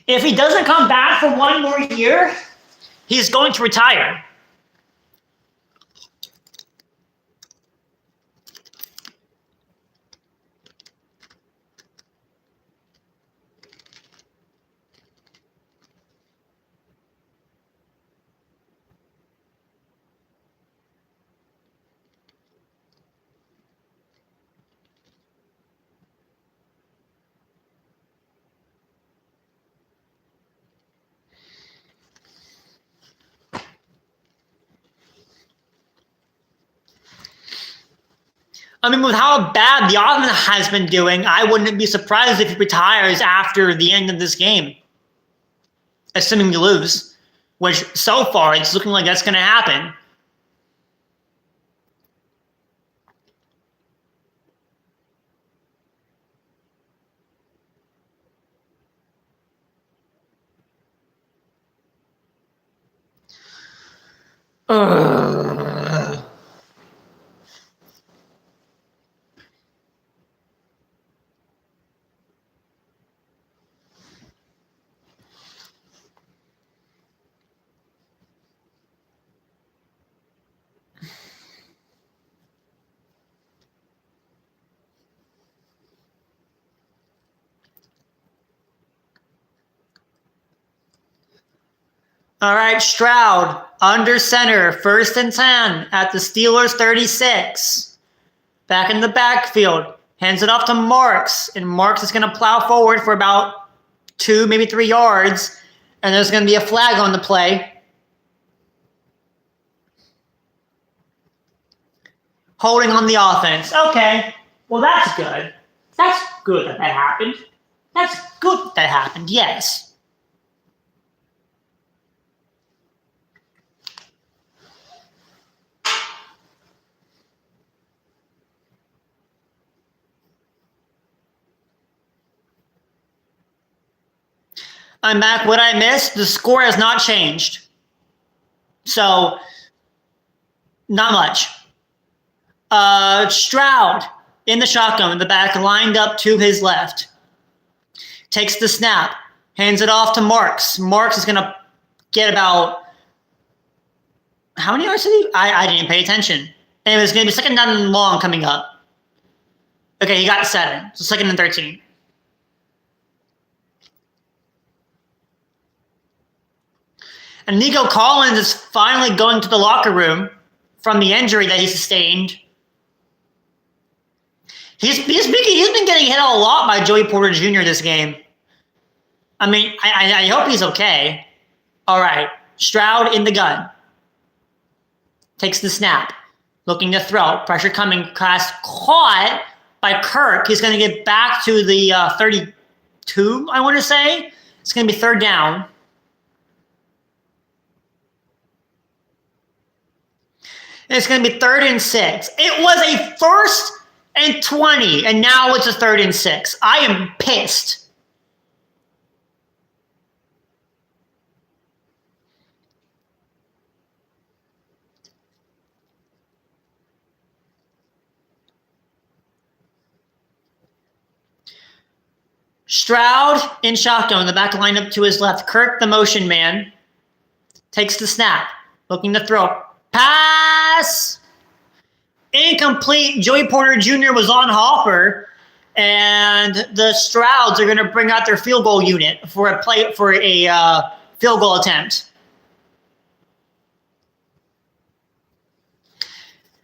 If he doesn't come back for 1 more year, he's going to retire. I mean, with how bad the offense has been doing, I wouldn't be surprised if he retires after the end of this game. assuming you lose, which so far it's looking like that's going to happen. All right, Stroud, under center, 1st and 10 at the Steelers 36. Back in the backfield, hands it off to Marks, and Marks is going to plow forward for about 2, maybe 3 yards, and there's going to be a flag on the play. Holding on the offense. Okay, well, that's good. That's good that happened. That's good that happened, yes. I'm back. What I missed, the score has not changed. So, not much. Stroud in the shotgun in the back, lined up to his left. Takes the snap, hands it off to Marks. Marks is going to get about, how many yards did he? I didn't pay attention. And it was going to be 2nd down and long coming up. Okay, he got 7. So 2nd and 13. And Nico Collins is finally going to the locker room from the injury that he sustained. He's been getting hit a lot by Joey Porter Jr. this game. I mean, I hope he's okay. All right, Stroud in the gun. Takes the snap. Looking to throw. Pressure coming. Pass caught by Kirk. He's going to get back to the 32, I want to say. It's going to be 3rd down. It's going to be 3rd and 6. It was a 1st and 20, and now it's a 3rd and 6. I am pissed. Stroud in shotgun, the back lineup to his left. Kirk, the motion man, takes the snap, looking to throw. Pass! Incomplete. Joey Porter Jr. was on Hopper, and the Strouds are going to bring out their field goal unit for a field goal attempt.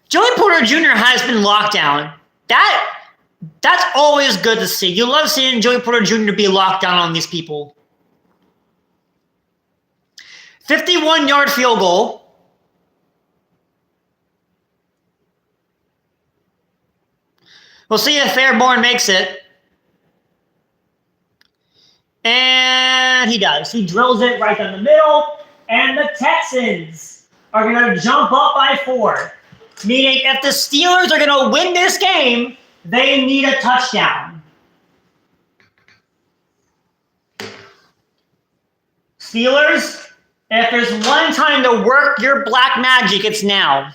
Joey Porter Jr. has been locked down. That's always good to see. You love seeing Joey Porter Jr. be locked down on these people. 51-yard field goal. We'll see if Fairborn makes it. And he does. He drills it right down the middle. And the Texans are going to jump up by 4. Meaning if the Steelers are going to win this game, they need a touchdown. Steelers, if there's one time to work your black magic, it's now.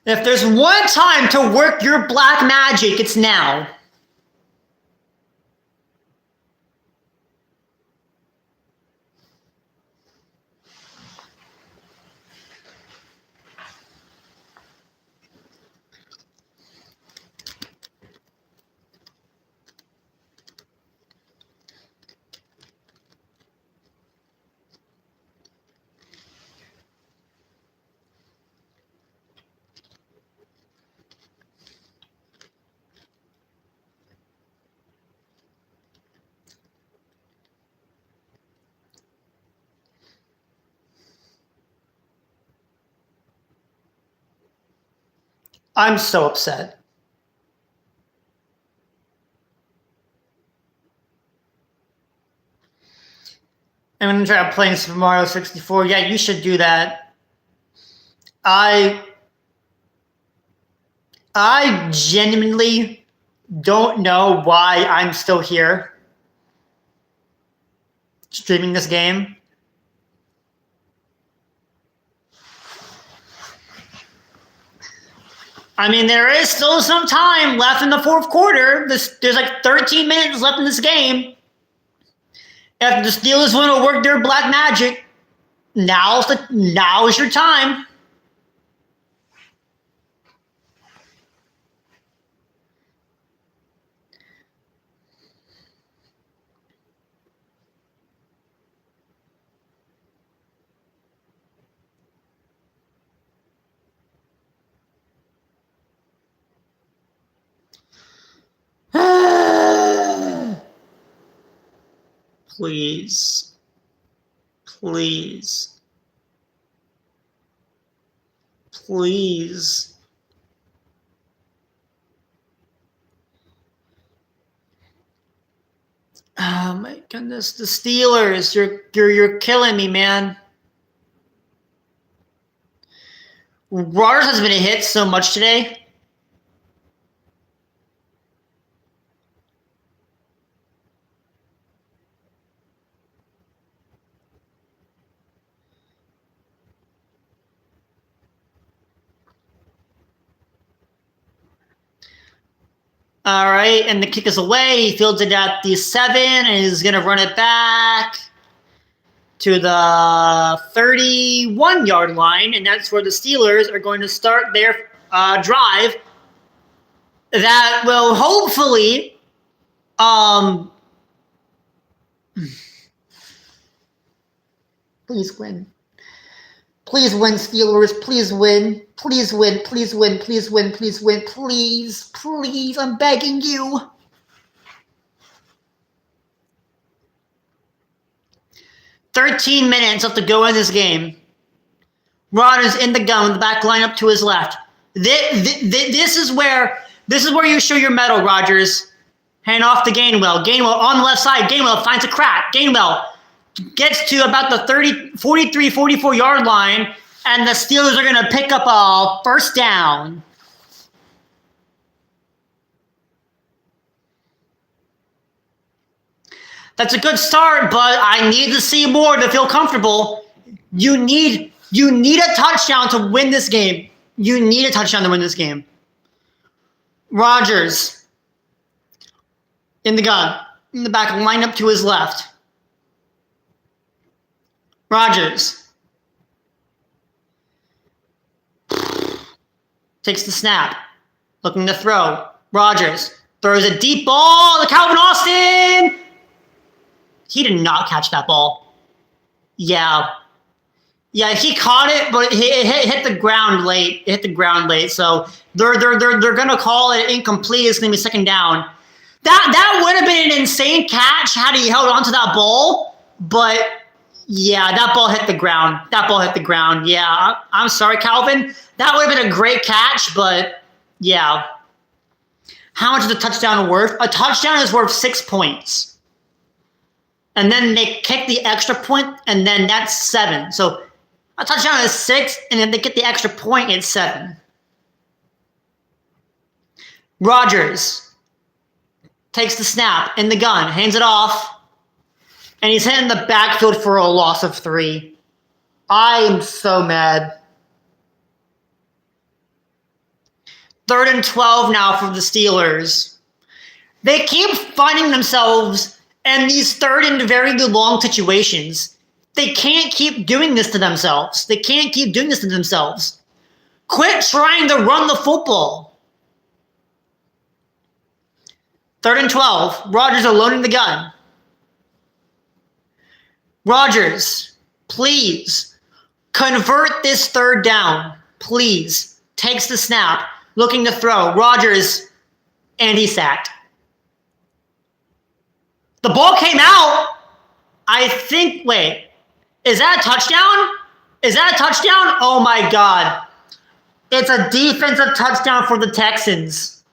If there's one time to work your black magic, it's now. I'm so upset. I'm gonna try playing Super Mario 64. Yeah, you should do that. I genuinely don't know why I'm still here streaming this game. I mean, there is still some time left in the fourth quarter. There's like 13 minutes left in this game. If the Steelers want to work their black magic, now's your time. Please. Please. Please. Oh my goodness, the Steelers, you're killing me, man. Rodgers has been hit so much today. All right, and the kick is away. He fields it at the 7, and he's going to run it back to the 31-yard line, and that's where the Steelers are going to start their drive that will hopefully please win. Please win, Steelers. Please win. Please win. Please win. Please win. Please win. Please. Please. I'm begging you. "13 minutes left to go in this game. Rodgers in the gun with the back line up to his left. This is where you show your mettle, Rodgers. Hand off to Gainwell. Gainwell on the left side. Gainwell finds a crack. Gainwell gets to about the 43, 44-yard line, and the Steelers are going to pick up a first down. That's a good start, but I need to see more to feel comfortable. You need a touchdown to win this game. You need a touchdown to win this game. Rodgers in the gun, in the back, line up to his left. Rodgers takes the snap, looking to throw. Rodgers throws a deep ball to Calvin Austin. He did not catch that ball. Yeah, he caught it, but it hit the ground late. So they're gonna call it incomplete. It's gonna be second down. That would have been an insane catch had he held onto that ball, but. Yeah, that ball hit the ground. Yeah, I'm sorry, Calvin. That would have been a great catch, but yeah. How much is a touchdown worth? A touchdown is worth 6 points. And then they kick the extra point, and then that's 7. So a touchdown is 6, and then they get the extra point, it's 7. Rodgers takes the snap in the gun, hands it off. And he's hitting the backfield for a loss of 3. I am so mad. 3rd and 12 now for the Steelers. They keep finding themselves in these 3rd and very long situations. They can't keep doing this to themselves. Quit trying to run the football. 3rd and 12. Rodgers alone in the gun. Rodgers, please, convert this 3rd down. Please. Takes the snap, looking to throw. Rodgers, and he's sacked. The ball came out. I think, wait, is that a touchdown? Oh my God. It's a defensive touchdown for the Texans.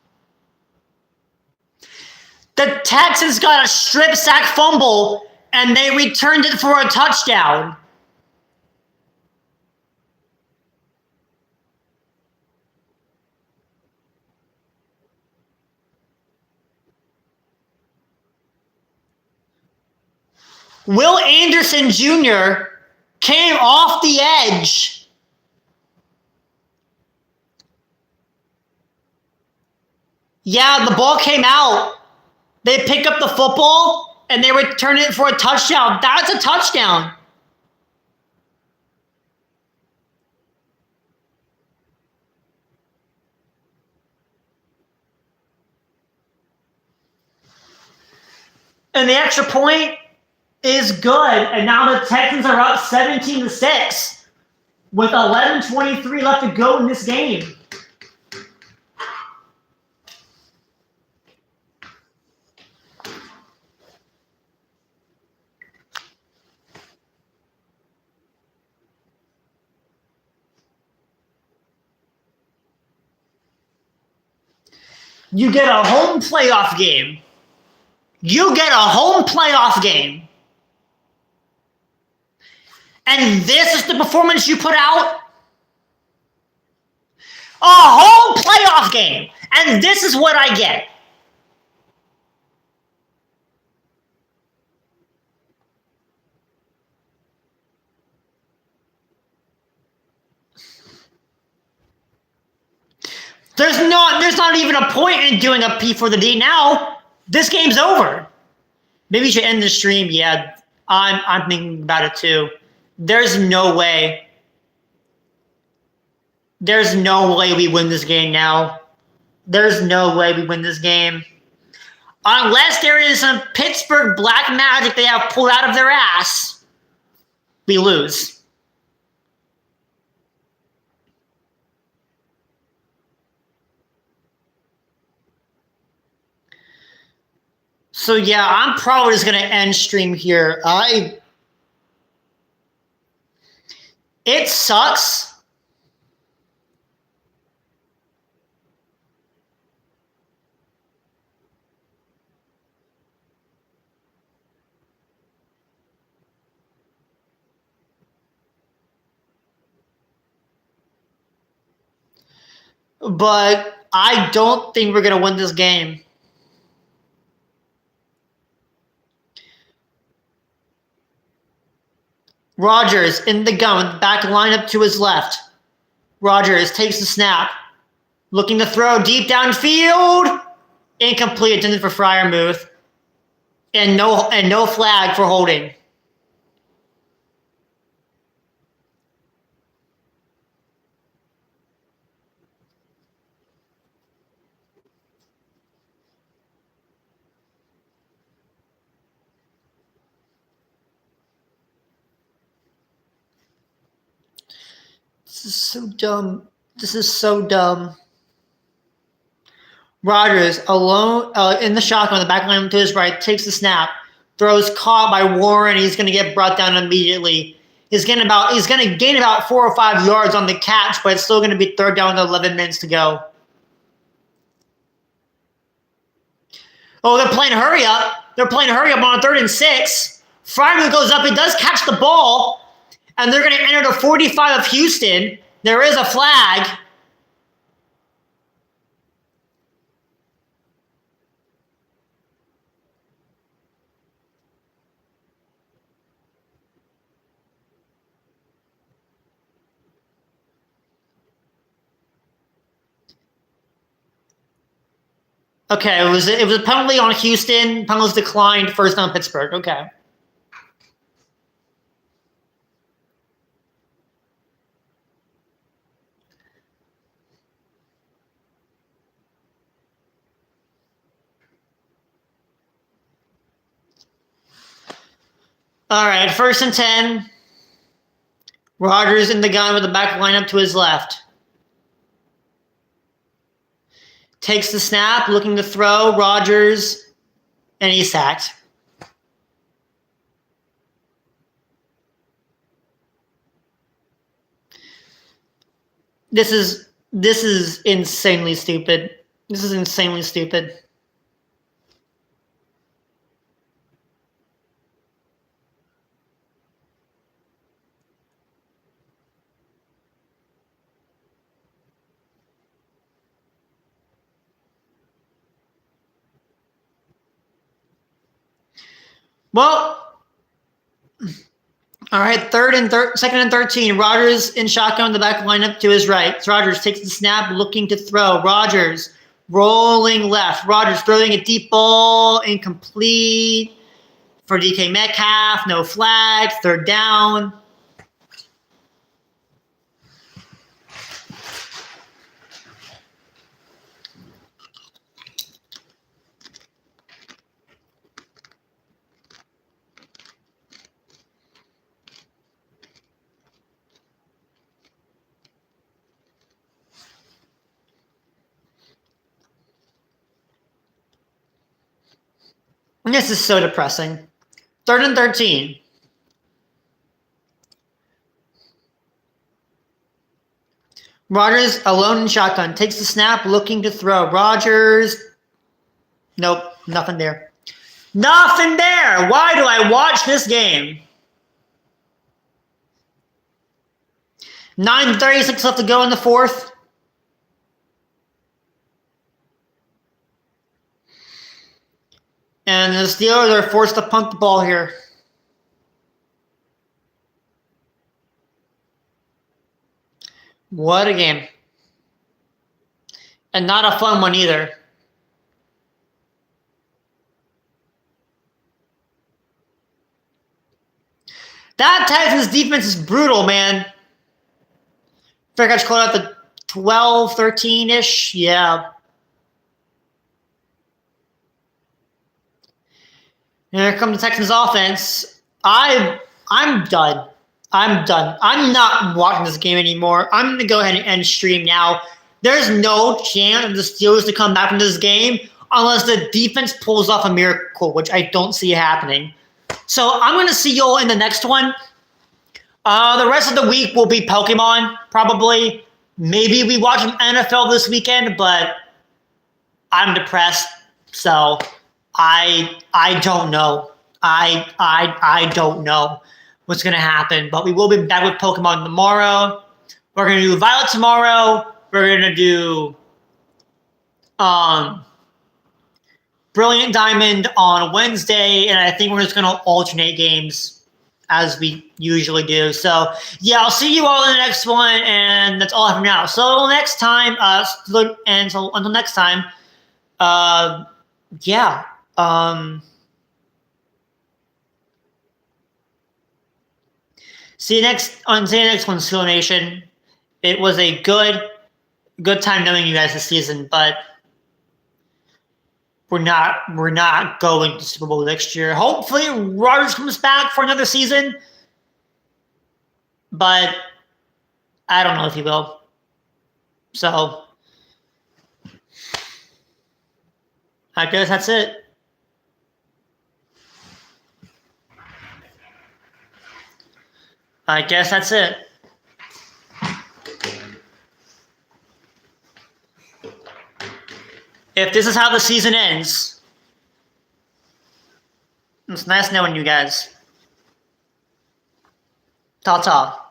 The Texans got a strip sack fumble and they returned it for a touchdown. Will Anderson Jr. came off the edge. Yeah, the ball came out. They pick up the football, and they return it for a touchdown. That's a touchdown. And the extra point is good. And now the Texans are up 17-6 with 11:23 left to go in this game. You get a home playoff game. You get a home playoff game. And this is the performance you put out? A home playoff game. And this is what I get. There's not even a point in doing a P for the D now. This game's over. Maybe you should end the stream. Yeah, I'm thinking about it too. There's no way. There's no way we win this game now. There's no way we win this game. Unless there is some Pittsburgh black magic they have pulled out of their ass, we lose. So yeah, I'm probably just gonna end stream here. It sucks. But I don't think we're gonna win this game. Rodgers in the gun, back lineup to his left. Rodgers takes the snap, looking to throw deep downfield. Incomplete, intended for Freiermuth, and no flag for holding. This is so dumb. This is so dumb. Rodgers alone in the shotgun, the back line to his right, takes the snap, throws caught by Warren. He's going to get brought down immediately. He's going to gain about 4 or 5 yards on the catch, but it's still going to be third down with 11 minutes to go. Oh, they're playing hurry up. They're playing hurry up on a 3rd and 6. Freiermuth goes up. He does catch the ball. And they're going to enter the 45 of Houston. There is a flag. Okay, it was a penalty on Houston. Penalties declined. First down Pittsburgh. Okay. All right, 1st and 10. Rodgers in the gun with the back lineup to his left. Takes the snap, looking to throw. Rodgers, and he's sacked. This is insanely stupid. This is insanely stupid. Well, all right, second and 13. Rodgers in shotgun, the back lineup to his right. Rodgers takes the snap, looking to throw. Rodgers rolling left. Rodgers throwing a deep ball, incomplete for DK Metcalf. No flag, third down. And this is so depressing. Third and 13. Rodgers alone in shotgun. Takes the snap, looking to throw. Rodgers. Nope, nothing there. Nothing there! Why do I watch this game? 9:36 left to go in the fourth. And the Steelers are forced to punt the ball here. What a game. And not a fun one either. That Texans defense is brutal, man. I think I just called out the 12, 13-ish. Yeah. And here comes the Texans offense. I'm done. I'm done. I'm not watching this game anymore. I'm going to go ahead and end stream now. There's no chance of the Steelers to come back from this game unless the defense pulls off a miracle, which I don't see happening. So I'm going to see you all in the next one. The rest of the week will be Pokemon, probably. Maybe we watch some NFL this weekend, but I'm depressed, so I don't know. I don't know what's going to happen, but we will be back with Pokemon tomorrow. We're going to do Violet tomorrow. We're going to do Brilliant Diamond on Wednesday, and I think we're just going to alternate games as we usually do. So, yeah, I'll see you all in the next one, and that's all I have for now. So, until next time, until next time, yeah. See you next one, Steel Nation. It was a good time knowing you guys this season, but we're not going to Super Bowl next year. Hopefully Rodgers comes back for another season, but I don't know if he will. So I guess that's it. If this is how the season ends, it's nice knowing you guys. Ta-ta.